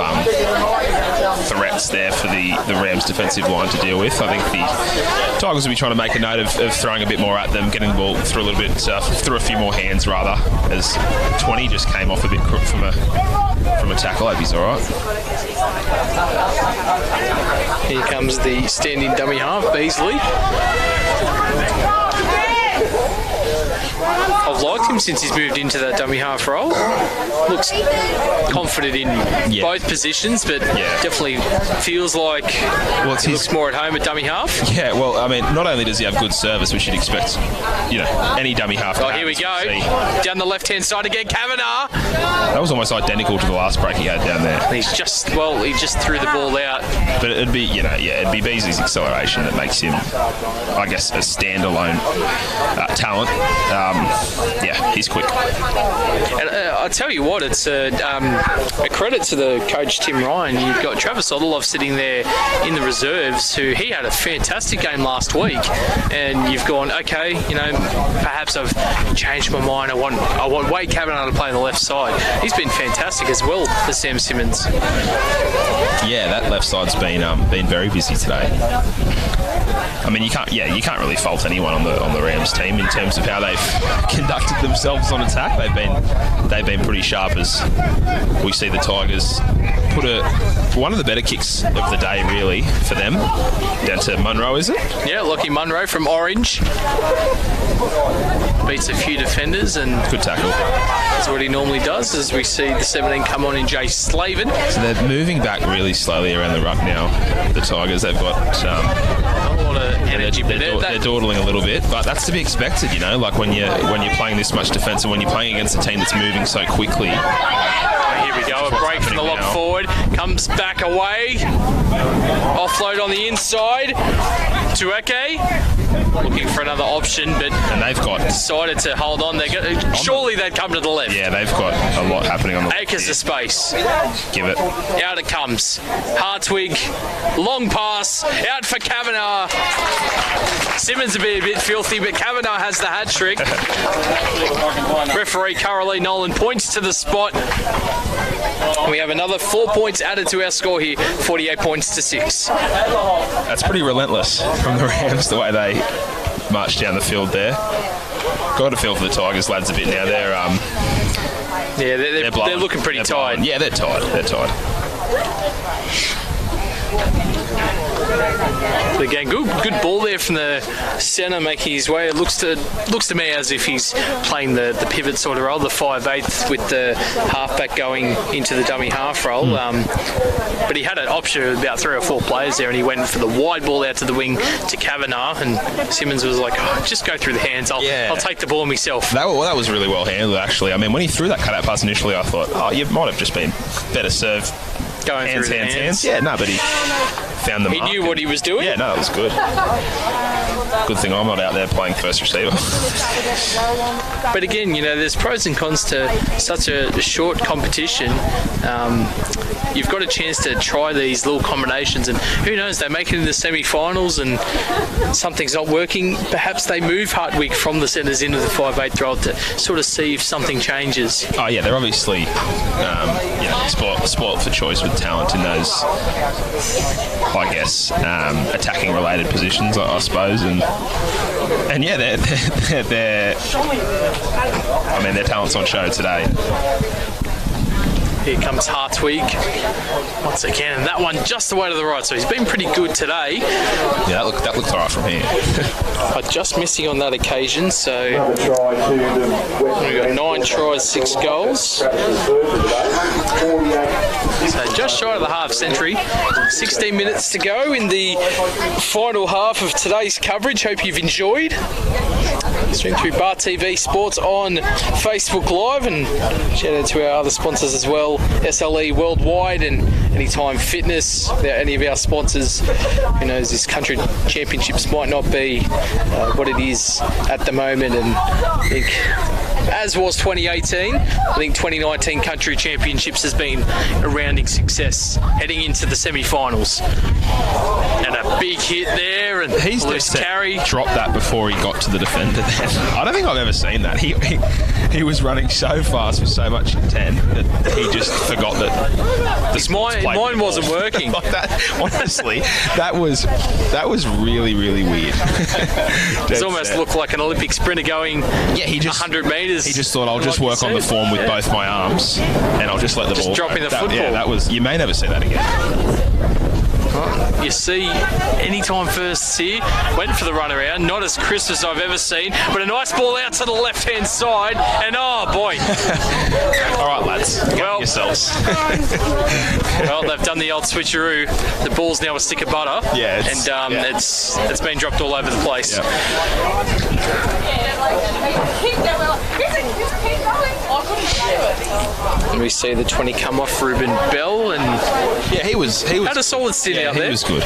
threats there for the Rams defensive line to deal with. I think the Tigers will be trying to make a note of throwing a bit more at them, getting the ball through a little bit, through a few more hands rather, as 20 just came off a bit crook from a tackle. Hope he's all right. Here comes the standing dummy half, Beasley. I've liked him since he's moved into that dummy half role. Looks confident in both positions, but definitely feels like he looks more at home at dummy half. Yeah, well, I mean, not only does he have good service, which you'd expect, any dummy half. Oh, here we go. Down the left-hand side again, Kavanagh. That was almost identical to the last break he had down there. He just threw the ball out. But it'd be, it'd be Beasley's acceleration that makes him, I guess, a standalone talent. He's quick. And I'll tell you what, it's a credit to the coach Tim Ryan. You've got Travis Odilov sitting there in the reserves, who he had a fantastic game last week, and you've gone, okay, perhaps I've changed my mind. I want Wade Kavanagh to play on the left side. He's been fantastic as well for Sam Simmons. Yeah, that left side's been very busy today. I mean, you can't really fault anyone on the Rams team in terms of how they've conducted themselves on attack. They've been pretty sharp, as we see the Tigers put one of the better kicks of the day, really, for them, down to Munro, is it? Yeah, Lockie Munro from Orange. Beats a few defenders and good tackle. That's what he normally does, as we see the 17 come on in Jay Slavin. So they're moving back really slowly around the ruck now. The Tigers, they've got a lot of energy. They're dawdling a little bit, but that's to be expected, like when you're playing this much defence and when you're playing against a team that's moving so quickly. Here we go, a break from the lock forward, comes back away, offload on the inside, Tueke looking for another option, but they've decided to hold on. Surely they'd come to the left. Yeah, they've got a lot happening on the left. Acres of space. Give it. Out it comes. Hartwig, long pass, out for Kavanagh. Simmons will be a bit filthy, but Kavanagh has the hat trick. Referee Caroline Nolan points to the spot. We have another 4 points added to our score here, 48 points to 6. That's pretty relentless from the Rams, the way they march down the field there. Got a feel for the Tigers lads a bit now. They're looking pretty tired. Yeah, they're tired. But again, good ball there from the centre, making his way. It looks to me as if he's playing the pivot sort of role, the 5/8 with the halfback going into the dummy half role. But he had an option of about 3 or 4 players there, and he went for the wide ball out to the wing to Kavanagh, and Simmons was like, just go through the hands. I'll take the ball myself. That was really well handled, actually. I mean, when he threw that cutout pass initially, I thought, you might have just been better served. Going through the hands. Yeah, no, but he found the mark. He knew what he was doing. Yeah, no, that was good. Good thing I'm not out there playing first receiver. But again, there's pros and cons to such a short competition. You've got a chance to try these little combinations, and who knows, they make it in the semi-finals and something's not working. Perhaps they move Hartwig from the centres into the 5/8 role to sort of see if something changes. Oh yeah, they're obviously spoiled for choice with talent in those, I guess, attacking related positions, I suppose, and yeah, they're I mean, their talent's on show today. Here comes Hartwig once again, and that one just the way to the right, so he's been pretty good today. Yeah, that looked alright from here. But just missing on that occasion, so we've got 9 tries, 6 goals. So just shy of the half century. 16 minutes to go in the final half of today's coverage. Hope you've enjoyed. Stream through Bar TV Sports on Facebook Live, and shout out to our other sponsors as well, SLE Worldwide and Anytime Fitness. Without any of our sponsors, who knows, this country championships might not be what it is at the moment. And I think, as was 2018, I think 2019 country championships has been a rounding success heading into the semi-finals. And a big hit there, and he's loose carry. Dropped that before he got to the defender then. I don't think I've ever seen that. He was running so fast with so much intent that he just forgot that his mind wasn't working. Like that, honestly, that was really, really weird. It almost looked like an Olympic sprinter going 100 metres. He just thought, I'll just work on the form with both my arms, and I'll just let the ball just dropping the football. Yeah, that was. You may never see that again. You see, Anytime First here, went for the run around, not as crisp as I've ever seen, but a nice ball out to the left-hand side, and oh boy. All right, lads, get yourselves. Well, they've done the old switcheroo. The ball's now a stick of butter, it's been dropped all over the place. Yeah. And we see the 20 come off Ruben Bell, and he was had a solid stint out there. He was good,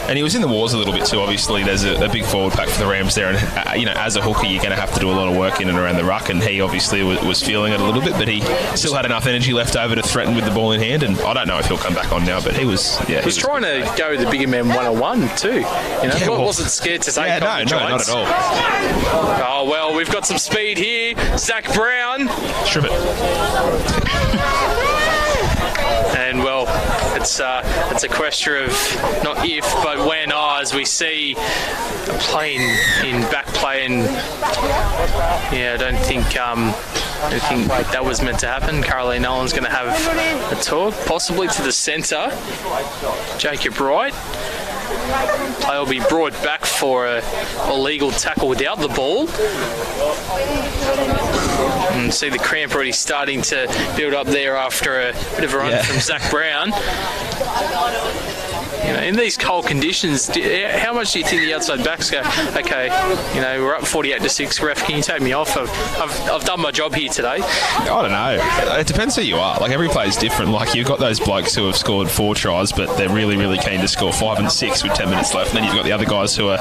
and he was in the wars a little bit too. Obviously, there's a big forward pack for the Rams there, and as a hooker, you're going to have to do a lot of work in and around the ruck. And he obviously was feeling it a little bit, but he still had enough energy left over to threaten with the ball in hand. And I don't know if he'll come back on now, but he was. Yeah, he was trying to go the bigger man 1-on-1 too. Wasn't scared to take no, not at all. Oh well, we've got some speed here. Zach Brown. Strip it. And well, it's a question of not if, but when. As we see a play in back play, and I don't think that was meant to happen. Caroline Nolan's going to have a talk, possibly to the centre. Jacob Wright. Play will be brought back for a illegal tackle without the ball. And see the cramp already starting to build up there after a bit of a run from Zach Brown. In these cold conditions, how much do you think the outside backs go, okay, we're up 48-6, ref, can you take me off? I've done my job here today. I don't know. It depends who you are. Like, every player's different. Like, you've got those blokes who have scored 4 tries, but they're really, really keen to score 5 and 6 with 10 minutes left. And then you've got the other guys who are,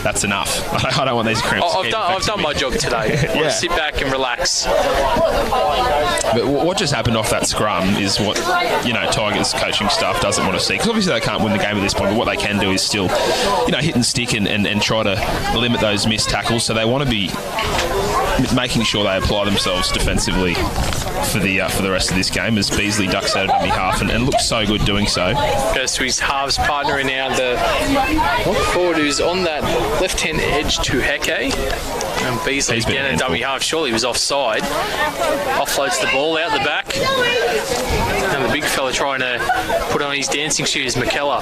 that's enough. I don't want these cramps. I've done my job today. I want to sit back and relax. But what just happened off that scrum is what, Tigers coaching staff doesn't want to see. Because obviously they can't win the game at this point, but what they can do is still, hit and stick and try to limit those missed tackles. So they want to be making sure they apply themselves defensively for the rest of this game as Beasley ducks out on behalf and looks so good doing so. Goes to his halves partner and now the forward who's on that left-hand edge to Heke. And Beasley again a dummy half. Surely he was offside. Offloads the ball out the back. And the big fella trying to put on his dancing shoes, McKellar.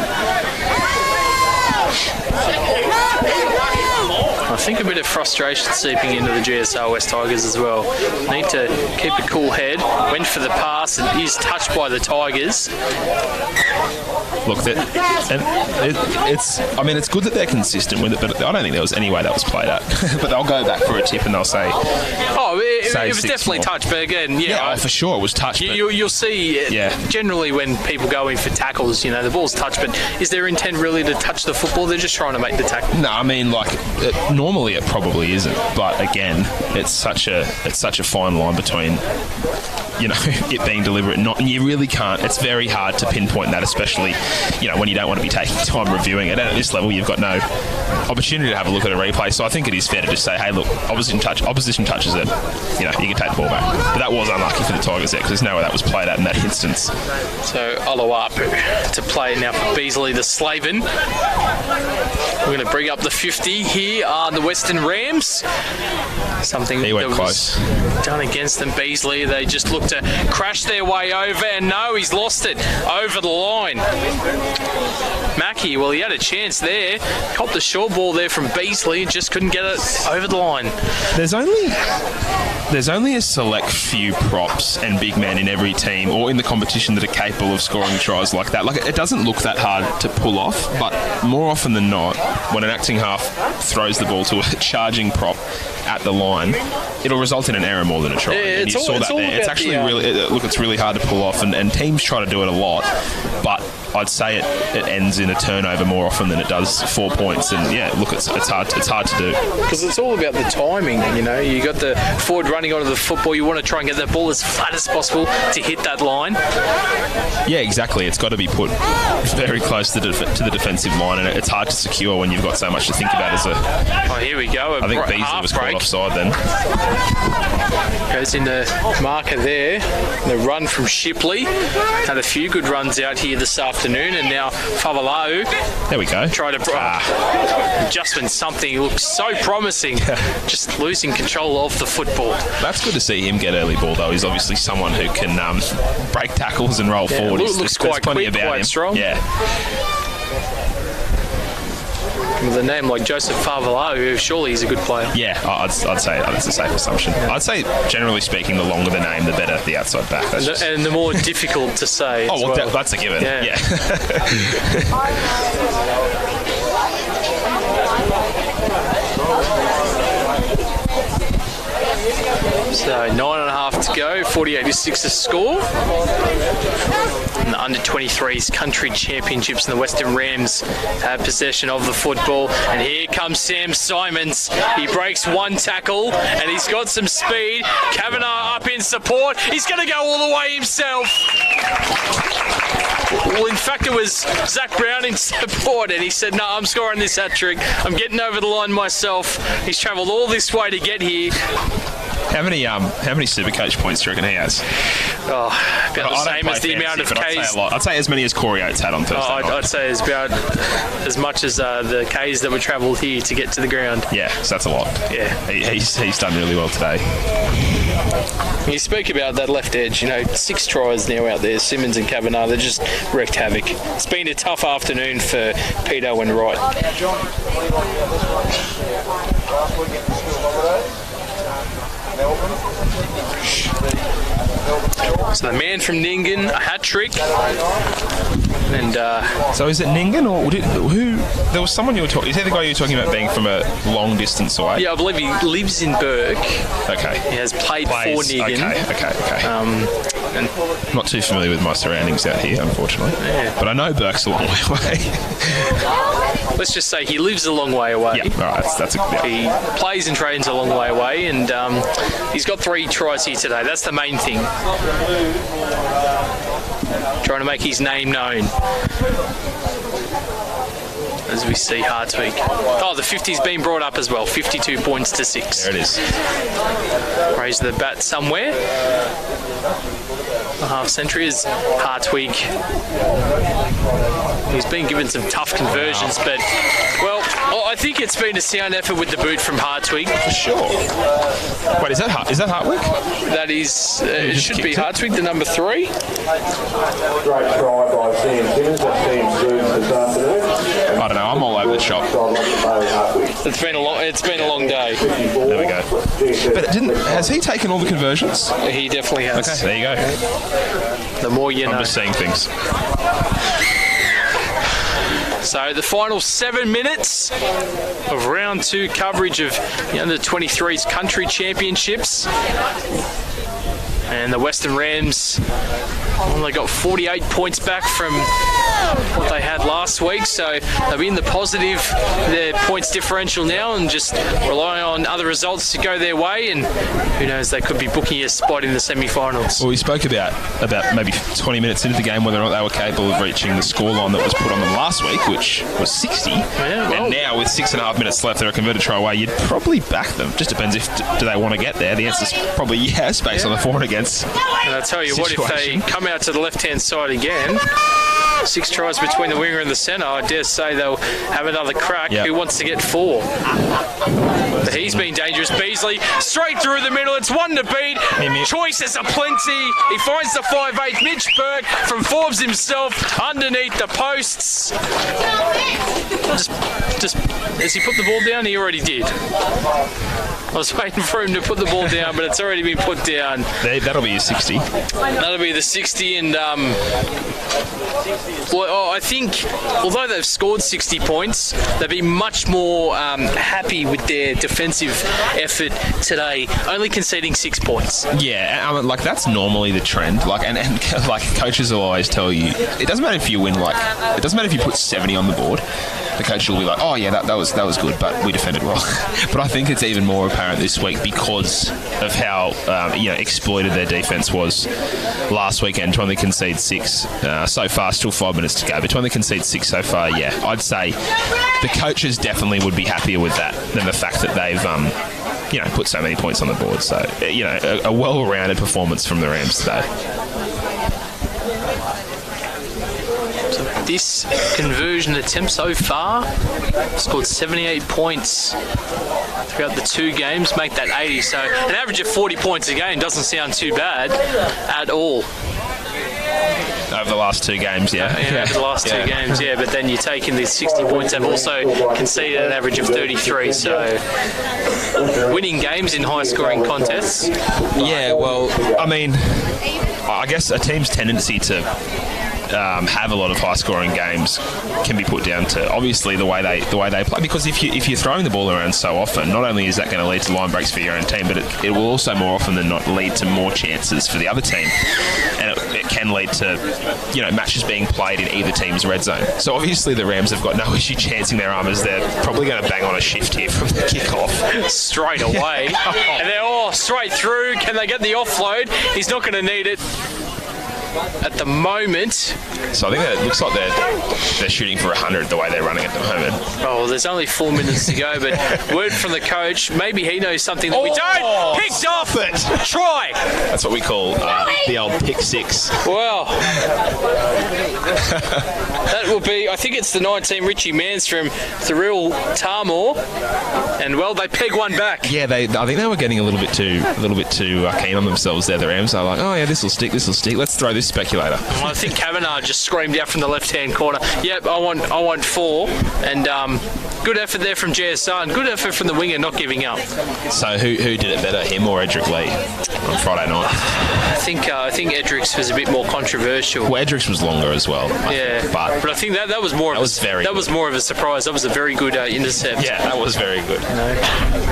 I think a bit of frustration seeping into the GSR West Tigers as well. Need to keep a cool head. Went for the pass and is touched by the Tigers. Look, it's good that they're consistent with it, but I don't think there was any way that was played at. But they'll go back for a tip and they'll say... Oh, it was definitely touched, but again, for sure it was touched. You'll see, generally when people go in for tackles, the ball's touched, but is their intent really to touch the football? They're just trying to make the tackle. No, I mean, normally it probably isn't, but again, it's such a fine line between... it being deliberate and not, and you really can't. It's very hard to pinpoint that, especially, when you don't want to be taking time reviewing it. And at this level, you've got no opportunity to have a look at a replay. So I think it is fair to just say, hey, look, opposition touches it. You can take the ball back. But that was unlucky for the Tigers there because there's no way that was played out in that instance. So Oluwapu to play now for Beasley, the Slaven. We're going to bring up the 50 here are the Western Rams. Something he went that close. Was done against them. Beasley, they just looked to crash their way over, and no, he's lost it over the line. Mackey, well, he had a chance there. Copped the short ball there from Beasley and just couldn't get it over the line. There's only a select few props and big men in every team or in the competition that are capable of scoring tries like that. It doesn't look that hard to pull off, but more often than not, when an acting half throws the ball to a charging prop at the line, it'll result in an error more than a try. And you saw that there. It's actually it's really hard to pull off, and teams try to do it a lot, but I'd say it ends in a turnover more often than it does 4 points. And it's hard to do because it's all about the timing. You got the forward running onto the football. You want to try and get that ball as flat as possible to hit that line. Yeah, exactly. It's got to be put very close to the defensive line, and it's hard to secure when you've got so much to think about as a... Oh, here we go. I think Beasley was caught offside then. Goes into marker there. The run from Shipley. Had a few good runs out here this afternoon, and now Favalau. There we go. Tried to adjustment something. Looks so promising. Just losing control of the football. That's good to see him get early ball, though. He's obviously someone who can break tackles and roll forward. Looks quite quick, quite strong. Yeah. With a name like Joseph Favalau, surely he's a good player. Yeah, I'd say that's a safe assumption. I'd say, generally speaking, the longer the name, the better the outside back. And the more difficult to say. That's a given. Yeah. So 9.5 to go, 48-6 to score. And the under-23's country championships and the Western Rams have possession of the football. And here comes Sam Simons. He breaks one tackle and he's got some speed. Kavanagh up in support. He's going to go all the way himself. Well, in fact, it was Zach Brown in support, and he said, no, I'm scoring this hat-trick. I'm getting over the line myself. He's travelled all this way to get here. How many Supercoach points do you reckon he has? Oh, about the same as the amount of Ks. I'd say as many as Corey Oates had on Thursday night. I'd say it's about as much as the Ks that were travelled here to get to the ground. Yeah, so that's a lot. Yeah. He's done really well today. You speak about that left edge, 6 tries now out there. Simmons and Kavanagh, they just wreaked havoc. It's been a tough afternoon for Peter and Wright. So the man from Nyngan, a hat-trick. And so is it Nyngan or who? There was someone you were talking. Is that the guy you were talking about being from a long distance away? Yeah, I believe he lives in Burke. Okay. He has played for Nyngan. Okay. And not too familiar with my surroundings out here, unfortunately. Yeah. But I know Burke's a long way away. Let's just say he lives a long way away. Yeah, all right. He plays and trains a long way away, and he's got 3 tries here today. That's the main thing. Trying to make his name known. as we see Hartwig. Oh, the 50's been brought up as well. 52 points to 6. There it is. Raise the bat somewhere. A half century is Hartwig. He's been given some tough conversions, but, well, I think it's been a sound effort with the boot from Hartwig. For sure. Wait, is that Hartwig? That is, it should be Hartwig, the number 3. Great try by Sam Simmons. That seems good this afternoon. I don't know. I'm all over the shop. It's been a long day. There we go. But has he taken all the conversions? He definitely has. Okay, there you go. The more you know. I'm just seeing things. So the final 7 minutes of round 2 coverage of the Under-23's country championships. And the Western Rams only got 48 points back from what they had last week, so they'll be in the positive, their points differential now, and just rely on other results to go their way, and who knows, they could be booking a spot in the semi-finals. Well, we spoke about maybe 20 minutes into the game whether or not they were capable of reaching the scoreline that was put on them last week, which was 60. Yeah, well, and now with 6.5 minutes left, they're a converted try away. You'd probably back them. Just depends if do they want to get there. The answer's probably yes, based on the for and against. And I'll tell you situation. What, if they come out to the left-hand side again, 6 tries between the winger and the centre, I dare say they'll have another crack. Yep. Who wants to get 4? But he's been dangerous. Beasley straight through the middle. It's one to beat. Choices are plenty. He finds the 5'8". Mitch Burke from Forbes himself underneath the posts. Just as he put the ball down, he already did. I was waiting for him to put the ball down, but it's already been put down. That'll be your 60. That'll be the 60, and I think although they've scored 60 points, they'll be much more happy with their defensive effort today, only conceding 6 points. Yeah, like that's normally the trend. Like, and like coaches will always tell you, it doesn't matter if you win. Like, it doesn't matter if you put 70 on the board. The coach will be like, oh yeah, that was good, but we defended well. But I think it's even more apparent this week because of how exploited their defence was last weekend to only concede 6. So far, still 5 minutes to go. But to only concede 6 so far, yeah, I'd say the coaches definitely would be happier with that than the fact that they've put so many points on the board. So a well-rounded performance from the Rams today. This conversion attempt so far scored 78 points throughout the 2 games, make that 80. So an average of 40 points a game doesn't sound too bad at all. Over the last 2 games, yeah. Over the last 2 games, yeah. But then you take in these 60 points, they've also conceded an average of 33. So winning games in high-scoring contests. Yeah, well, I mean, I guess a team's tendency to have a lot of high-scoring games can be put down to obviously the way they play. Because if you're throwing the ball around so often, not only is that going to lead to line breaks for your own team, but it will also more often than not lead to more chances for the other team, and it can lead to matches being played in either team's red zone. So obviously the Rams have got no issue chancing their arm as they're probably going to bang on a shift here from the kickoff straight away, and they're all straight through. Can they get the offload? He's not going to need it at the moment. So I think that it looks like they're shooting for 100 the way they're running at the moment. Oh, well, there's only 4 minutes to go, but word from the coach, maybe he knows something that we don't. Picked off it. Try. That's what we call the old pick 6. Well, that will be, I think it's the 19 Richie Manstrom, Thuril Tarmore, and well, they peg one back. Yeah, I think they were getting a little bit too keen on themselves there. The Rams are like, oh yeah, this will stick. Let's throw this speculator. I think Kavanagh just screamed out from the left-hand corner, yep, I want 4, and good effort there from GSR, and good effort from the winger not giving up. So who did it better, him or Edric Lee on Friday night? I think Edric's was a bit more controversial. Well, Edric's was longer as well. But I think that was more. That was more of a surprise. That was a very good intercept. Yeah, that was very good.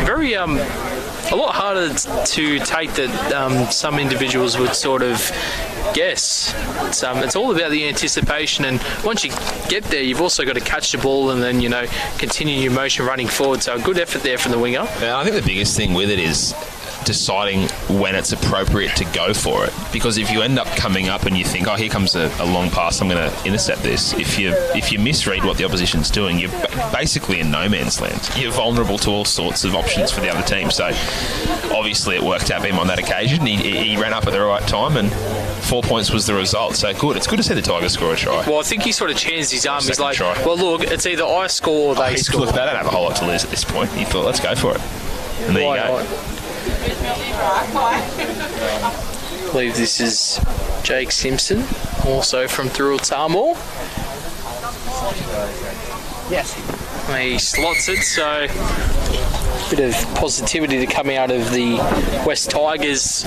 Very a lot harder to take that some individuals would sort of guess. It's all about the anticipation, and once you get there, you've also got to catch the ball and then continue your motion running forward. So a good effort there from the winger. Yeah, I think the biggest thing with it is deciding when it's appropriate to go for it. Because if you end up coming up and you think, oh, here comes a long pass, I'm going to intercept this. If you misread what the opposition's doing, you're basically in no man's land. You're vulnerable to all sorts of options for the other team. So obviously it worked out for him on that occasion. He ran up at the right time, and 4 points was the result. So good. It's good to see the Tigers score a try. Well, I think he sort of chanced his arm. He's like, try. well, look, it's either I score or they score. Look, they don't have a whole lot to lose at this point. He thought, let's go for it. And there you go. I believe this is Jake Simpson, also from Thurl Tamor. Yes. He slots it, so a bit of positivity to come out of the West Tigers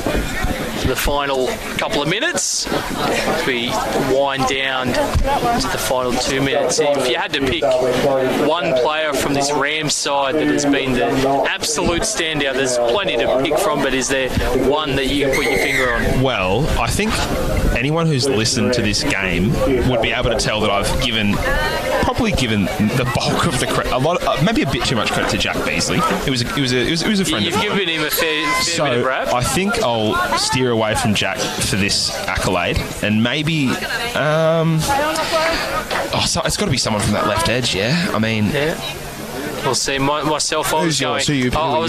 for the final couple of minutes as we wind down to the final 2 minutes. If you had to pick one player from this Rams side that has been the absolute standout, there's plenty to pick from, but is there one that you can put your finger on? Well, I think anyone who's listened to this game would be able to tell that I've probably given the bulk of the credit, maybe a bit too much credit to Jack Beasley. It was a friend of mine. You've given him a fair bit of rap. I think I'll steer away from Jack for this accolade, and maybe so it's got to be someone from that left edge. Yeah, I mean. Yeah. We'll see. Myself, I was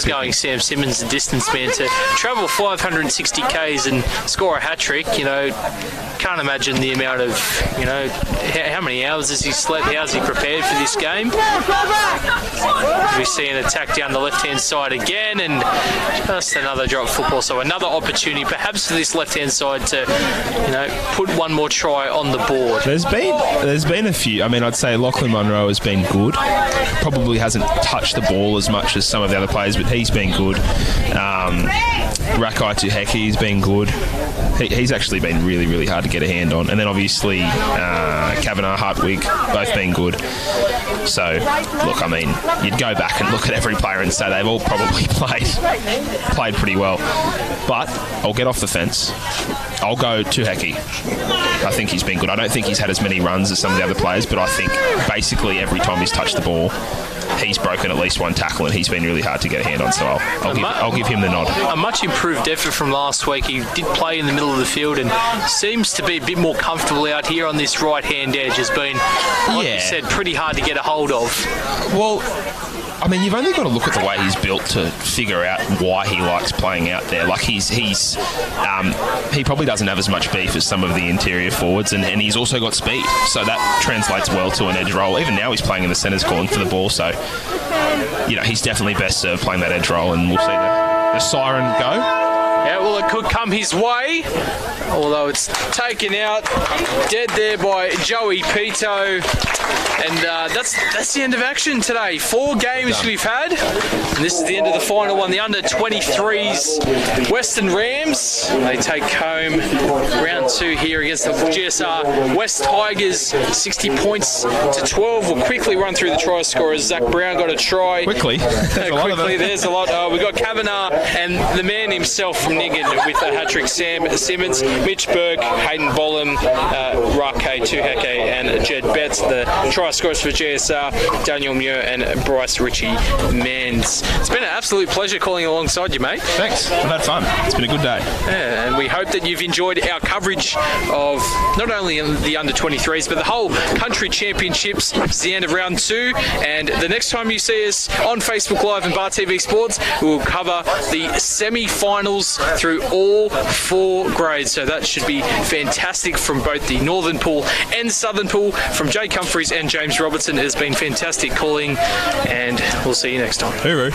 going Sam Simmons, the distance man, to travel 560 Ks and score a hat trick. Can't imagine the amount of, how many hours has he slept? How's he prepared for this game? We see an attack down the left-hand side again, and just another drop football. So another opportunity, perhaps for this left-hand side to, put one more try on the board. There's been a few. I mean, I'd say Lachlan Munro has been good. Probably hasn't touched the ball as much as some of the other players, but he's been good. Rakai Tuhecki's been good. He's actually been really, really hard to get a hand on. And then obviously Kavanagh, Hartwig, both been good. So, look, I mean, you'd go back and look at every player and say they've all probably played pretty well. But I'll get off the fence. I'll go Tuhecki. I think he's been good. I don't think he's had as many runs as some of the other players, but I think basically every time he's touched the ball, he's broken at least one tackle, and he's been really hard to get a hand on, so I'll give him the nod. A much improved effort from last week. He did play in the middle of the field and seems to be a bit more comfortable out here on this right-hand edge. Has been, like you said, pretty hard to get a hold of. Well, I mean, you've only got to look at the way he's built to figure out why he likes playing out there. Like, he probably doesn't have as much beef as some of the interior forwards, and he's also got speed, so that translates well to an edge role. Even now he's playing in the centres calling for the ball, so he's definitely best served playing that edge role, and we'll see the siren go. Yeah, well, it could come his way, although it's taken out dead there by Joey Pito. And that's the end of action today. 4 games we've had, and this is the end of the final one. The under-23's Western Rams, they take home round 2 here against the GSR West Tigers, 60 points to 12. We'll quickly run through the try scorers. Zach Brown got a try. Quickly, there's a lot. We've got Kavanagh and the man himself from Nigan with a hat-trick, Sam Simmons, Mitch Berg, Hayden Bolam, Rake Tuheke, and Jed Betts. The try scorers for GSR, Daniel Muir and Bryce Ritchie-Mans. It's been an absolute pleasure calling alongside you, mate. Thanks. I've had fun. It's been a good day. Yeah, and we hope that you've enjoyed our coverage of not only the under-23s, but the whole country championships. It's the end of round 2, and the next time you see us on Facebook Live and Bar TV Sports, we will cover the semi-finals through all 4 grades. So that should be fantastic from both the Northern Pool and Southern Pool. From Jake Humphries and James Robertson, it has been fantastic calling, and we'll see you next time. Hooroo.